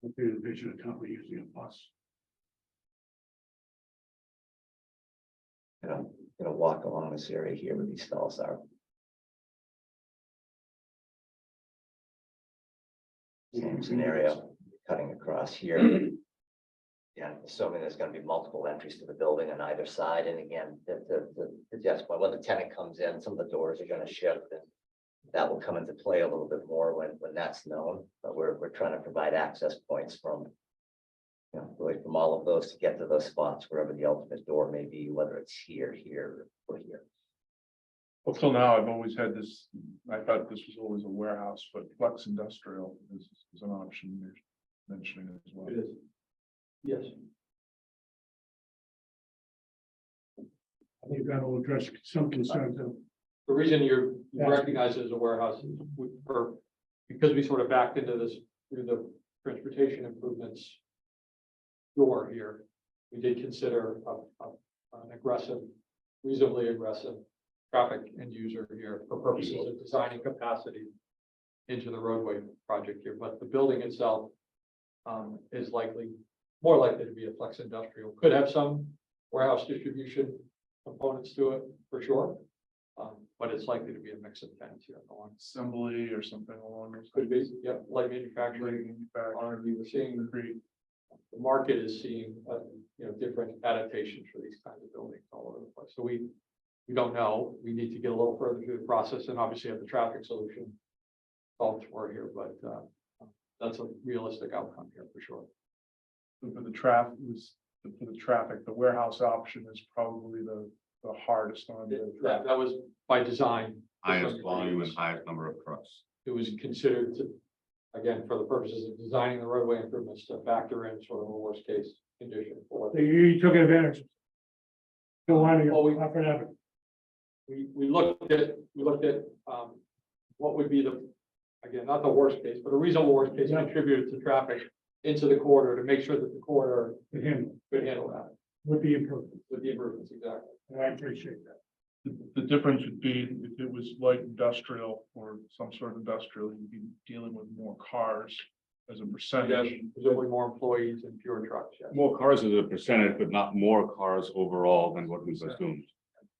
I can envision a company using a bus. Gonna walk along this area here where these stalls are. Same scenario, cutting across here. Yeah, assuming there's gonna be multiple entries to the building on either side, and again, the just when the tenant comes in, some of the doors are gonna shift, and that will come into play a little bit more when that's known, but we're trying to provide access points from, really from all of those to get to those spots wherever the ultimate door may be, whether it's here, or here. Well, till now, I've always had this, I thought this was always a warehouse, but flex industrial is an option you're mentioning as well. It is. Yes. I think that'll address some concerns of. The reason you Yeah. recognize it as a warehouse is because we sort of backed into this through the transportation improvements door here. We did consider an aggressive, reasonably aggressive traffic end user here for purposes of designing capacity into the roadway project here, but the building itself is more likely to be a flex industrial. Could have some warehouse distribution components to it for sure. But it's likely to be a mix of tenants here along. Assembly or something along those. Could be, yeah, light manufacturing, R&D. We're seeing the market is seeing, different adaptations for these kinds of buildings all over the place. So we don't know. We need to get a little further through the process and obviously have the traffic solution solved for here, but that's a realistic outcome here for sure. For the traffic, the warehouse option is probably the hardest on the That, traffic. that was by design. Highest volume and highest number of trucks. It was considered to, again, for the purposes of designing the roadway improvements to factor in sort of a worst case condition for. So you took advantage. Don't want to Well, we- go up and up. We looked at, what would be the, again, not the worst case, but a reasonable worst case Yeah. contributor to traffic into the corridor to make sure that the corridor To him, could handle that with the improvement. with the improvements, exactly. And I appreciate that. The difference would be if it was light industrial or some sort of industrial, you'd be dealing with more cars as a Yes, percentage. presumably more employees and fewer trucks, yes. More cars as a percentage, but not more cars overall than what we've assumed.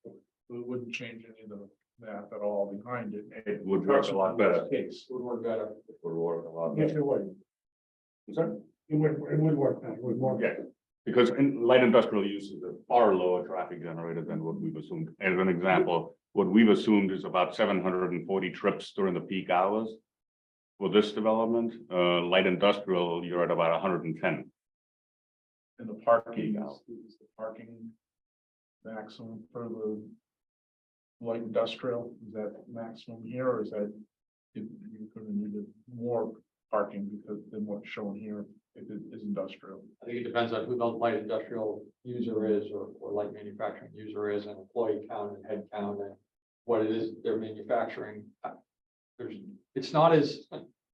It wouldn't change any of the math at all behind it. It would work a lot better. Case. Would work better. It would work a lot Yes, better. it would. Sorry? It would work better, it would work. Yeah, because in light industrial use is a far lower traffic generator than what we've assumed. As an example, what we've assumed is about 740 trips during the peak hours. For this development, light industrial, you're at about 110. And the parking is the parking maximum for the light industrial, is that maximum here, or is that if you're gonna need more parking because than what's shown here if it is industrial? I think it depends on who the light industrial user is or light manufacturing user is and employee count and head count and what it is they're manufacturing. It's not as.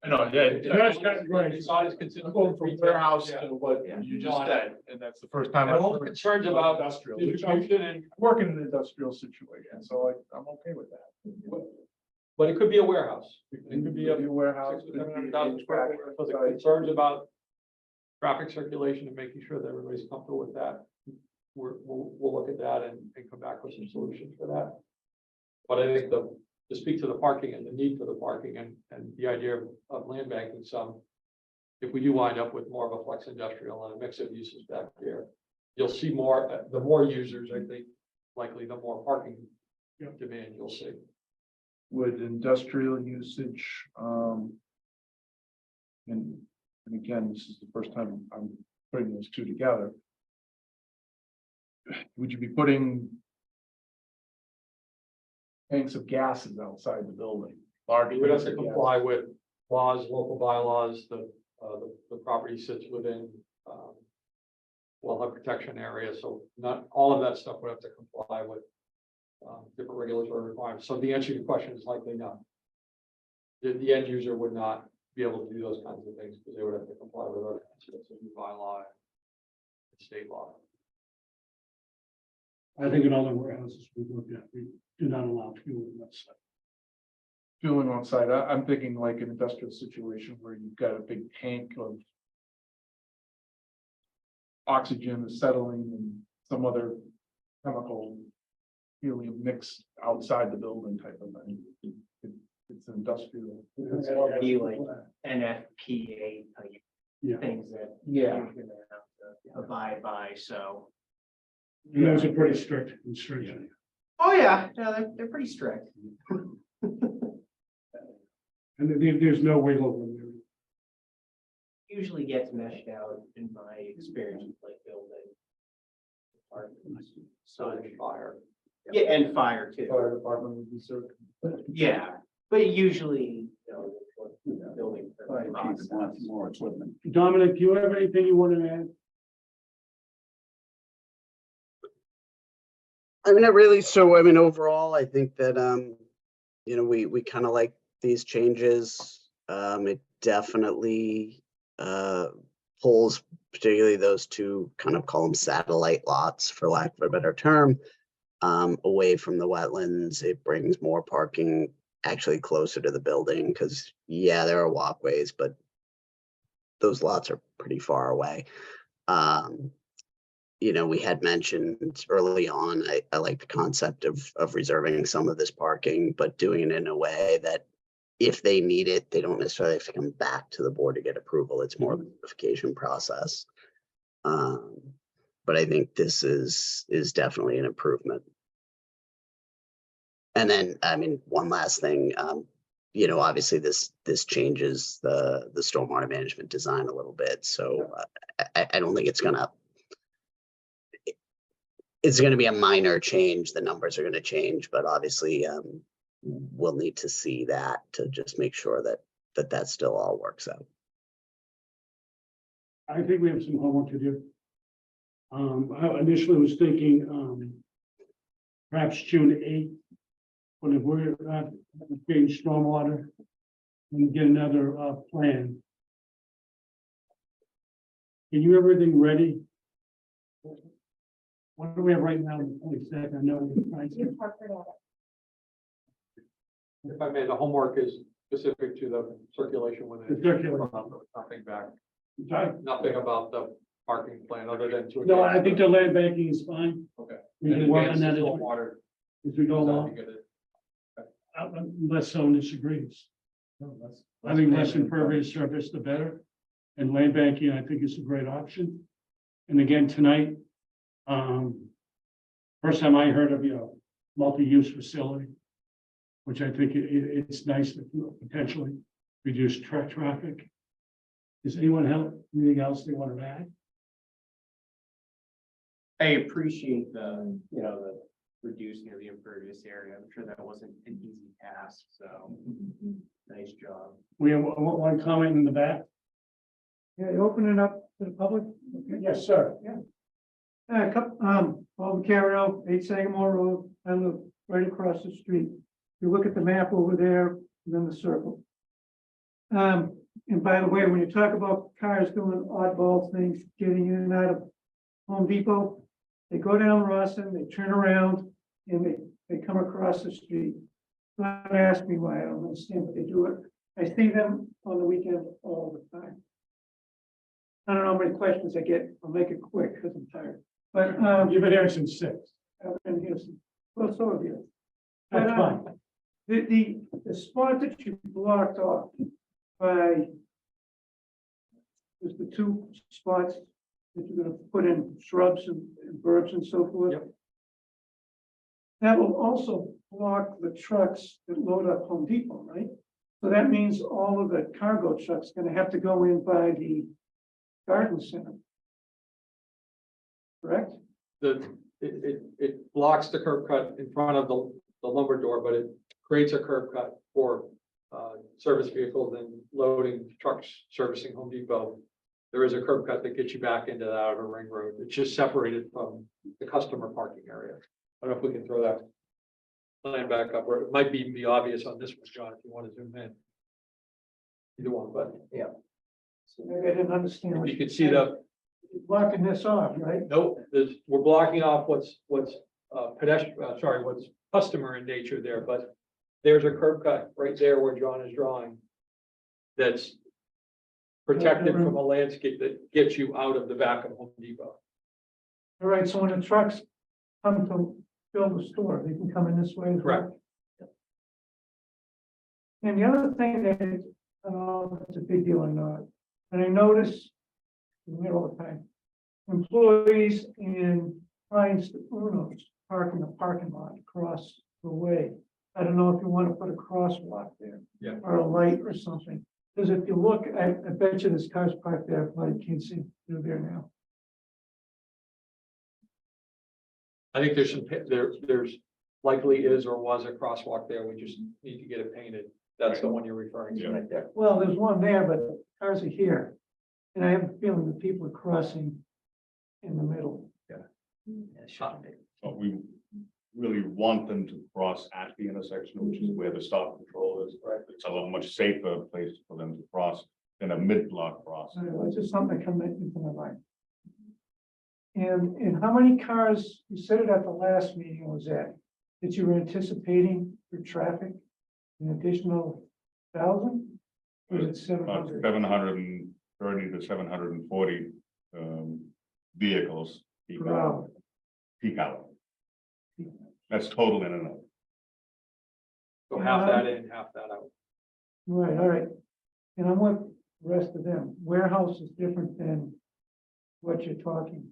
I know, yeah. It's not as consistent. Going from warehouse Yeah. to what Yeah. you just said, and that's the first time. I'm I've only heard concerned about industrial, which I'm distribution and, working in an industrial situation, so I'm okay with that. but it could be a warehouse. It could be a warehouse. 600,000 square feet. So the concerns about traffic circulation and making sure that everybody's comfortable with that. We'll look at that and come back with some solutions for that. But I think to speak to the parking and the need for the parking and the idea of land banking some. If we do wind up with more of a flex industrial and a mix of uses back there, you'll see more, the more users, I think, likely the more parking demand you'll see. With industrial usage, and again, this is the first time I'm putting those two together. Would you be putting tanks of gases outside the building? Large We would have tanks to of gas? comply with laws, local bylaws, the property sits within, wellhead protection area, so not all of that stuff would have to comply with different regulatory requirements. So the answer to your question is likely no. The end user would not be able to do those kinds of things because they would have to comply with other aspects of the bylaw and state law. I think in all the warehouses we've looked at, we do not allow fuel in that site. Fueling on site, I'm thinking like an industrial situation where you've got a big tank of oxygen, acetylene, and some other chemical helium mixed outside the building type of thing. It's industrial. Be like NFPA type Yeah. things that. Yeah. You're gonna have to abide by, so. And those are pretty strict restrictions. Oh, yeah, no, they're pretty strict. And there's no wiggle room there. Usually gets meshed out in my experience with like building. So Fire. yeah, and fire too. Fire department would be certain. Yeah, but usually, building. Fire chief wants more equipment. Dominic, do you have anything you want to add? I mean, not really. So, I mean, overall, I think that, you know, we kind of like these changes. It definitely, pulls particularly those two, kind of call them satellite lots, for lack of a better term, away from the wetlands. It brings more parking actually closer to the building because, yeah, there are walkways, but those lots are pretty far away. You know, we had mentioned early on, I like the concept of reserving some of this parking, but doing it in a way that if they need it, they don't necessarily have to come back to the board to get approval. It's more of a notification process. But I think this is definitely an improvement. And then, I mean, one last thing, you know, obviously this changes the stormwater management design a little bit. So I don't think it's gonna be a minor change. The numbers are gonna change, but obviously we'll need to see that to just make sure that still all works out. I think we have some homework to do. I initially was thinking, perhaps June 8th, when we're getting stormwater and get another, plan. Can you have everything ready? What do we have right now? The 22nd? I know. If I may, the homework is specific to the circulation with it. The circulation. Nothing back, Sorry? nothing about the parking plan other than to. No, I think the land banking is fine. Okay. We can work on that Water. as we go along, unless someone disagrees. I think less impervious surface, the better. And land banking, I think, is a great option. And again, tonight, first time I heard of, multi-use facility, which I think it's nice to potentially reduce traffic. Does anyone have anything else they want to add? I appreciate the reducing of the impervious area. I'm sure that wasn't an easy task, so nice job. We have one comment in the back. Yeah, you open it up to the public? Okay. Yes, sir. Bob Carroll, 8 Sagamore Road, I live right across the street. You look at the map over there, and then the circle. And by the way, when you talk about cars doing oddball things, getting in and out of Home Depot, they go down Rawson, they turn around, and they come across the street. Don't ask me why, I don't understand, but they do it. I see them on the weekend all the time. I don't know how many questions I get. I'll make it quick because I'm tired. But You've been here since 6. I've been here since, well, so have you. That's But, fine. The spot that you blocked off by was the 2 spots that you're gonna put in shrubs and verbs and so forth. Yep. That will also block the trucks that load up Home Depot, right? So that means all of the cargo trucks gonna have to go in by the garden center. Correct? It blocks the curb cut in front of the lumber door, but it creates a curb cut for service vehicles and loading trucks servicing Home Depot. There is a curb cut that gets you back into that outer ring road. It's just separated from the customer parking area. I don't know if we can throw that plan back up, or it might be obvious on this one, John, if you want to zoom in. Either one, but Yeah. So maybe I didn't understand. what you can see the, You're blocking this off, right? nope, we're blocking off what's pedestrian, what's customer in nature there, but there's a curb cut right there where John is drawing. That's protected from a landscape that gets you out of the back of Home Depot. All right, so when the trucks come to fill the store, they can come in this way as well? Correct. And the other thing that is, it's a big deal or not, and I notice, you hear all the time, employees in Pines Uno's park in the parking lot across the way. I don't know if you want to put a crosswalk there. Yeah. Or a light or something, because if you look, I bet you there's cars parked there, but I can't see through there now. I think there's there's likely is or was a crosswalk there. We just need to get it painted. That's the one you're referring to right there. Well, there's one there, but cars are here. And I have a feeling that people are crossing in the middle. But we really want them to cross at the intersection, which is where the stop control is. Right. It's a lot much safer place for them to cross than a mid-block cross. It's just something that comes into my mind. And how many cars, you said it at the last meeting, was that you were anticipating for traffic? An additional 1,000? Or is it 700? 730 to 740 vehicles peak Per hour. Peak hour. That's total in and out. So half that in, half that out. Right, all right. And I'm with the rest of them. Warehouse is different than what you're talking.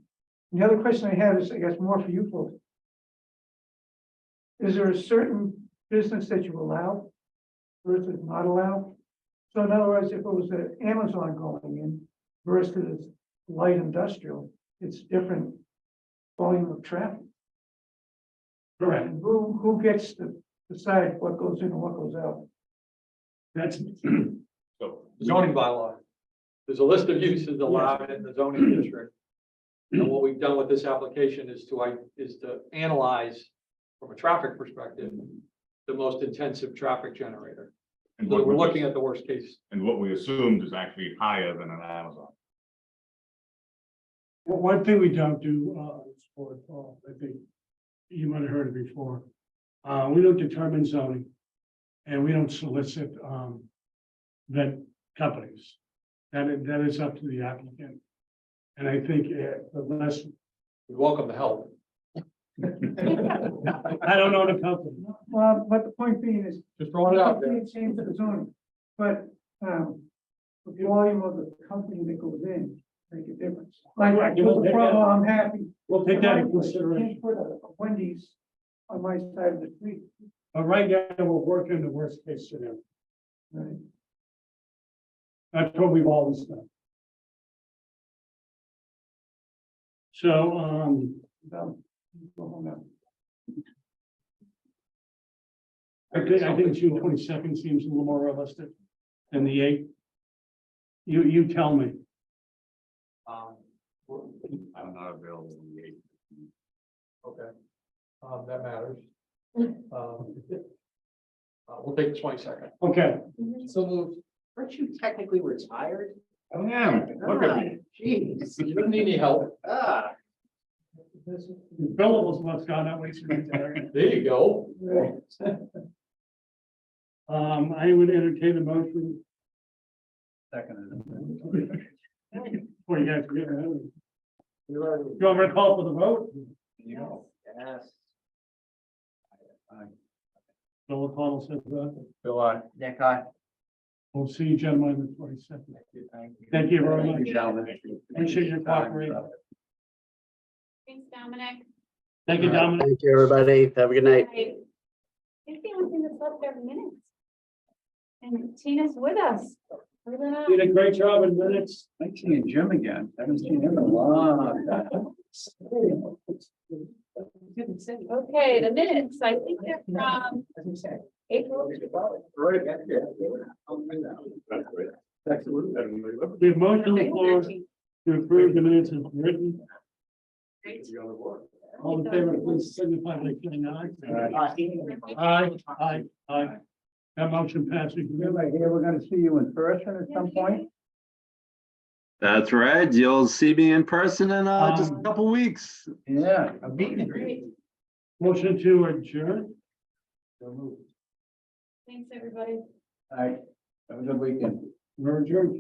And the other question I have is, I guess, more for you folks. Is there a certain business that you allow? versus not allowed. So in other words, if it was an Amazon going in versus light industrial, it's different volume of traffic. Correct. And who gets to decide what goes in and what goes out? That's, So. Zoning bylaw. There's a list of uses allowed in the zoning district. And what we've done with this application is to analyze from a traffic perspective, the most intensive traffic generator. And So what we're we- looking at the worst case. And what we assumed is actually higher than an Amazon. well, one thing we don't do, I think you might have heard it before. We don't determine zoning. And we don't solicit, the companies. That is up to the applicant. And I think the less, We welcome the help. I don't know the company. Well, but the point being is. Just throwing it out there. It change the zoning, but, the volume of the company that goes in make a difference. Like, Right, with the problem, I'm happy. We'll take that in Can't consideration. put a Wendy's on my side of the street. But right now, we're working the worst case scenario. Right. That's what we've always done. So, Go home now. I think June 22nd seems a little more realistic than the 8th. You tell me. I'm not available on the 8th. Okay. That matters. We'll take the 22nd. Okay. So moved. Aren't you technically retired? I am, look at me. Jeez. You don't need any help. Ah. Billables must gone that way. There you go. I would entertain a motion. Second. Before you guys get ahead. You want me to call for the vote? Yes. Bill O'Connell says that. Bill, I. Nick, I. We'll see you gentlemen on the 22nd. Thank you very much. Appreciate your cooperation. Thanks, Dominic. Thank you, Dominic. Thank you, everybody. Have a good night. I think the only thing that's left there are minutes. And Tina's with us. You did a great job in minutes. Like seeing Jim again. Haven't seen him in a long time. Okay, the minutes, I think they're from April. Right. We have motion on the floor to approve the minutes as written. All in favor, please signify by saying aye. Aye. That motion passes. Jim, I hear we're gonna see you in person at some point. That's right. You'll see me in person in just a couple weeks. Yeah, I'm meeting you. Motion to adjourn. Thanks, everybody. All right, have a good weekend. We're adjourned.